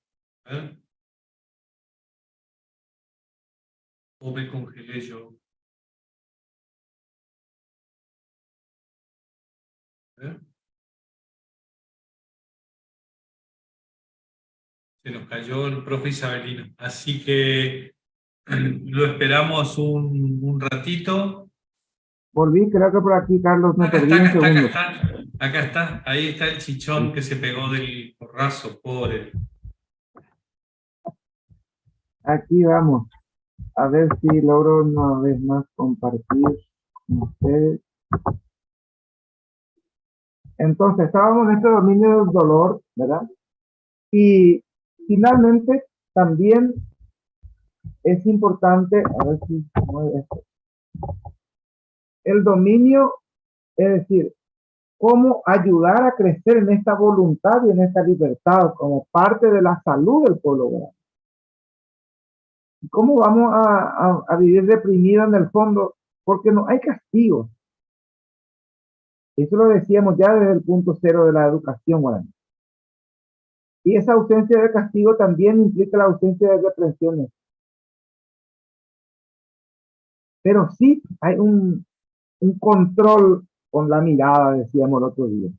¿O me congelé yo? Se nos cayó el profe Isabelino. Así que lo esperamos un ratito. Volví, creo que por aquí, Carlos, me Acá perdí está, un acá está, acá segundo. está. Acá está. Ahí está el chichón que se pegó del porrazo, pobre. Aquí vamos. A ver si logro una vez más compartir con ustedes. Entonces, estábamos en este dominio del dolor, ¿verdad? Y finalmente, también es importante, a ver si se mueve esto, el dominio, es decir, cómo ayudar a crecer en esta voluntad y en esta libertad como parte de la salud del pueblo guaraní. ¿Cómo vamos a vivir deprimidos en el fondo? Porque no hay castigo. Eso lo decíamos ya desde el punto cero de la educación guaraní. Y esa ausencia de castigo también implica la ausencia de represiones. Pero sí hay un control con la mirada, decíamos el otro día.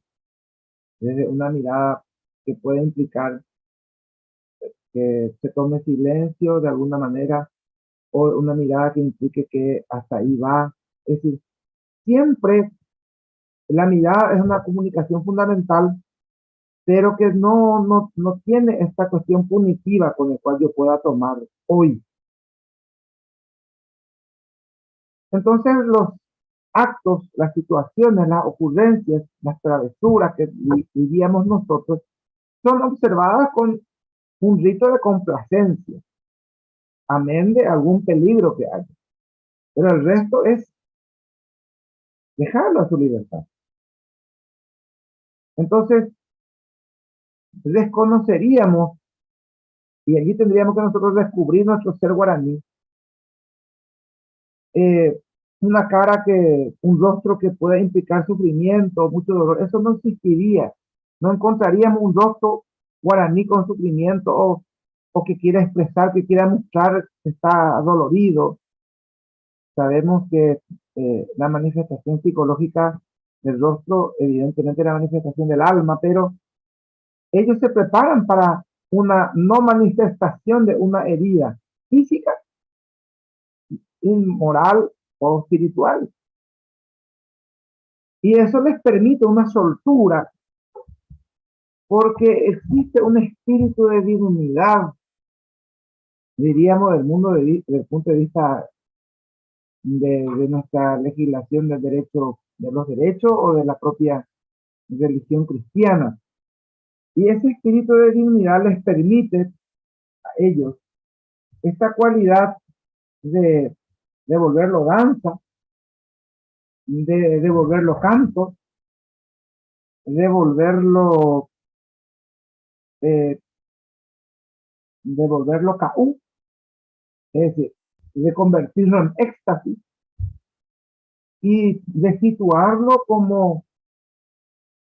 Desde una mirada que puede implicar que se tome silencio de alguna manera, o una mirada que implique que hasta ahí va. Es decir, siempre la mirada es una comunicación fundamental, pero que no tiene esta cuestión punitiva con la cual yo pueda tomar hoy. Entonces los actos, las situaciones, las ocurrencias, las travesuras que vivíamos nosotros son observadas con un rito de complacencia, amén de algún peligro que haya. Pero el resto es dejarlo a su libertad. Entonces, desconoceríamos, y allí tendríamos que nosotros descubrir nuestro ser guaraní, una cara un rostro que pueda implicar sufrimiento, mucho dolor. Eso no existiría. No encontraríamos un rostro guaraní con sufrimiento o que quiera expresar, que quiera mostrar que está dolorido. Sabemos que la manifestación psicológica del rostro, evidentemente la manifestación del alma, pero ellos se preparan para una no manifestación de una herida física, moral o espiritual. Y eso les permite una soltura, porque existe un espíritu de dignidad, diríamos, del mundo del punto de vista de nuestra legislación del derecho, de los derechos o de la propia religión cristiana. Y ese espíritu de dignidad les permite a ellos esta cualidad de volverlo danza, de volverlo canto, de volverlo caú, es decir, de convertirlo en éxtasis y de situarlo como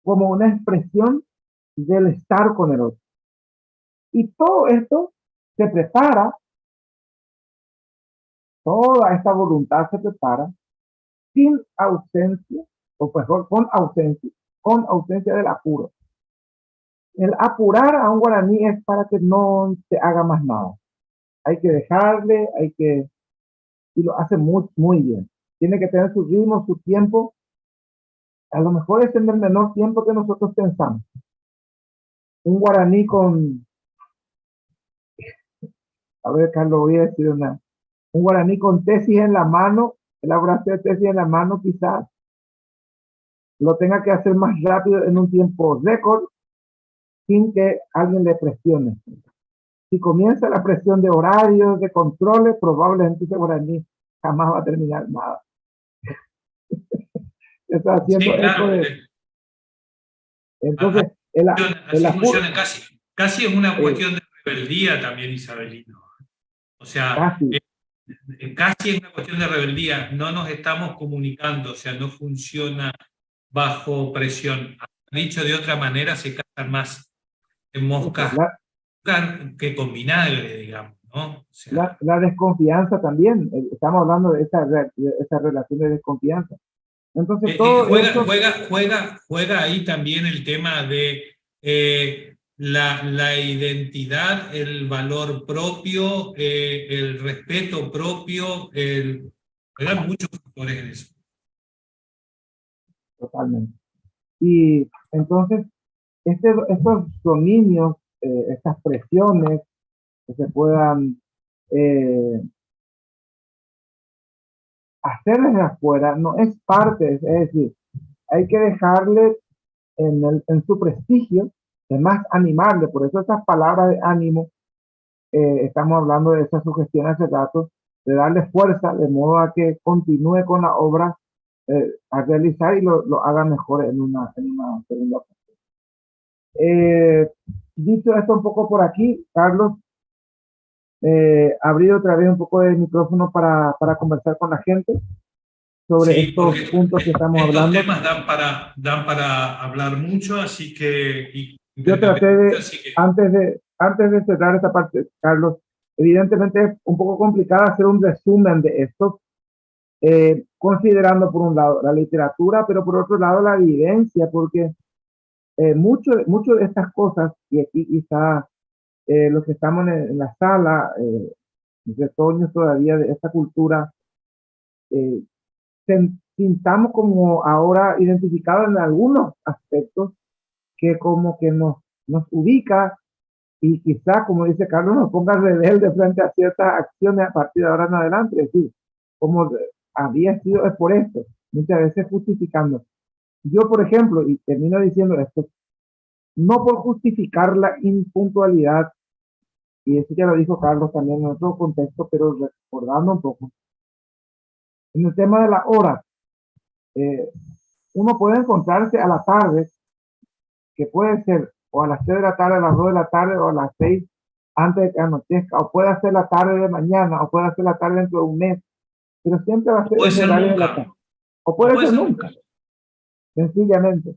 una expresión del estar con el otro. Y todo esto se prepara, toda esta voluntad se prepara sin ausencia, o mejor, con ausencia del apuro. El apurar a un guaraní es para que no se haga más nada. Hay que dejarle, y lo hace muy, muy bien. Tiene que tener su ritmo, su tiempo. A lo mejor es en el menor tiempo que nosotros pensamos. Un guaraní a ver, Carlos, voy a decir un guaraní con tesis en la mano, elaboración de tesis en la mano, quizás lo tenga que hacer más rápido en un tiempo récord, sin que alguien le presione. Si comienza la presión de horarios, de controles, probablemente ese guaraní jamás va a terminar nada. Está haciendo Sí, claro, eco de... Entonces, así funciona casi es una cuestión de rebeldía también, Isabelino. O sea, casi es una cuestión de rebeldía. No nos estamos comunicando, o sea, no funciona bajo presión. Dicho de otra manera, se casan más en moscas que con vinagre, digamos, ¿no? O sea, la desconfianza también. Estamos hablando de esa relación de desconfianza. Entonces todo juega ahí también el tema de la identidad, el valor propio, el respeto propio, eran muchos factores en eso. Totalmente. Y entonces, estos dominios, estas presiones que se puedan hacer desde afuera, no es parte, es decir, hay que dejarle en su prestigio, es más animarle, por eso esas palabras de ánimo, estamos hablando de esa sugestión hace rato, de darle fuerza, de modo a que continúe con la obra a realizar y lo haga mejor en una segunda ocasión. Dicho esto un poco por aquí, Carlos, abrir otra vez un poco de micrófono para conversar con la gente sobre Sí, estos puntos que estamos hablando. Estos temas dan para hablar mucho, así que... Yo traté de, antes de cerrar esta parte, Carlos, evidentemente es un poco complicado hacer un resumen de esto, considerando por un lado la literatura, pero por otro lado la evidencia, porque mucho de estas cosas, y aquí quizá los que estamos en la sala, retoños todavía de esta cultura, sintamos como ahora identificados en algunos aspectos que como que nos ubica y quizá, como dice Carlos, nos ponga rebelde frente a ciertas acciones a partir de ahora en adelante. Es decir, como había sido, es por esto, muchas veces justificando. Yo, por ejemplo, y termino diciendo esto, no por justificar la impuntualidad, y eso ya lo dijo Carlos también en otro contexto, pero recordando un poco, en el tema de la hora, uno puede encontrarse a la tarde, que puede ser o a las 3 de la tarde, a las 2 de la tarde, o a las 6 antes de que anochezca, o puede ser la tarde de mañana, o puede ser la tarde dentro de un mes, pero siempre va a ser ese horario de la tarde. O puede ser nunca, sencillamente.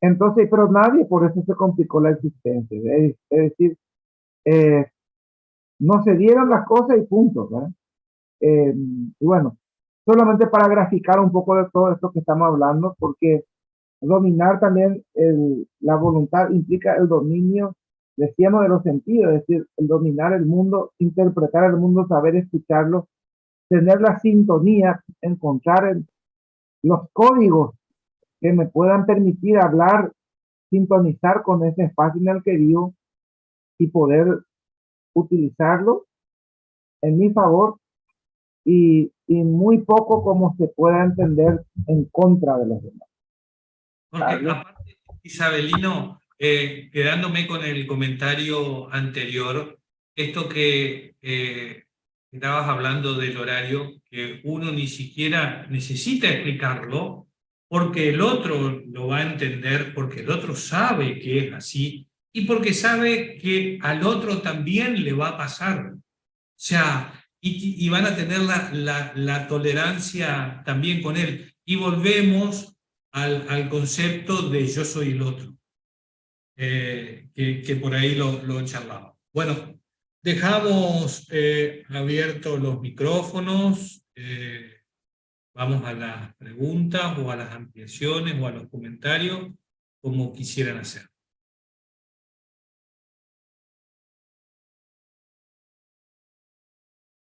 Entonces, pero nadie por eso se complicó la existencia. Es decir, no se dieron las cosas y punto, ¿verdad? Y bueno, solamente para graficar un poco de todo esto que estamos hablando, porque dominar también la voluntad implica el dominio, decíamos, de los sentidos, es decir, el dominar el mundo, interpretar el mundo, saber escucharlo, tener la sintonía, encontrar los códigos que me puedan permitir hablar, sintonizar con ese espacio en el que vivo y poder utilizarlo en mi favor y muy poco como se pueda entender en contra de los demás. Porque aparte, Isabelino, quedándome con el comentario anterior, esto que estabas hablando del horario, que uno ni siquiera necesita explicarlo, porque el otro lo va a entender, porque el otro sabe que es así, y porque sabe que al otro también le va a pasar. O sea, y van a tener la tolerancia también con él. Y volvemos al concepto de yo soy el otro, que por ahí lo charlamos. Bueno, dejamos abiertos los micrófonos, vamos a las preguntas o a las ampliaciones o a los comentarios, como quisieran hacer.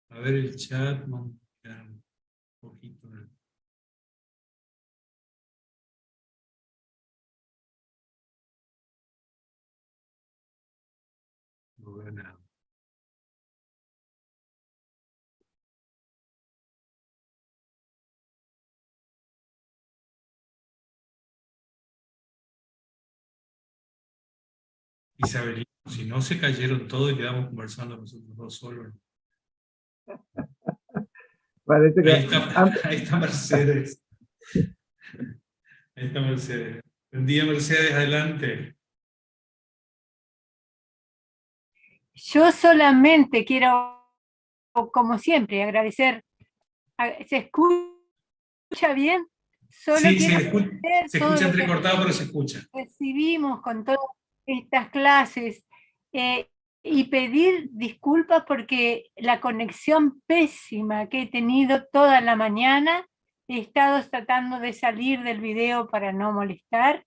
A ver el chat, vamos a quedar un poquito. No veo nada. Isabelino, si no se cayeron todos y quedamos conversando nosotros dos solos. Parece que ahí está Mercedes. Ahí está Mercedes. Buen día, Mercedes, adelante. Yo solamente quiero, como siempre, agradecer. ¿Se escucha bien? Solo sí, se escucha entrecortado, pero se escucha. Recibimos con todas estas clases y pedir disculpas porque la conexión pésima que he tenido toda la mañana, he estado tratando de salir del video para no molestar,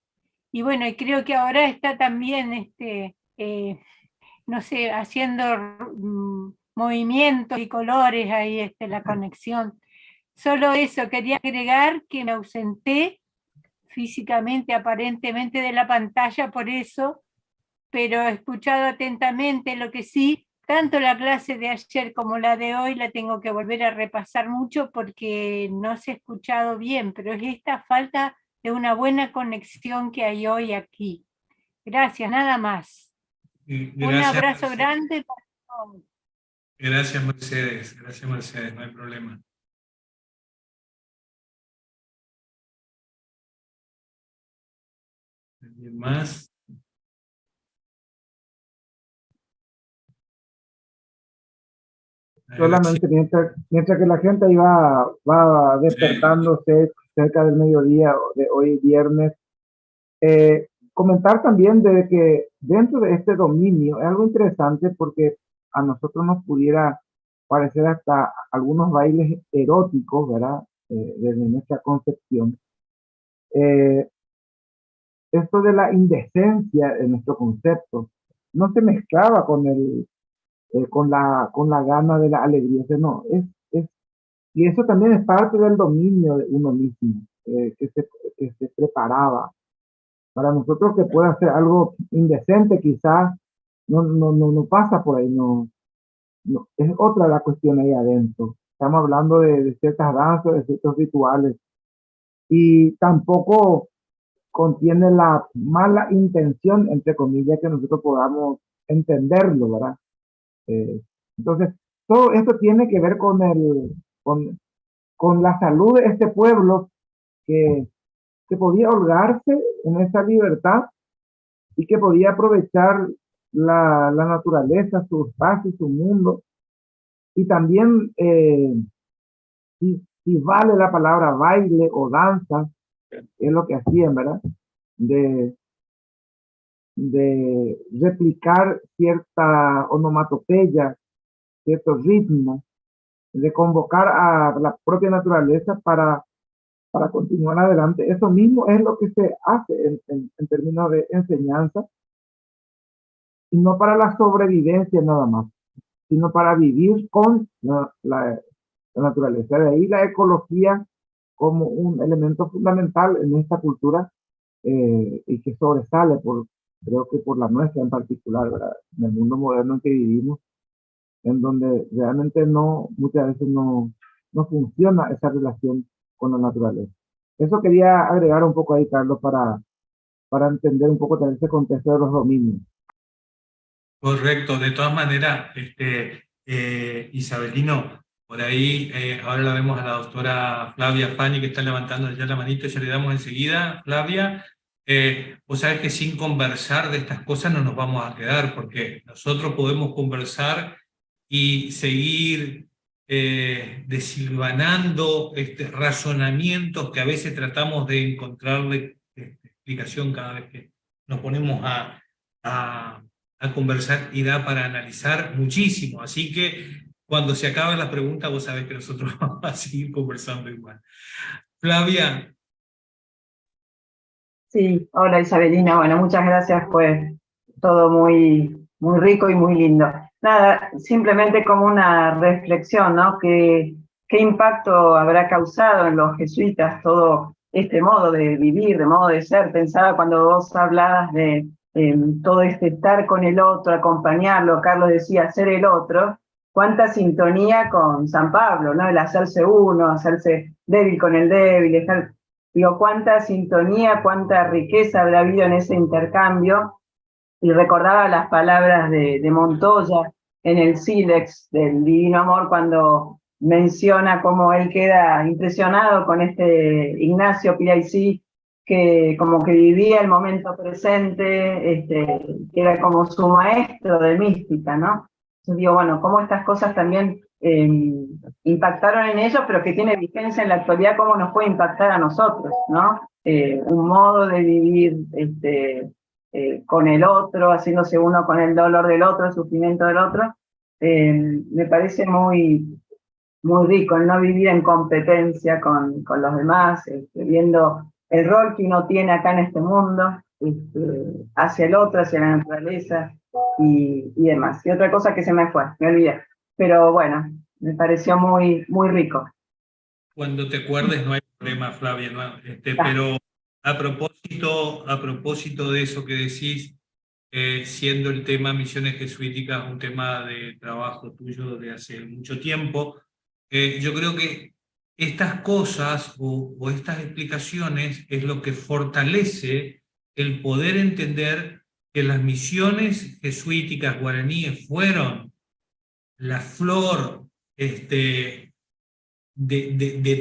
y bueno, y creo que ahora está también no sé, haciendo movimientos y colores ahí, la conexión. Solo eso, quería agregar que me ausenté físicamente, aparentemente, de la pantalla por eso, pero he escuchado atentamente. Lo que sí, tanto la clase de ayer como la de hoy la tengo que volver a repasar mucho porque no se ha escuchado bien, pero es esta falta de una buena conexión que hay hoy aquí. Gracias, nada más. Gracias, un abrazo Mercedes. grande para todos. Gracias, Mercedes, no hay problema. ¿Alguien más? Solamente mientras que la gente va despertándose cerca del mediodía de hoy viernes, comentar también de que dentro de este dominio es algo interesante porque a nosotros nos pudiera parecer hasta algunos bailes eróticos, ¿verdad? Desde nuestra concepción. Esto de la indecencia en nuestro concepto no se mezclaba con la gana de la alegría. O sea, no, y eso también es parte del dominio de uno mismo, que se preparaba. Para nosotros que pueda ser algo indecente, quizás no pasa por ahí, es otra la cuestión ahí adentro. Estamos hablando de ciertas danzas, de ciertos rituales, y tampoco contiene la mala intención, entre comillas, que nosotros podamos entenderlo, ¿verdad? Entonces, todo esto tiene que ver con la salud de este pueblo que podía holgarse en esa libertad y que podía aprovechar la naturaleza, su espacio, su mundo. Y también, si vale la palabra baile o danza, es lo que hacían, ¿verdad? De replicar cierta onomatopeya, cierto ritmo, de convocar a la propia naturaleza para continuar adelante. Eso mismo es lo que se hace en términos de enseñanza, y no para la sobrevivencia nada más, sino para vivir con la naturaleza. De ahí la ecología como un elemento fundamental en esta cultura, y que sobresale creo que por la nuestra en particular, ¿verdad? En el mundo moderno en que vivimos, en donde realmente muchas veces no funciona esa relación con la naturaleza. Eso quería agregar un poco ahí, Carlos, para entender un poco también ese contexto de los dominios. Correcto, de todas maneras, Isabelino, por ahí ahora la vemos a la doctora Flavia Fani que está levantando ya la manito, ya le damos enseguida. Flavia, vos sabés que sin conversar de estas cosas no nos vamos a quedar, porque nosotros podemos conversar y seguir desilvanando razonamientos que a veces tratamos de encontrarle explicación cada vez que nos ponemos a conversar, y da para analizar muchísimo. Así que cuando se acabe la pregunta, vos sabés que nosotros vamos a seguir conversando igual. Flavia. Sí, hola Isabelina, bueno, muchas gracias, pues todo muy, muy rico y muy lindo. Nada, simplemente como una reflexión, ¿no? ¿Qué impacto habrá causado en los jesuitas todo este modo de vivir, de modo de ser? Pensaba cuando vos hablabas de todo este estar con el otro, acompañarlo, Carlos decía, ser el otro, cuánta sintonía con San Pablo, ¿no? El hacerse uno, hacerse débil con el débil, estar... Digo, cuánta sintonía, cuánta riqueza habrá habido en ese intercambio. Y recordaba las palabras de Montoya en el Sílex del Divino Amor, cuando menciona cómo él queda impresionado con este Ignacio Piraicí, que como que vivía el momento presente, que era como su maestro de mística, ¿no? Entonces digo, bueno, cómo estas cosas también impactaron en ellos, pero que tiene vigencia en la actualidad, cómo nos puede impactar a nosotros, ¿no? Un modo de vivir con el otro, haciéndose uno con el dolor del otro, el sufrimiento del otro, me parece muy, muy rico el no vivir en competencia con los demás, viendo el rol que uno tiene acá en este mundo, hacia el otro, hacia la naturaleza, y demás. Y otra cosa que se me fue, me olvidé. Pero bueno, me pareció muy, muy rico. Cuando te acuerdes no hay problema, Flavia, ¿no? Pero a propósito de eso que decís, siendo el tema misiones jesuíticas un tema de trabajo tuyo de hace mucho tiempo, yo creo que estas cosas o estas explicaciones es lo que fortalece el poder entender que las misiones jesuíticas guaraníes fueron la flor de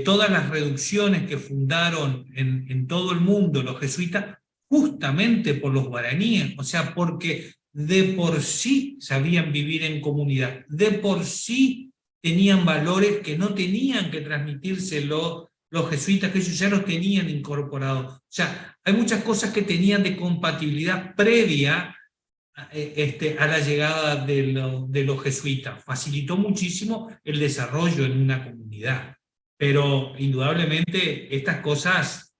todas las reducciones que fundaron en todo el mundo los jesuitas, justamente por los guaraníes, o sea, porque de por sí sabían vivir en comunidad, de por sí tenían valores que no tenían que transmitírselo los jesuitas, que ellos ya los tenían incorporados. O sea, hay muchas cosas que tenían de compatibilidad previa a la llegada de los jesuitas. Facilitó muchísimo el desarrollo en una comunidad, pero indudablemente estas cosas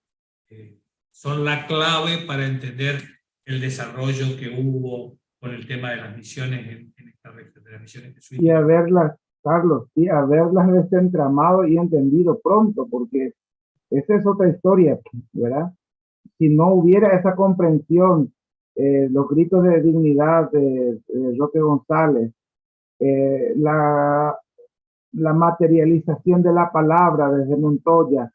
son la clave para entender el desarrollo que hubo con el tema de las misiones en esta región, de las misiones jesuitas. Y haberlas, Carlos, y haberlas desentramado y entendido pronto, porque esa es otra historia, ¿verdad? Si no hubiera esa comprensión, los gritos de dignidad de Roque González, la materialización de la palabra desde Montoya,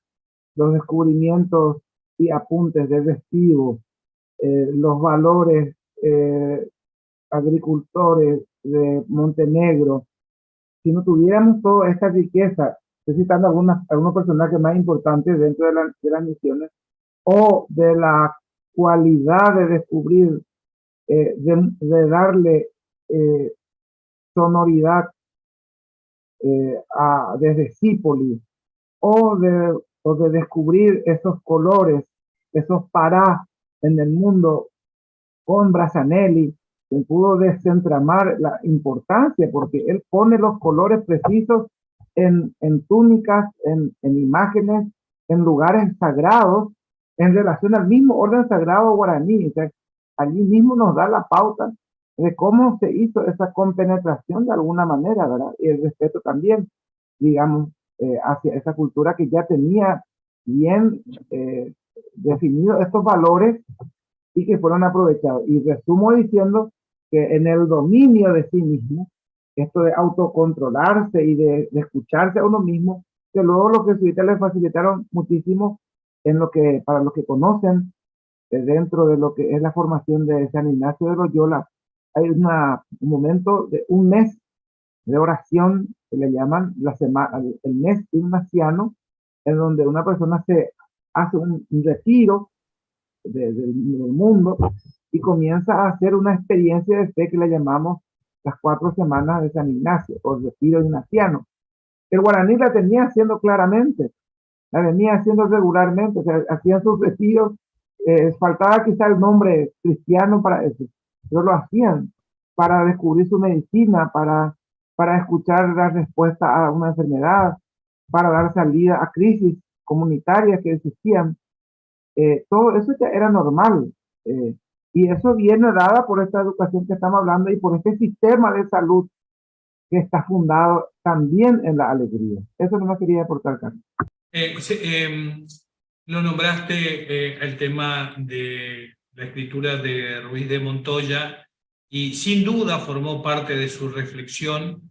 los descubrimientos y apuntes de Vestivo, los valores agricultores de Montenegro, si no tuviéramos toda esta riqueza, estoy citando algunos personajes más importantes dentro de las misiones, o de la cualidad de descubrir, de darle sonoridad desde Zípoli, o de descubrir esos colores, esos pará en el mundo con Brassanelli, que pudo desentramar la importancia, porque él pone los colores precisos en túnicas, en imágenes, en lugares sagrados, en relación al mismo orden sagrado guaraní. O sea, allí mismo nos da la pauta de cómo se hizo esa compenetración de alguna manera, ¿verdad? Y el respeto también, digamos, hacia esa cultura que ya tenía bien definidos estos valores y que fueron aprovechados. Y resumo diciendo que en el dominio de sí mismo, esto de autocontrolarse y de escucharse a uno mismo, que luego los jesuitas les facilitaron muchísimo en lo que, para los que conocen, dentro de lo que es la formación de San Ignacio de Loyola, hay un momento de un mes de oración, que le llaman el mes ignaciano, en donde una persona se hace un retiro del mundo y comienza a hacer una experiencia de fe que le llamamos las 4 semanas de San Ignacio, o retiro ignaciano. El guaraní la tenía haciendo claramente, la venía haciendo regularmente, o sea, hacían sus retiros, faltaba quizá el nombre cristiano para eso, pero lo hacían para descubrir su medicina, para escuchar dar respuesta a una enfermedad, para dar salida a crisis comunitarias que existían. Todo eso ya era normal, y eso viene dada por esta educación que estamos hablando y por este sistema de salud que está fundado también en la alegría. Eso no me quería aportar, Carlos. Lo nombraste el tema de la escritura de Ruiz de Montoya, y sin duda formó parte de su reflexión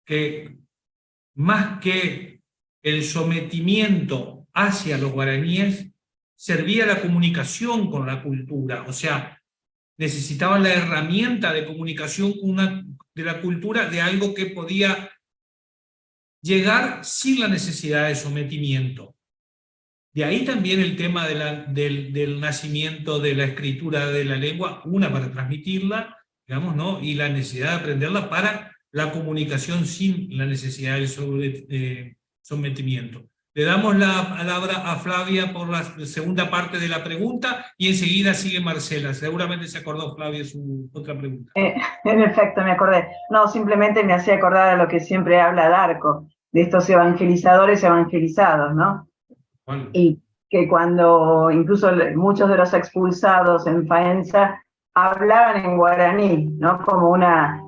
que más que el sometimiento hacia los guaraníes, servía la comunicación con la cultura, o sea, necesitaban la herramienta de comunicación de la cultura, de algo que podía llegar sin la necesidad de sometimiento. De ahí también el tema del nacimiento de la escritura de la lengua, una para transmitirla, digamos, ¿no? Y la necesidad de aprenderla para la comunicación sin la necesidad del sometimiento. Le damos la palabra a Flavia por la segunda parte de la pregunta y enseguida sigue Marcela. Seguramente se acordó Flavia su otra pregunta. En efecto, me acordé. No, simplemente me hacía acordar a lo que siempre habla Darco, de estos evangelizadores evangelizados, ¿no? Bueno. Y que cuando incluso muchos de los expulsados en Faenza hablaban en guaraní, ¿no? Como una,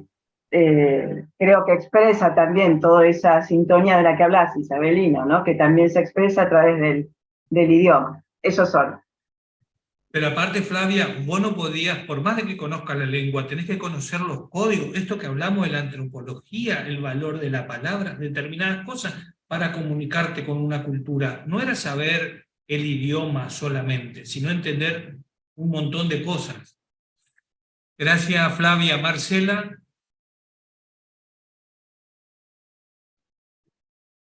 creo que expresa también toda esa sintonía de la que hablas, Isabelino, ¿no? Que también se expresa a través del idioma. Esos son. Pero aparte, Flavia, vos no podías, por más de que conozcas la lengua, tenés que conocer los códigos, esto que hablamos de la antropología, el valor de la palabra, determinadas cosas, para comunicarte con una cultura. No era saber el idioma solamente, sino entender un montón de cosas. Gracias, Flavia. Marcela.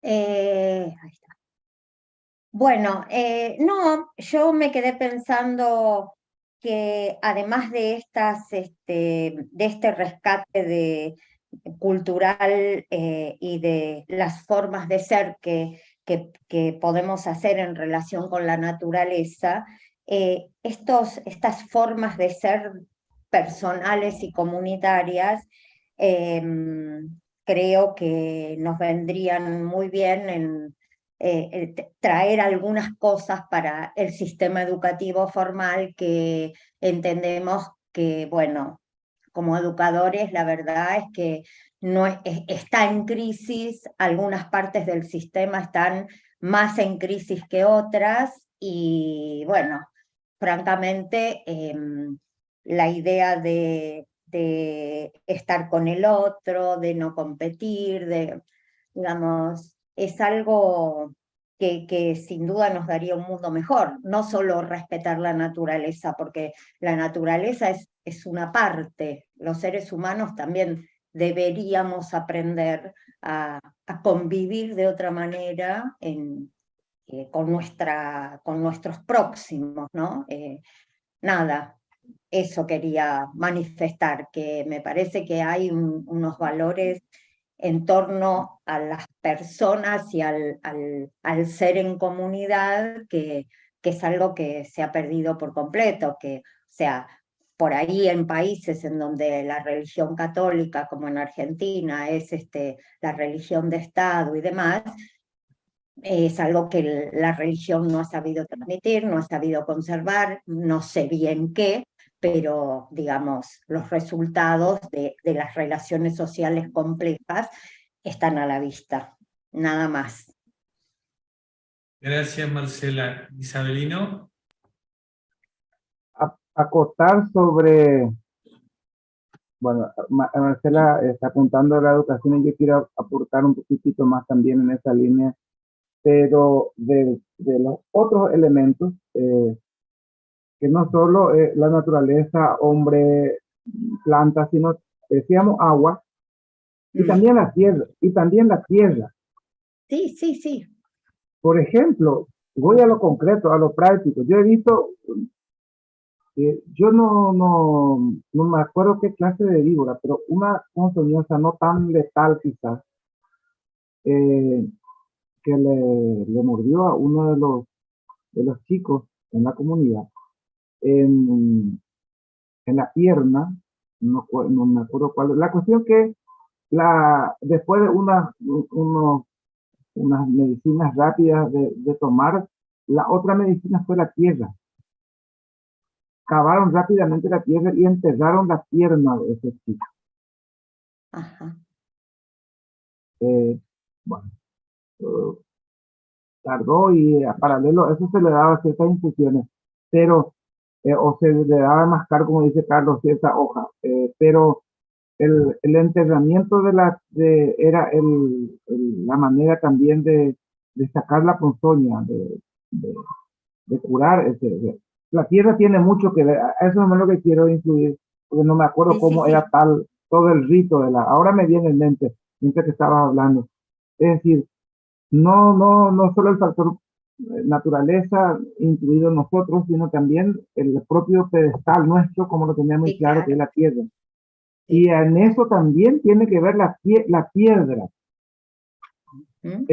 Ahí está. Bueno, no, yo me quedé pensando que además de este rescate cultural y de las formas de ser que podemos hacer en relación con la naturaleza, estas formas de ser personales y comunitarias, creo que nos vendrían muy bien en traer algunas cosas para el sistema educativo formal que entendemos que, bueno, como educadores, la verdad es que no está en crisis, algunas partes del sistema están más en crisis que otras, y bueno, francamente, la idea de estar con el otro, de no competir, digamos, es algo que sin duda nos daría un mundo mejor, no solo respetar la naturaleza, porque la naturaleza es una parte, los seres humanos también deberíamos aprender a convivir de otra manera con nuestros próximos, ¿no? Nada, eso quería manifestar, que me parece que hay unos valores en torno a las personas y al ser en comunidad que es algo que se ha perdido por completo, o sea, por ahí en países en donde la religión católica, como en Argentina, es la religión de Estado y demás, es algo que la religión no ha sabido transmitir, no ha sabido conservar, no sé bien qué, pero digamos, los resultados de las relaciones sociales complejas están a la vista, nada más. Gracias, Marcela. Isabelino. Acotar sobre, bueno, Marcela está apuntando a la educación y yo quiero aportar un poquitito más también en esa línea, pero de los otros elementos, que no solo la naturaleza, hombre, planta, sino decíamos agua, y también la tierra, y también la tierra. Sí, sí, sí. Por ejemplo, voy a lo concreto, a lo práctico. Yo he visto, yo no me acuerdo qué clase de víbora, pero una ponzoñosa no tan letal quizás, que le mordió a uno de los chicos en la comunidad, en la pierna, no me acuerdo cuál. La cuestión que después de unas medicinas rápidas de tomar, la otra medicina fue la tierra. Cavaron rápidamente la tierra y enterraron la pierna de ese chico. Ajá. Bueno, tardó y a paralelo a eso se le daba ciertas infusiones, pero, o se le daba mascar, como dice Carlos, cierta hoja, pero el enterramiento era la manera también de sacar la ponzoña, de curar. La tierra tiene mucho que ver, eso no es lo que quiero incluir, porque no me acuerdo Sí, cómo sí, era sí. todo el rito ahora me viene en mente, mientras que estabas hablando. Es decir, no solo el factor naturaleza incluido nosotros, sino también el propio pedestal nuestro, como lo tenemos muy Sí, claro, que es claro. la tierra. Sí. Y en eso también tiene que ver la piedra. ¿Mm?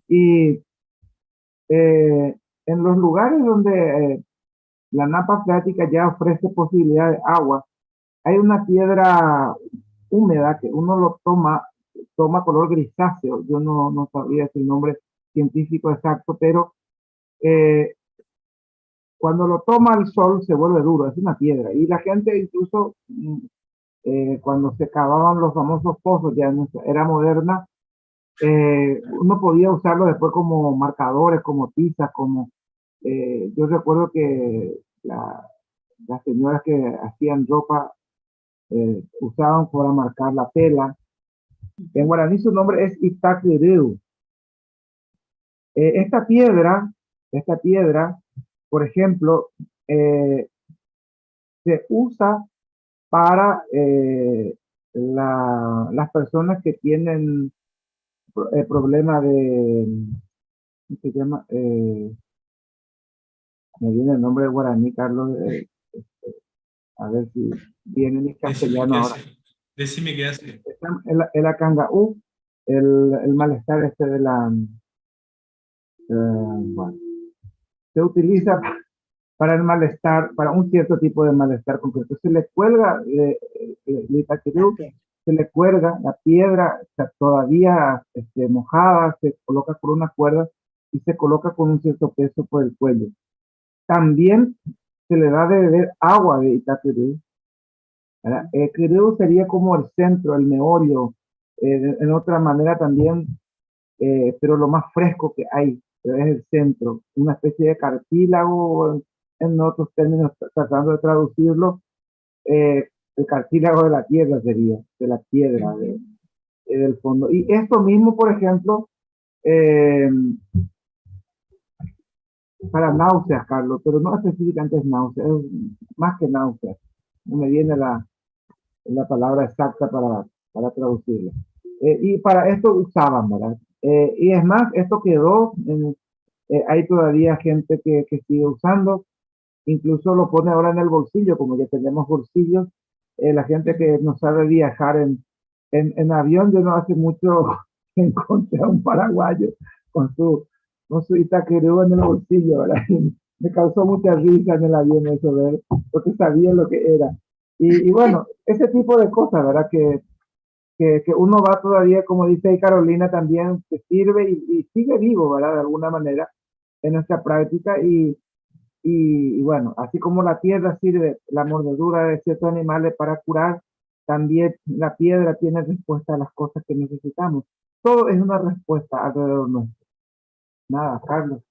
Y en los lugares donde la napa freática ya ofrece posibilidad de agua, hay una piedra húmeda que uno lo toma color grisáceo. Yo no sabría el nombre científico exacto, pero cuando lo toma el sol se vuelve duro, es una piedra. Y la gente incluso cuando se cavaban los famosos pozos ya en nuestra era moderna, uno podía usarlo después como marcadores, como tizas, como... yo recuerdo que las señoras que hacían ropa usaban para marcar la tela. En guaraní su nombre es Itaquireu. Esta piedra, por ejemplo, se usa para las personas que tienen problema de, ¿cómo se llama? Me viene el nombre de guaraní, Carlos, a ver si viene en castellano ahora. Decime qué hace. El acangaú, el malestar este de la... bueno, se utiliza para el malestar, para un cierto tipo de malestar concreto. Se le cuelga, se le cuelga la piedra, está todavía mojada, se coloca por una cuerda y se coloca con un cierto peso por el cuello. También se le da de beber agua de Itaquireu. Quireu sería como el centro, el meollo, en otra manera también, pero lo más fresco que hay, es el centro, una especie de cartílago, en otros términos, tratando de traducirlo, el cartílago de la tierra sería, de la piedra, del fondo. Y esto mismo, por ejemplo, para náuseas, Carlos, pero no específicamente es náuseas, es más que náuseas. No me viene la palabra exacta para traducirlo. Y para esto usaban, ¿verdad? Y es más, esto quedó, hay todavía gente que sigue usando, incluso lo pone ahora en el bolsillo, como ya tenemos bolsillos, la gente que no sabe viajar en avión. Yo no hace mucho encontré a un paraguayo con su Itaquireu en el bolsillo, ¿verdad? Y me causó mucha risa en el avión eso, ver, porque sabía lo que era. Y bueno, ese tipo de cosas, ¿verdad? Que uno va todavía, como dice ahí Carolina, también se sirve y sigue vivo, ¿verdad? De alguna manera en nuestra práctica y bueno, así como la tierra sirve, la mordedura de ciertos animales para curar, también la piedra tiene respuesta a las cosas que necesitamos. Todo es una respuesta alrededor nuestro. Nada, Carlos.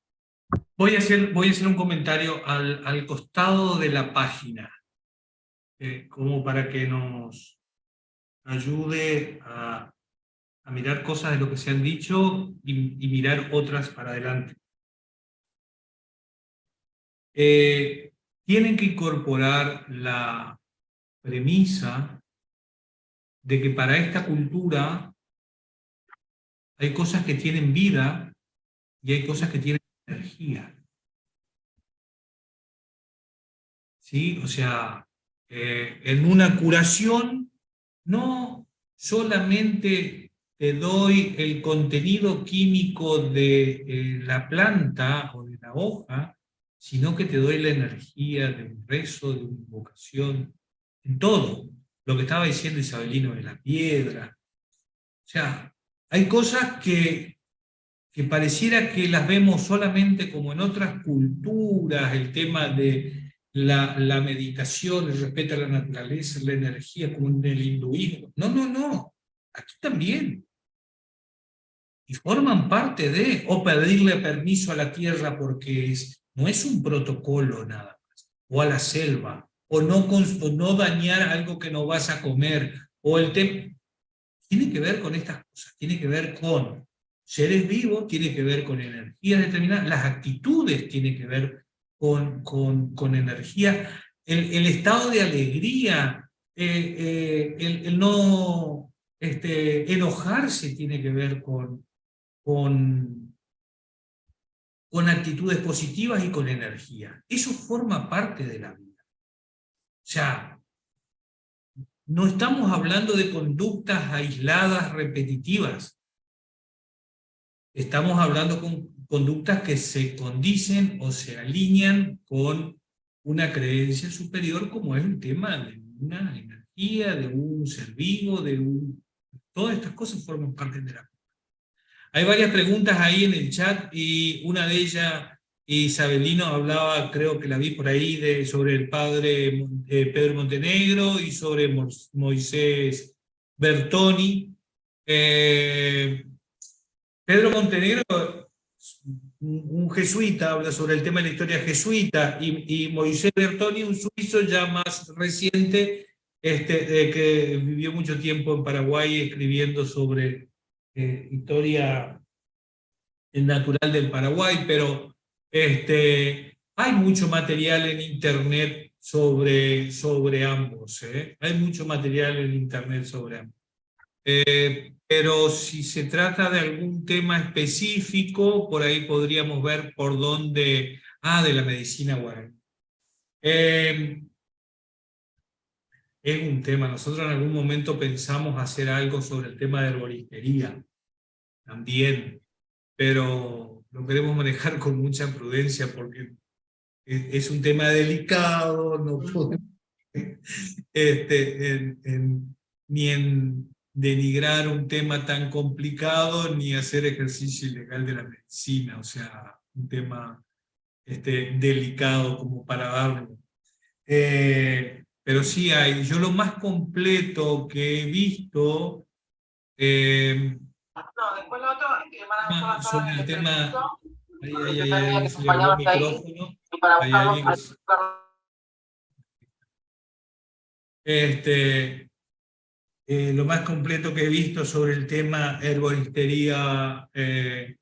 Voy a hacer un comentario al costado de la página, como para que nos ayude a mirar cosas de lo que se han dicho y mirar otras para adelante. Tienen que incorporar la premisa de que para esta cultura hay cosas que tienen vida y hay cosas que tienen energía. ¿Sí? O sea, en una curación no solamente te doy el contenido químico de la planta o de la hoja, sino que te doy la energía de un rezo, de una invocación, en todo. Lo que estaba diciendo Isabelino de la piedra. O sea, hay cosas que pareciera que las vemos solamente como en otras culturas, el tema de la meditación, el respeto a la naturaleza, la energía, como en el hinduismo. No, no, no. Aquí también. Y forman parte de, o pedirle permiso a la tierra porque no es un protocolo nada más, o a la selva, o no dañar algo que no vas a comer, o el tema. Tiene que ver con estas cosas, tiene que ver con seres vivos, tiene que ver con energías determinadas, las actitudes tienen que ver con energía, el estado de alegría, el no enojarse tiene que ver con actitudes positivas y con energía. Eso forma parte de la vida. O sea, no estamos hablando de conductas aisladas, repetitivas. Estamos hablando con conductas que se condicen o se alinean con una creencia superior, como es el tema de una energía, de un ser vivo, todas estas cosas forman parte de la vida. Hay varias preguntas ahí en el chat y una de ellas Isabelino hablaba, creo que la vi por ahí, sobre el padre Pedro Montenegro y sobre Moisés Bertoni. Pedro Montenegro, un jesuita, habla sobre el tema de la historia jesuita, y Moisés Bertoni, un suizo ya más reciente, que vivió mucho tiempo en Paraguay escribiendo sobre historia natural del Paraguay, pero hay mucho material en internet sobre ambos, hay mucho material en internet sobre ambos. Pero si se trata de algún tema específico, por ahí podríamos ver por dónde... de la medicina guaraní. Es un tema, nosotros en algún momento pensamos hacer algo sobre el tema de herboristería, también, pero lo queremos manejar con mucha prudencia porque es un tema delicado, no podemos ni en denigrar un tema tan complicado, ni hacer ejercicio ilegal de la medicina, o sea, un tema delicado como para darlo. Pero sí hay, yo lo más completo que he visto sobre el tema, ahí se le abrió el micrófono, hay alguien que... lo más completo que he visto sobre el tema herboristería de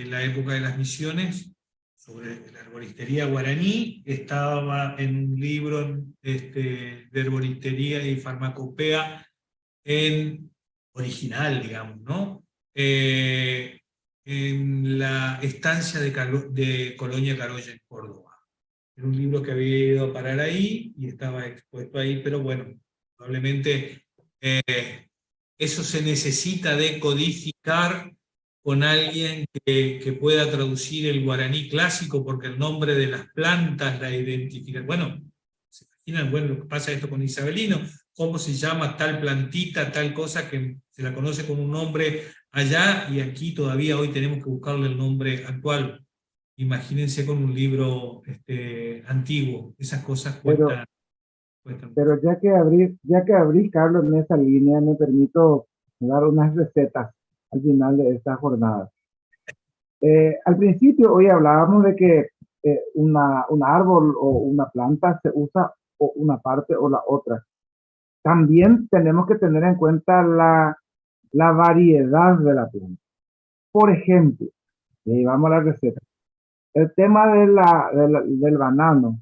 la época de las misiones, sobre la herboristería guaraní, estaba en un libro de herboristería y farmacopea en original, digamos, ¿no? En la estancia de Colonia Carolla en Córdoba. Era un libro que había ido a parar ahí y estaba expuesto ahí, pero bueno, probablemente eso se necesita de codificar con alguien que pueda traducir el guaraní clásico, porque el nombre de las plantas la identifica. Bueno, ¿se imaginan? Bueno, lo que pasa esto con Isabelino, cómo se llama tal plantita, tal cosa, que se la conoce con un nombre allá, y aquí todavía hoy tenemos que buscarle el nombre actual. Imagínense con un libro antiguo, esas cosas cuestan. Pero ya que abrí, Carlos, en esa línea, me permito dar unas recetas al final de esta jornada. Al principio, hoy hablábamos de que un árbol o una planta se usa o una parte o la otra. También tenemos que tener en cuenta la variedad de la planta. Por ejemplo, y vamos a la receta. El tema del banano,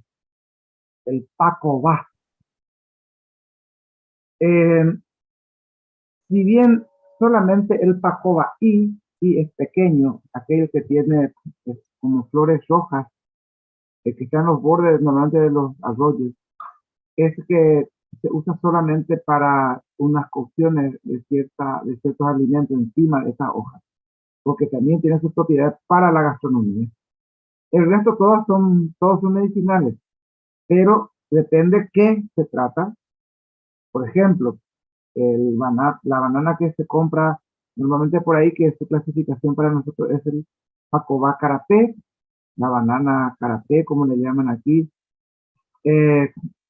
el pacobá. Si bien solamente el pacobá y es pequeño, aquel que tiene como flores rojas, que están en los bordes normalmente de los arroyos, es que se usa solamente para unas cocciones de ciertos alimentos encima de esas hojas, porque también tiene sus propiedades para la gastronomía. El resto todos son medicinales, pero depende qué se trata. Por ejemplo, la banana que se compra normalmente por ahí, que su clasificación para nosotros es el pacobá carapé, la banana carapé, como le llaman aquí,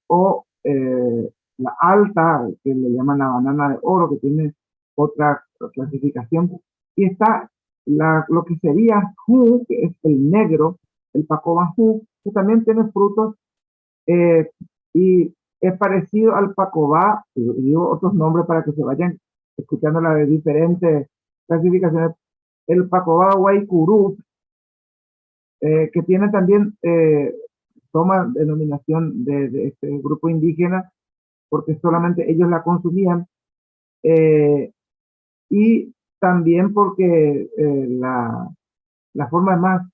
o la alta, que le llaman la banana de oro, que tiene otra clasificación, y está lo que sería ju, que es el negro, el pacobá ju, que también tiene frutos, y es parecido al pacobá, y digo otros nombres para que se vayan escuchando las de diferentes clasificaciones. El pacobá guaycurú, que tiene también, toma denominación de este grupo indígena, porque solamente ellos la consumían, y también porque la forma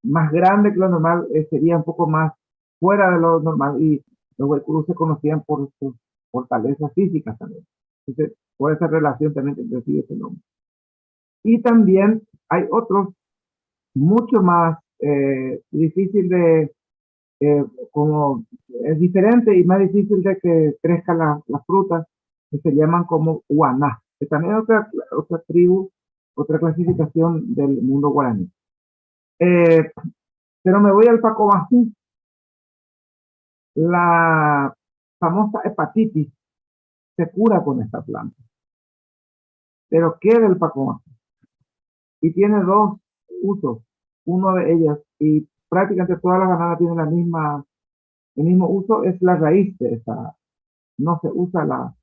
más grande que lo normal sería un poco más fuera de lo normal, y los guaycurú se conocían por sus fortalezas físicas también. Entonces, por esa relación también recibe ese nombre. Y también hay otros mucho más difícil de, como es diferente y más difícil de que crezcan las frutas, que se llaman como guaná, que también es otra tribu otra clasificación del mundo guaraní. Pero me voy al Pacomajú. La famosa hepatitis se cura con esta planta. Pero ¿qué del Pacomajú? Y tiene dos usos. Uno de ellas, y prácticamente todas las bananas tienen el mismo uso, es la raíz de esa. No se usa la...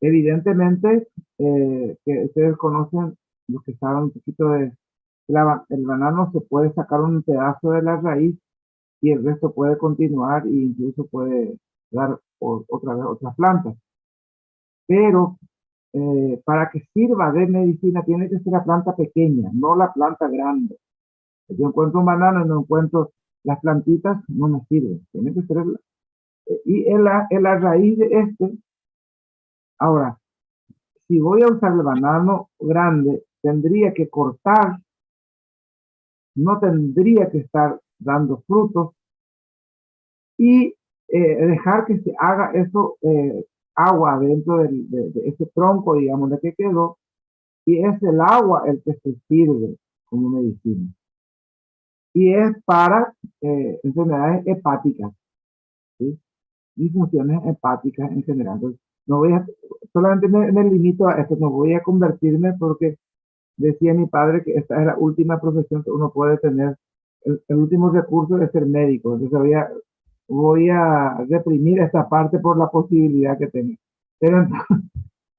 Evidentemente, que ustedes conocen, los que saben un poquito de el banano, se puede sacar un pedazo de la raíz y el resto puede continuar e incluso puede dar otra vez otras plantas. Pero para que sirva de medicina tiene que ser la planta pequeña, no la planta grande. Si yo encuentro un banano y no encuentro las plantitas, no me sirve. Tiene que ser y en la raíz de este. Ahora, si voy a usar el banano grande, tendría que cortar, no tendría que estar dando frutos y dejar que se haga eso, agua dentro de ese tronco, digamos, de que quedó, y es el agua el que se sirve como medicina. Y es para enfermedades hepáticas, ¿sí? Disfunciones hepáticas en general. Entonces, no voy a, solamente me limito a esto, no voy a convertirme porque decía mi padre que esta es la última profesión que uno puede tener, el último recurso es ser médico. Entonces voy a reprimir esta parte por la posibilidad que tengo. Pero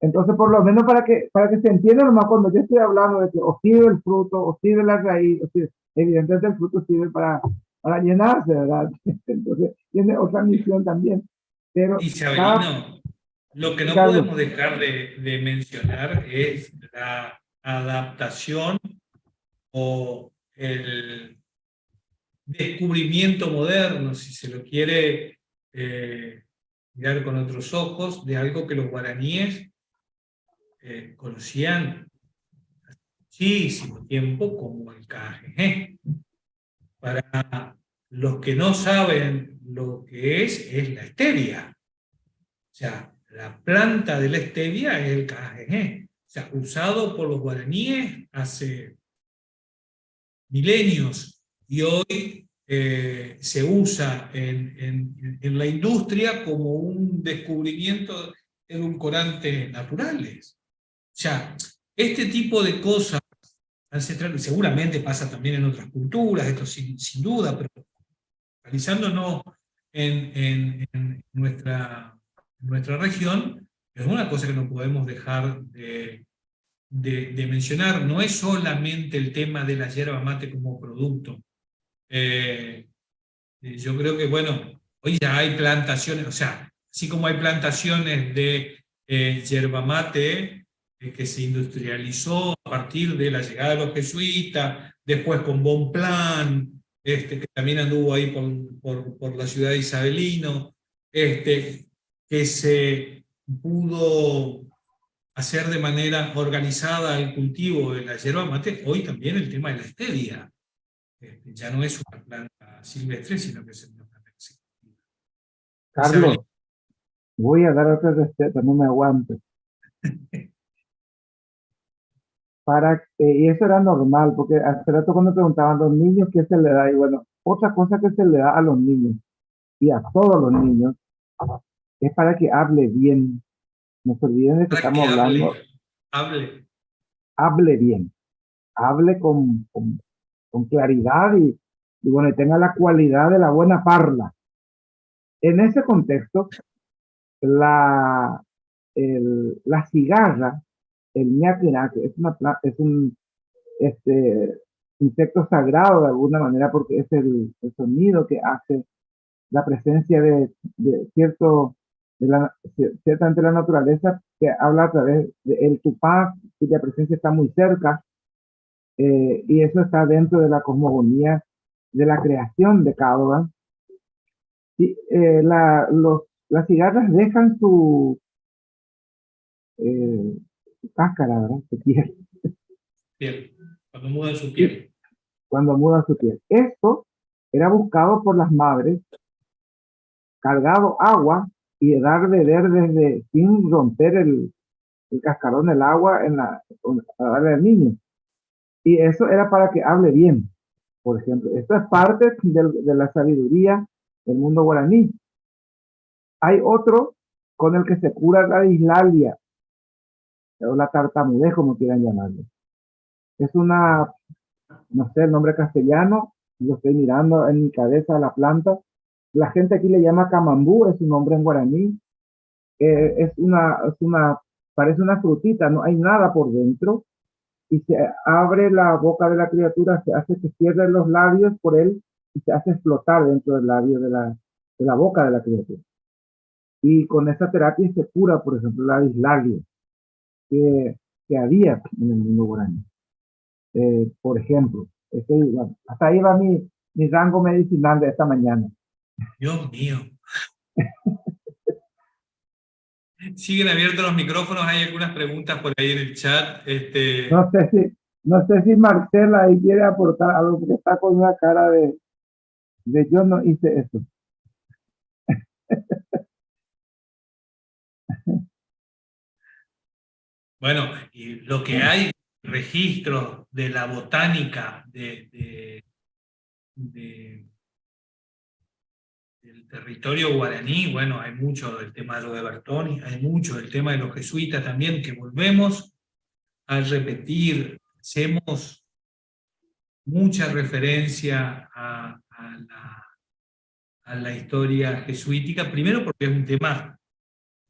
entonces, por lo menos para que se entienda nomás, cuando yo estoy hablando de que o sirve el fruto, o sirve la raíz, evidentemente el fruto sirve para llenarse, ¿verdad? Entonces, tiene otra misión también. Pero Y Sabelino, lo que no Carlos, podemos dejar de mencionar es la adaptación o el descubrimiento moderno, si se lo quiere mirar con otros ojos, de algo que los guaraníes conocían hace muchísimo tiempo como el KGG. Para los que no saben lo que es la stevia. O sea, la planta de la stevia es el KGG. O sea, usado por los guaraníes hace milenios y hoy se usa en la industria como un descubrimiento de edulcorantes naturales. O sea, este tipo de cosas ancestrales, seguramente pasa también en otras culturas, esto sin duda, pero focalizándonos en nuestra región, es una cosa que no podemos dejar de mencionar. No es solamente el tema de la yerba mate como producto. Yo creo que, bueno, hoy ya hay plantaciones, o sea, así como hay plantaciones de yerba mate que se industrializó a partir de la llegada de los jesuitas, después con Bonpland, que también anduvo ahí por la ciudad de Isabelino, que se pudo hacer de manera organizada el cultivo de la yerba mate, hoy también el tema de la stevia. Ya no es una planta silvestre, sino que es una planta que se cultiva. Carlos, voy a dar otra receta, no me aguanto. Y eso era normal, porque hace rato cuando preguntaban a los niños qué se le da, y bueno, otra cosa que se le da a los niños y a todos los niños es para que hable bien. No se olviden de que estamos hablando. Hable bien, hable con claridad y bueno, y tenga la cualidad de la buena parla. En ese contexto, la cigarra, el ñaquina, que es un insecto sagrado de alguna manera porque es el sonido que hace la presencia de ciertamente la naturaleza que habla a través del tupá, cuya presencia está muy cerca, y eso está dentro de la cosmogonía de la creación de Córdoba. Y, las cigarras dejan su cáscara, ¿verdad? Su piel. Cuando mudan su piel. Cuando mudan su piel. Esto era buscado por las madres, cargado agua y dar beber desde, sin romper el cascarón del agua para darle al niño. Y eso era para que hable bien, por ejemplo. Esto es parte de la sabiduría del mundo guaraní. Hay otro con el que se cura la dislalia, o la tartamudez, como quieran llamarlo. Es una, no sé el nombre castellano, lo estoy mirando en mi cabeza, la planta. La gente aquí le llama camambú, es un nombre en guaraní. Parece una frutita, no hay nada por dentro. Y se abre la boca de la criatura, se hace que cierre los labios por él y se hace explotar dentro del labio de la boca de la criatura. Y con esa terapia se cura, por ejemplo, la dislalia que había en el mundo guaraní. Por ejemplo, bueno, hasta ahí va mi rango medicinal de esta mañana. Dios mío. Siguen abiertos los micrófonos, hay algunas preguntas por ahí en el chat. No sé si Marcela ahí quiere aportar algo, porque está con una cara de yo no hice eso. Bueno, y lo que hay registros de la botánica del territorio guaraní, bueno, hay mucho del tema de lo de Bertoni, hay mucho del tema de los jesuitas también, que volvemos a repetir, hacemos mucha referencia a la historia jesuítica, primero porque es un tema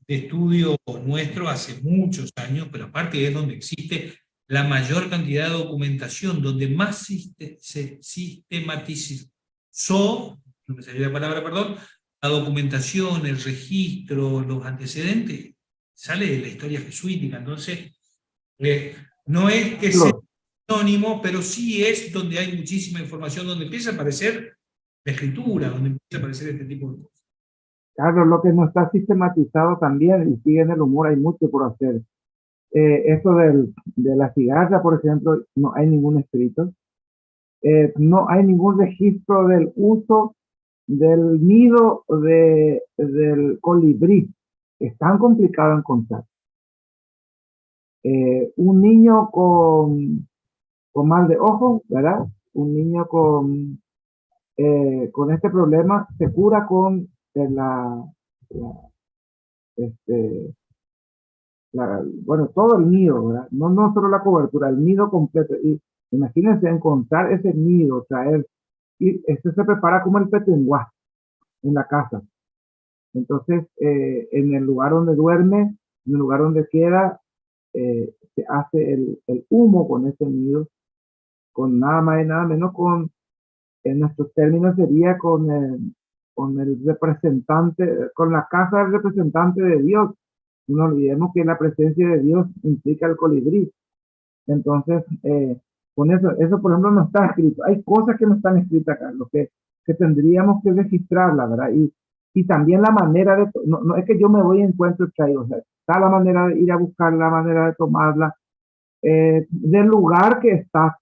de estudio nuestro hace muchos años, pero aparte es donde existe la mayor cantidad de documentación, donde más se sistematizó, no me salió la palabra, perdón, la documentación, el registro, los antecedentes, sale de la historia jesuítica. Entonces, no es que sea anónimo, pero sí es donde hay muchísima información, donde empieza a aparecer la escritura, donde empieza a aparecer este tipo de cosas. Claro, lo que no está sistematizado también, y sigue en el humor, hay mucho por hacer. Eso de la cigarra, por ejemplo, no hay ningún escrito. No hay ningún registro del uso del nido del colibrí. Es tan complicado encontrar. Un niño con mal de ojo, ¿verdad? Un niño con este problema se cura con bueno, todo el nido, ¿verdad? No solo la cobertura, el nido completo. Y imagínense encontrar ese nido, traer, y se prepara como el petenguá en la casa. Entonces, en el lugar donde duerme, en el lugar donde queda, se hace el humo con ese nido, con nada más y nada menos en nuestros términos sería con el representante, con la casa del representante de Dios. No olvidemos que la presencia de Dios implica el colibrí. Entonces, con eso por ejemplo no está escrito. Hay cosas que no están escritas acá, lo que tendríamos que registrarla, ¿verdad? Y también la manera de, no es que yo me voy y encuentro traigo, o sea, está la manera de ir a buscar, la manera de tomarla, del lugar que está,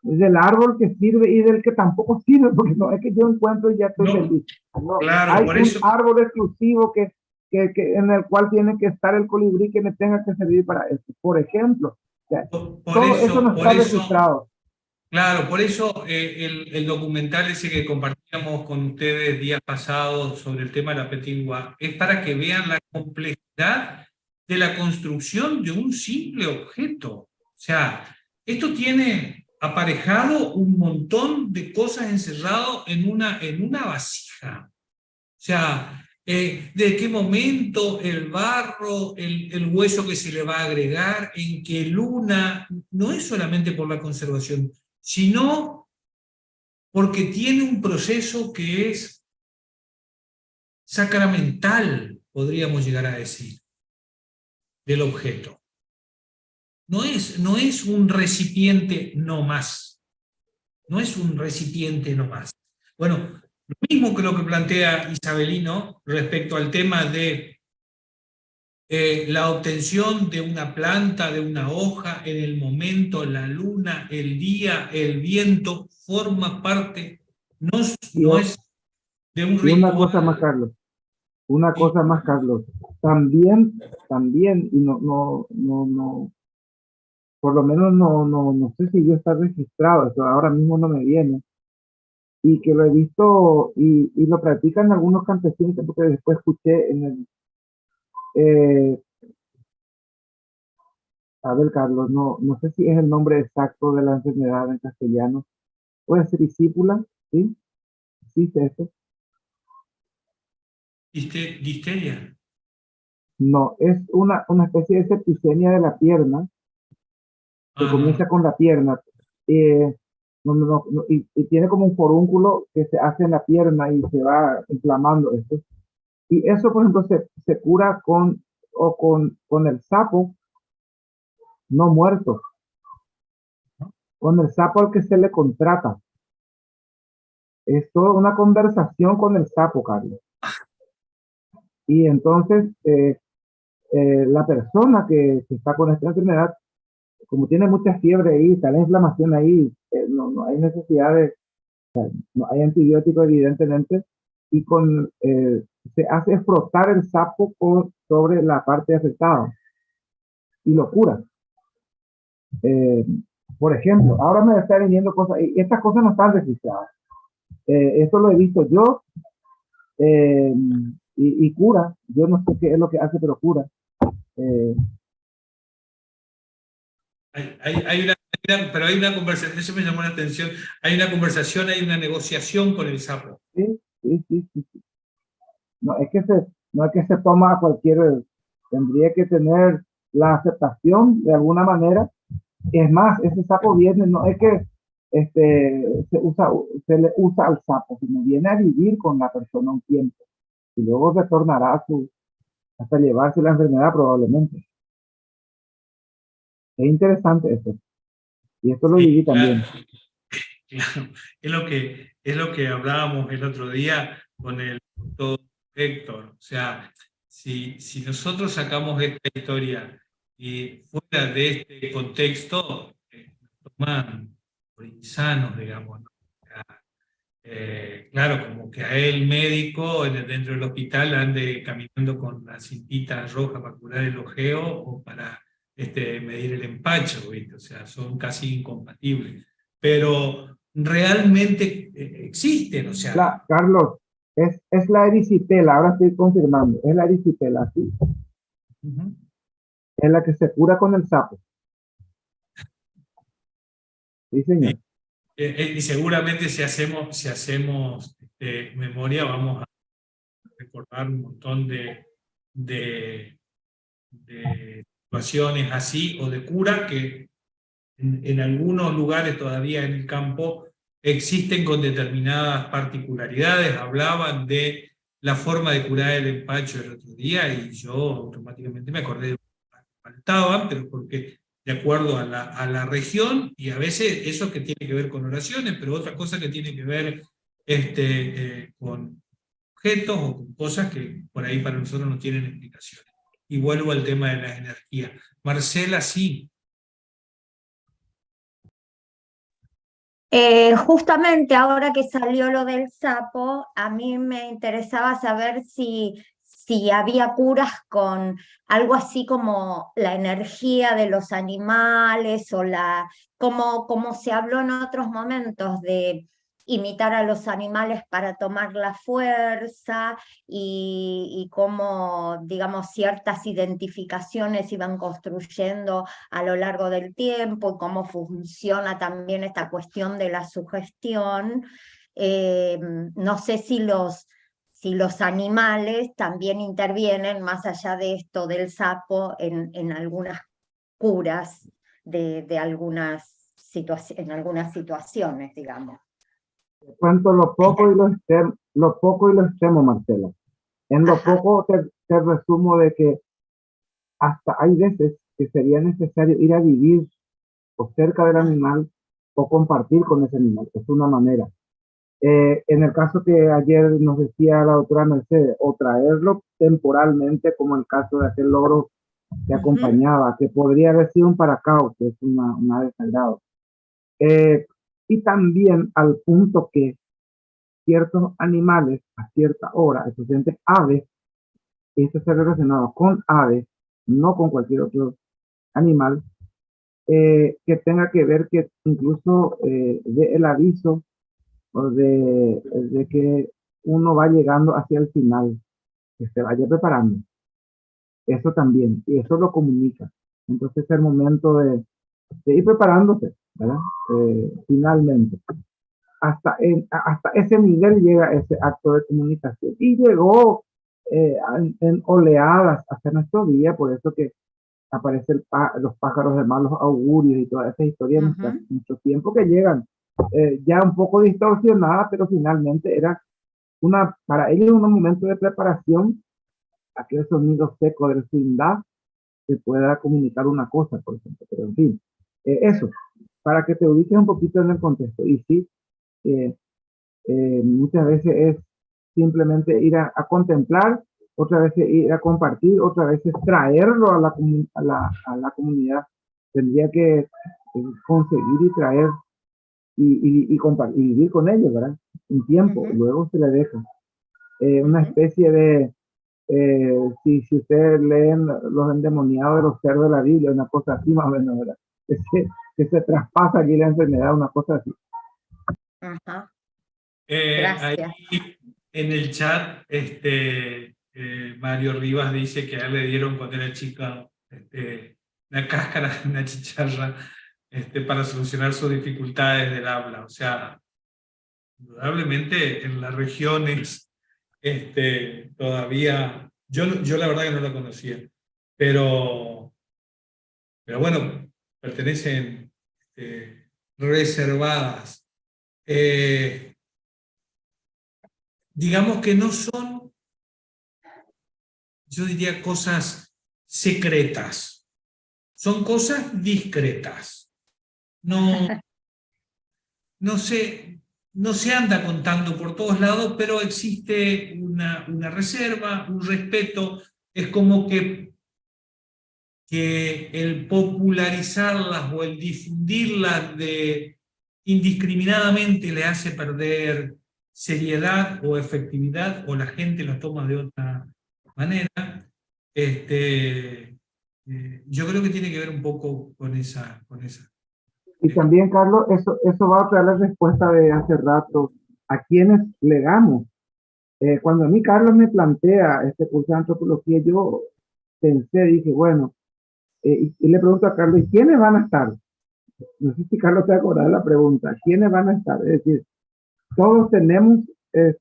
del árbol que sirve y del que tampoco sirve, porque no es que yo encuentro y ya estoy feliz. No, claro, hay por un eso, árbol exclusivo que en el cual tiene que estar el colibrí que me tenga que servir para eso. Por ejemplo, o sea, todo eso no está registrado. Claro, por eso el documental ese que compartíamos con ustedes días pasados sobre el tema de la petingua es para que vean la complejidad de la construcción de un simple objeto. O sea, esto tiene aparejado un montón de cosas encerrado en una vasija. O sea, de qué momento el barro, el hueso que se le va a agregar, en qué luna, no es solamente por la conservación, sino porque tiene un proceso que es sacramental, podríamos llegar a decir, del objeto. No es un recipiente no más. No es un recipiente no más. Bueno, lo mismo que lo que plantea Isabelino respecto al tema de la obtención de una planta, de una hoja, en el momento, la luna, el día, el viento, forma parte, no es de un ritual. Una cosa más, Carlos. Una cosa más, Carlos. También, y no por lo menos no sé si yo está registrado, eso ahora mismo no me viene, y que lo he visto y lo practican algunos campesinos, porque después escuché en el, eh, a ver, Carlos, no sé si es el nombre exacto de la enfermedad en castellano, puede ser discípula, ¿sí? ¿Existe esto? ¿Listeria? No, es una especie de septicemia de la pierna, que Ah, no. comienza con la pierna, eh, y tiene como un forúnculo que se hace en la pierna y se va inflamando esto. Y eso, por ejemplo, se cura con el sapo no muerto, con el sapo al que se le contrata. Es toda una conversación con el sapo, Carlos. Y entonces, la persona que está con esta enfermedad, como tiene mucha fiebre ahí, está la inflamación ahí, no hay necesidad de, no hay antibiótico evidentemente, y se hace frotar el sapo sobre la parte afectada y lo cura. Eh, por ejemplo, ahora me está viniendo cosas, y estas cosas no están registradas. Esto lo he visto yo, eh, y cura. Yo no sé qué es lo que hace, pero cura. Eh, Pero hay una conversación, eso me llamó la atención, hay una conversación, hay una negociación con el sapo. sí, sí, sí, sí, sí. No es que se toma cualquier, tendría que tener la aceptación de alguna manera. Es más, ese sapo viene, no es que se le usa al sapo, sino viene a vivir con la persona un tiempo y luego retornará hasta llevarse la enfermedad probablemente. Es interesante esto. Y esto lo Sí, viví claro, también. claro. Es lo que hablábamos el otro día con el doctor Héctor. O sea, si nosotros sacamos esta historia y fuera de este contexto, nos toman por insanos, digamos, ¿no? O sea, claro, como que a él médico dentro del hospital ande caminando con la cintita roja para curar el ojeo o para medir el empacho, ¿viste? O sea, son casi incompatibles. Pero realmente existen, o sea. Carlos, es la erisipela, ahora estoy confirmando, es la erisipela, sí. Uh-huh. Es la que se cura con el sapo. Sí, señor. Y seguramente si hacemos memoria vamos a recordar un montón de situaciones así o de cura que en algunos lugares todavía en el campo existen con determinadas particularidades. Hablaban de la forma de curar el empacho el otro día y yo automáticamente me acordé de que faltaban, pero porque de acuerdo a la región, y a veces eso que tiene que ver con oraciones, pero otra cosa que tiene que ver con objetos o con cosas que por ahí para nosotros no tienen explicaciones. Y vuelvo al tema de la energía. Marcela, sí. Justamente ahora que salió lo del sapo, a mí me interesaba saber si había curas con algo así como la energía de los animales o como se habló en otros momentos de imitar a los animales para tomar la fuerza y cómo, digamos, ciertas identificaciones iban construyendo a lo largo del tiempo y cómo funciona también esta cuestión de la sugestión. No sé si los animales también intervienen, más allá de esto del sapo, en algunas curas de en algunas situaciones, digamos. Cuento lo poco y lo extremo, Marcela. En lo Ajá. poco te resumo de que hasta hay veces que sería necesario ir a vivir o cerca del animal o compartir con ese animal. Es una manera. En el caso que ayer nos decía la doctora Mercedes, o traerlo temporalmente, como el caso de aquel loro que acompañaba, que podría haber sido un paracao, que es una desagrado. Y también al punto que ciertos animales a cierta hora, especialmente aves, esto está relacionado con aves, no con cualquier otro animal, que tenga que ver que incluso de el aviso o de que uno va llegando hacia el final, que se vaya preparando. Eso también, y eso lo comunica. Entonces es el momento de ir preparándose, ¿verdad? Finalmente. Hasta ese nivel llega ese acto de comunicación. Y llegó en oleadas hasta nuestro día, por eso que aparecen los pájaros de malos augurios y toda esa historia en nuestro tiempo que llegan ya un poco distorsionadas, pero finalmente era para ellos un momento de preparación, aquel sonido seco del swingdad que pueda comunicar una cosa, por ejemplo. Pero en fin, eso, para que te ubiques un poquito en el contexto. Y sí, muchas veces es simplemente ir a contemplar, otras veces ir a compartir, otras veces traerlo a la comunidad. Tendría que conseguir y traer y compartir, y vivir con ellos, ¿verdad? Un tiempo, luego se le deja. Una especie de, si ustedes leen los endemoniados de los cerdos de la Biblia, una cosa así más o menos, ¿verdad? Que se traspasa aquí la enfermedad, una cosa así. Ajá. Ahí en el chat, Mario Rivas dice que a él le dieron cuando era chica una cáscara, una chicharra, para solucionar sus dificultades del habla. O sea, indudablemente en las regiones todavía, yo la verdad que no la conocía, pero bueno, pertenecen reservadas. Digamos que no son, yo diría, cosas secretas, son cosas discretas. No se anda contando por todos lados, pero existe una reserva, un respeto. Es como que el popularizarlas o el difundirlas indiscriminadamente le hace perder seriedad o efectividad, o la gente lo toma de otra manera. Yo creo que tiene que ver un poco con esa. Y también, Carlos, eso va a traer la respuesta de hace rato, ¿a quiénes legamos? Cuando a mí Carlos me plantea este curso de antropología, yo pensé, dije, bueno, y le pregunto a Carlos, ¿y quiénes van a estar? No sé si Carlos te acuerdas de la pregunta, ¿quiénes van a estar? Es decir, todos tenemos es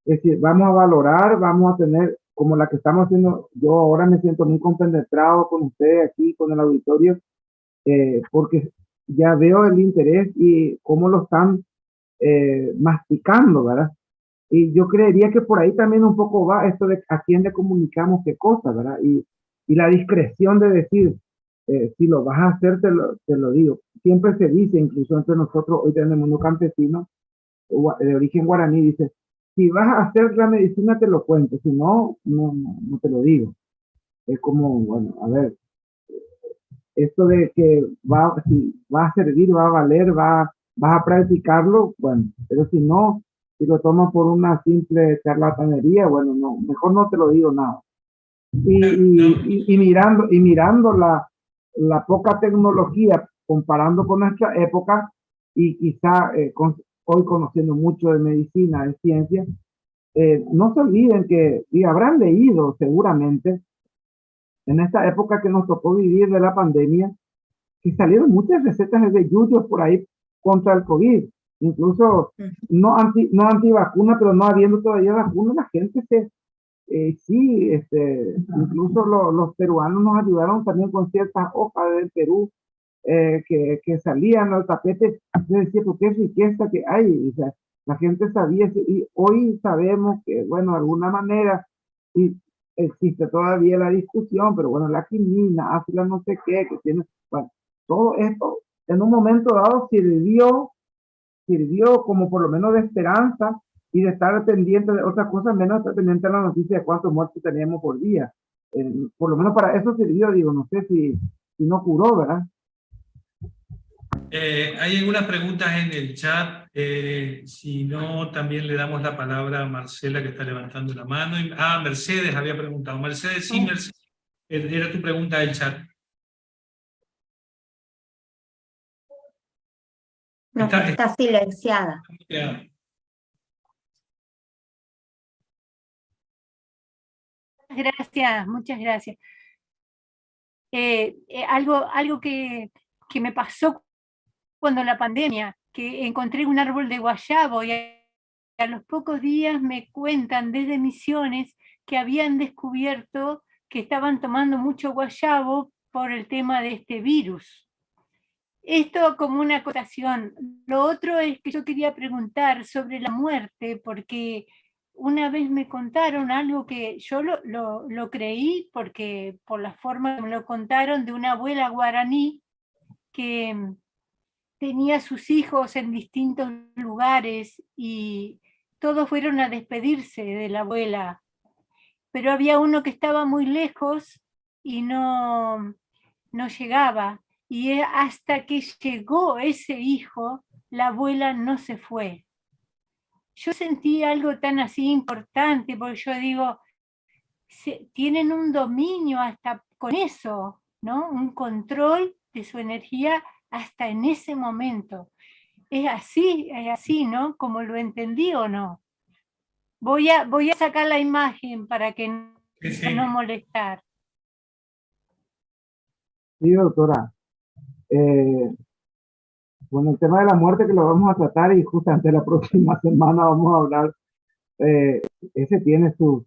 decir, vamos a valorar, vamos a tener, como la que estamos haciendo, yo ahora me siento muy compenetrado con usted aquí, con el auditorio, porque ya veo el interés y cómo lo están masticando, ¿verdad? Y yo creería que por ahí también un poco va esto de a quién le comunicamos qué cosas, ¿verdad? Y la discreción de decir, si lo vas a hacer, te lo digo. Siempre se dice, incluso entre nosotros, hoy tenemos un campesino de origen guaraní, dice, si vas a hacer la medicina te lo cuento, si no, no te lo digo. Es como, bueno, a ver, esto de que si va a servir, va a valer, vas a practicarlo, bueno, pero si no, si lo tomas por una simple charlatanería, bueno, no, mejor no te lo digo nada. Y mirando la poca tecnología comparando con nuestra época, y quizá hoy conociendo mucho de medicina, de ciencia, no se olviden que, y habrán leído seguramente, en esta época que nos tocó vivir de la pandemia, que salieron muchas recetas de yuyos por ahí contra el COVID, incluso no antivacuna, pero no habiendo todavía vacuna, la gente sí, incluso los peruanos nos ayudaron también con ciertas hojas del Perú que salían al tapete. Yo decía, ¿por qué riqueza que hay? O sea, la gente sabía, y hoy sabemos que, bueno, de alguna manera, y existe todavía la discusión, pero bueno, la quinina, ácida no sé qué, que tiene, bueno, todo esto en un momento dado sirvió como por lo menos de esperanza y de estar pendiente de otras cosas, menos estar pendiente de la noticia de cuántos muertos teníamos por día. Por lo menos para eso sirvió, digo, no sé si no curó, ¿verdad? Hay algunas preguntas en el chat, si no, también le damos la palabra a Marcela, que está levantando la mano. Mercedes había preguntado. Mercedes, sí, Mercedes, era tu pregunta del chat. No, está silenciada. Gracias, muchas gracias. Algo que me pasó cuando la pandemia, que encontré un árbol de guayabo y a los pocos días me cuentan desde Misiones que habían descubierto que estaban tomando mucho guayabo por el tema de este virus. Esto como una acotación. Lo otro es que yo quería preguntar sobre la muerte, porque una vez me contaron algo que yo lo creí porque por la forma que me lo contaron, de una abuela guaraní que tenía sus hijos en distintos lugares y todos fueron a despedirse de la abuela, pero había uno que estaba muy lejos y no llegaba, y hasta que llegó ese hijo, la abuela no se fue. Yo sentí algo tan así importante, porque yo digo, tienen un dominio hasta con eso, ¿no? Un control de su energía hasta en ese momento. Es así, ¿no? Como lo entendí o no. Voy a sacar la imagen para que no molestar. Sí, doctora. Bueno, el tema de la muerte que lo vamos a tratar y justamente la próxima semana vamos a hablar, ese tiene sus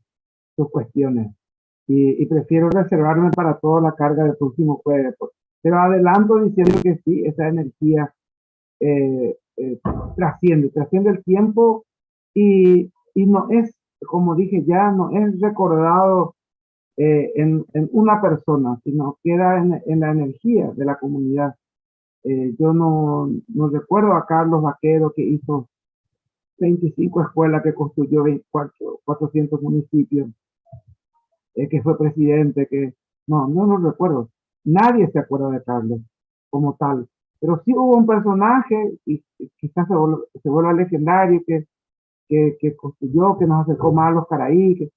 cuestiones y prefiero reservarme para toda la carga del próximo jueves. Pero adelanto diciendo que sí, esa energía trasciende el tiempo y no es, como dije ya, no es recordado en una persona, sino queda en la energía de la comunidad. Yo no recuerdo a Carlos Vaquero, que hizo 25 escuelas, que construyó 400 municipios, que fue presidente, que no lo recuerdo. Nadie se acuerda de Carlos como tal, pero sí hubo un personaje, y quizás se vuelva legendario, que construyó, que nos acercó más a los Caraí, que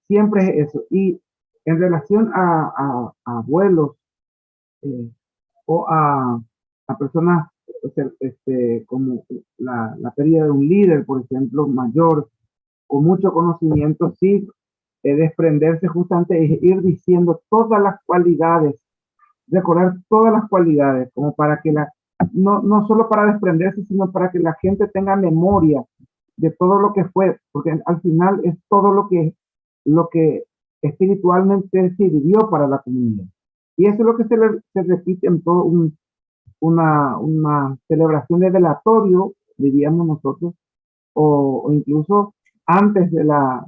siempre es eso. Y en relación a abuelos o a personas, como la pérdida de un líder, por ejemplo, mayor, con mucho conocimiento, sí, desprenderse justamente, ir diciendo todas las cualidades, recordar todas las cualidades, como para que no solo para desprenderse, sino para que la gente tenga memoria de todo lo que fue, porque al final es todo lo que espiritualmente sirvió para la comunidad. Y eso es lo que se repite en todo una celebración de velatorio, diríamos nosotros, o incluso antes de la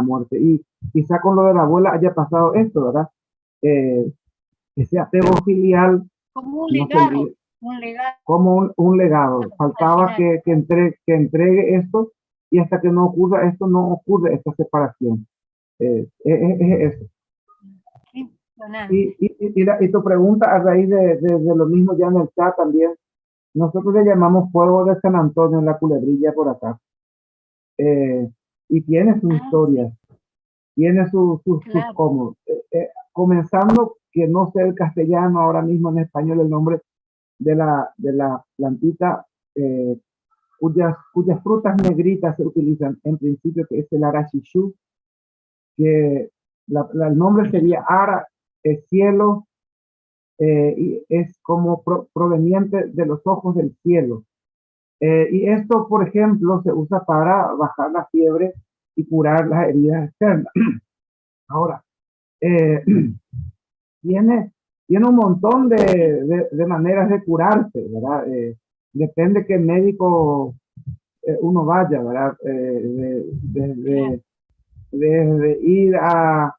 muerte. Y quizá con lo de la abuela haya pasado esto, ¿verdad? Ese apego filial. Como un legado. Un legado. Como un legado. Faltaba que entregue esto, y hasta que no ocurra esto, no ocurre esta separación. Es eso. Y tu pregunta a raíz de lo mismo ya en el chat también. Nosotros le llamamos fuego de San Antonio en la Culebrilla por acá. Y tiene sus historias, tiene sus cómo. Comenzando, que no sé el castellano ahora mismo, en español el nombre de la plantita, cuyas frutas negritas se utilizan en principio, que es el arashishu, que el nombre sería ara, el cielo, y es como proveniente de los ojos del cielo. Y esto, por ejemplo, se usa para bajar la fiebre y curar las heridas externas. Ahora, tiene un montón de maneras de curarse, ¿verdad? Depende qué médico uno vaya, ¿verdad? Desde ir a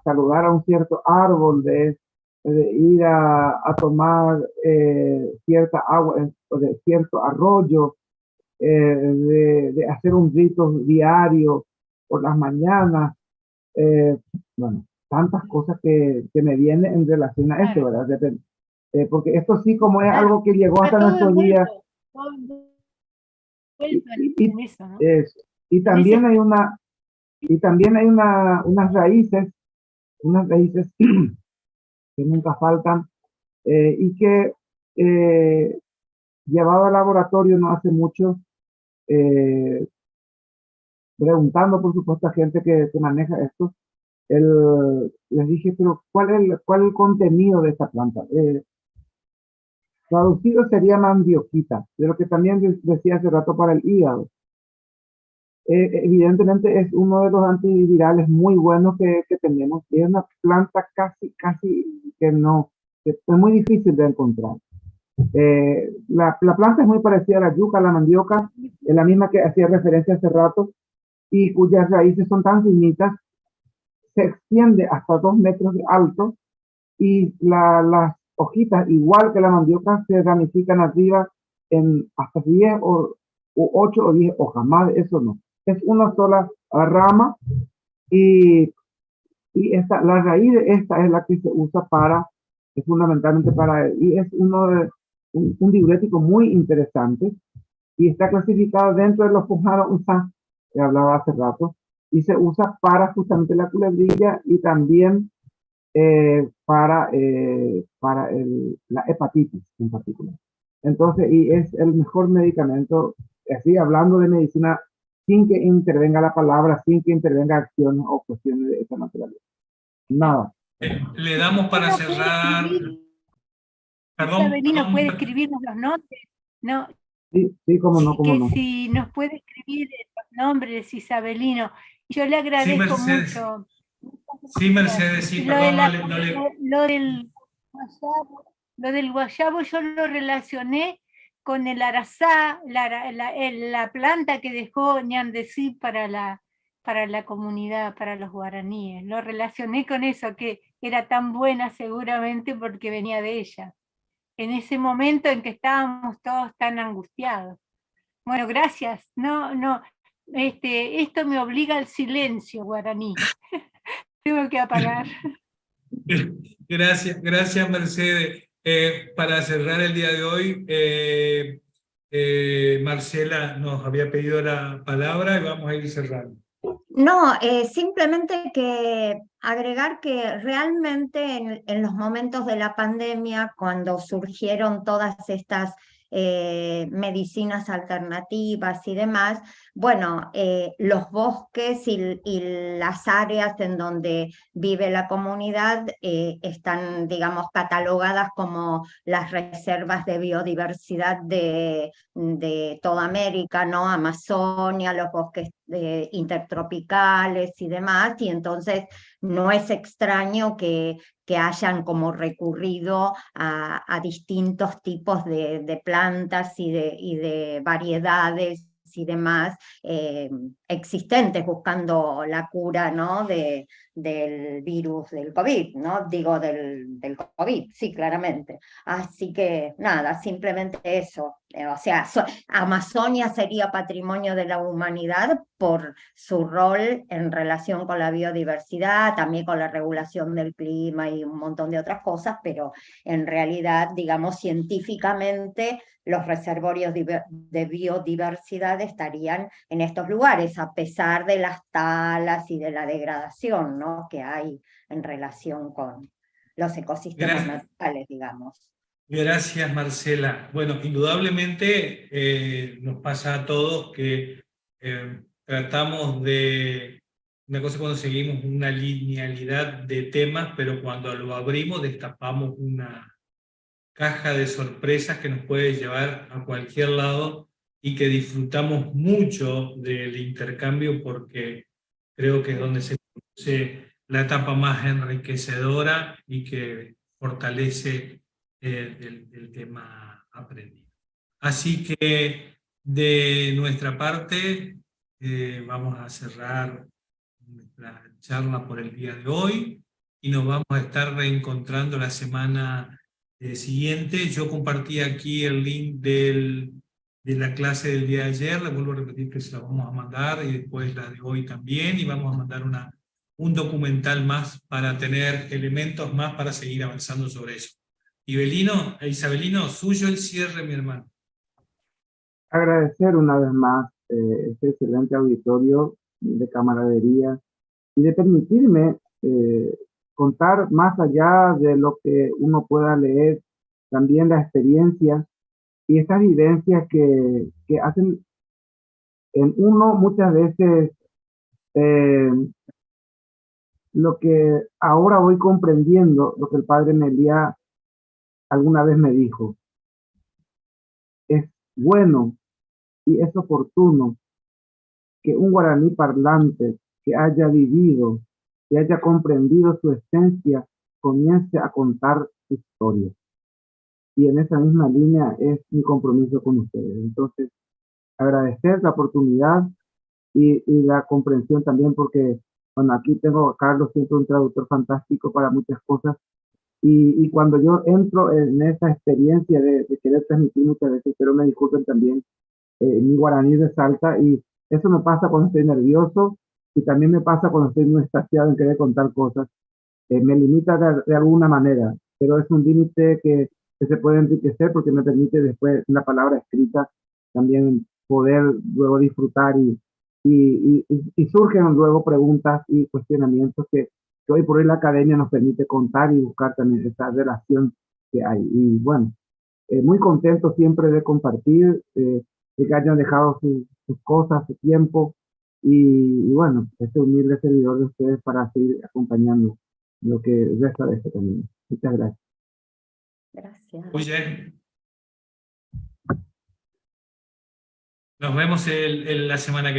saludar a un cierto árbol, de ir a tomar cierta agua de cierto arroyo, de hacer un rito diario por las mañanas, bueno, tantas cosas que me vienen en relación a esto, ¿verdad? Porque esto sí, como es algo que llegó hasta nuestros días. Y también hay unas raíces que nunca faltan, y que llevado al laboratorio no hace mucho, preguntando por supuesto a gente que maneja esto, les dije, pero ¿cuál es el contenido de esta planta? Traducido sería mandioquita, de lo que también decía hace rato para el hígado. Evidentemente es uno de los antivirales muy buenos que tenemos. Y es una planta casi que no, que es muy difícil de encontrar. La planta es muy parecida a la yuca, a la mandioca, es la misma que hacía referencia hace rato, y cuyas raíces son tan finitas, se extiende hasta 2 metros de alto, y las hojitas, igual que la mandioca, se ramifican arriba en hasta 10 u 8 o 10 hojas, más de eso no. Es una sola rama, y la raíz de esta es la que se usa es fundamentalmente y es un diurético muy interesante, y está clasificado dentro de los Fumara-Usa, que hablaba hace rato, y se usa para justamente la culebrilla y también para la hepatitis en particular. Entonces, y es el mejor medicamento, así hablando de medicina, sin que intervenga la palabra, sin que intervenga acciones o cuestiones de esa naturaleza. Nada. Le damos para cerrar. Perdón, Isabelino puede escribirnos los nombres. No, sí, cómo no, cómo no. Si nos puede escribir los nombres, Isabelino. Yo le agradezco mucho. Sí, Mercedes, sí, perdón, lo del guayabo yo lo relacioné con el arazá, la planta que dejó Ñandecí para la comunidad, para los guaraníes. Lo relacioné con eso, que era tan buena seguramente porque venía de ella, en ese momento en que estábamos todos tan angustiados. Bueno, gracias. Esto me obliga al silencio guaraní. Tengo que apagar. Gracias Mercedes. Para cerrar el día de hoy, Marcela nos había pedido la palabra y vamos a ir cerrando. No, simplemente que agregar que realmente en los momentos de la pandemia, cuando surgieron todas estas medicinas alternativas y demás, bueno, los bosques y las áreas en donde vive la comunidad están, digamos, catalogadas como las reservas de biodiversidad de toda América, ¿no? Amazonia, los bosques intertropicales y demás, y entonces no es extraño que hayan como recurrido a distintos tipos de plantas y de variedades y demás existentes buscando la cura, ¿no? del virus del COVID, ¿no? Digo, del COVID, sí, claramente. Así que nada, simplemente eso. O sea, Amazonia sería patrimonio de la humanidad por su rol en relación con la biodiversidad, también con la regulación del clima y un montón de otras cosas, pero en realidad, digamos, científicamente los reservorios de biodiversidad estarían en estos lugares, a pesar de las talas y de la degradación, ¿no? que hay en relación con los ecosistemas naturales, digamos. Gracias, Marcela. Bueno, indudablemente nos pasa a todos que tratamos de... Una cosa cuando seguimos una linealidad de temas, pero cuando lo abrimos destapamos una caja de sorpresas que nos puede llevar a cualquier lado y que disfrutamos mucho del intercambio porque creo que es donde se produce la etapa más enriquecedora y que fortalece el tema aprendido. Así que de nuestra parte vamos a cerrar nuestra charla por el día de hoy y nos vamos a estar reencontrando la semana siguiente. Yo compartí aquí el link de la clase del día de ayer, le vuelvo a repetir que se la vamos a mandar y después la de hoy también, y vamos a mandar un documental más para tener elementos más para seguir avanzando sobre eso. Isabelino, suyo el cierre, mi hermano. Agradecer una vez más este excelente auditorio de camaradería y de permitirme contar más allá de lo que uno pueda leer, también la experiencia y estas vivencias que hacen en uno muchas veces lo que ahora voy comprendiendo, lo que el padre Meliá alguna vez me dijo, es bueno y es oportuno que un guaraní parlante que haya vivido, que haya comprendido su esencia, comience a contar su historia. Y en esa misma línea es mi compromiso con ustedes. Entonces, agradecer la oportunidad y la comprensión también, porque, bueno, aquí tengo a Carlos, siempre un traductor fantástico para muchas cosas, y cuando yo entro en esa experiencia de querer transmitir muchas veces, pero me disculpen también, mi guaraní resalta, y eso me pasa cuando estoy nervioso, y también me pasa cuando estoy muy extasiado en querer contar cosas. Me limita de alguna manera, pero es un límite que se puede enriquecer porque me permite después, en la palabra escrita, también poder luego disfrutar y surgen luego preguntas y cuestionamientos que hoy por hoy la academia nos permite contar y buscar también esa relación que hay. Y bueno, muy contento siempre de compartir, de que hayan dejado sus cosas, su tiempo, y bueno, este humilde servidor de ustedes para seguir acompañando lo que resta de este camino. Muchas gracias. Gracias. Muy bien. Nos vemos la semana que viene.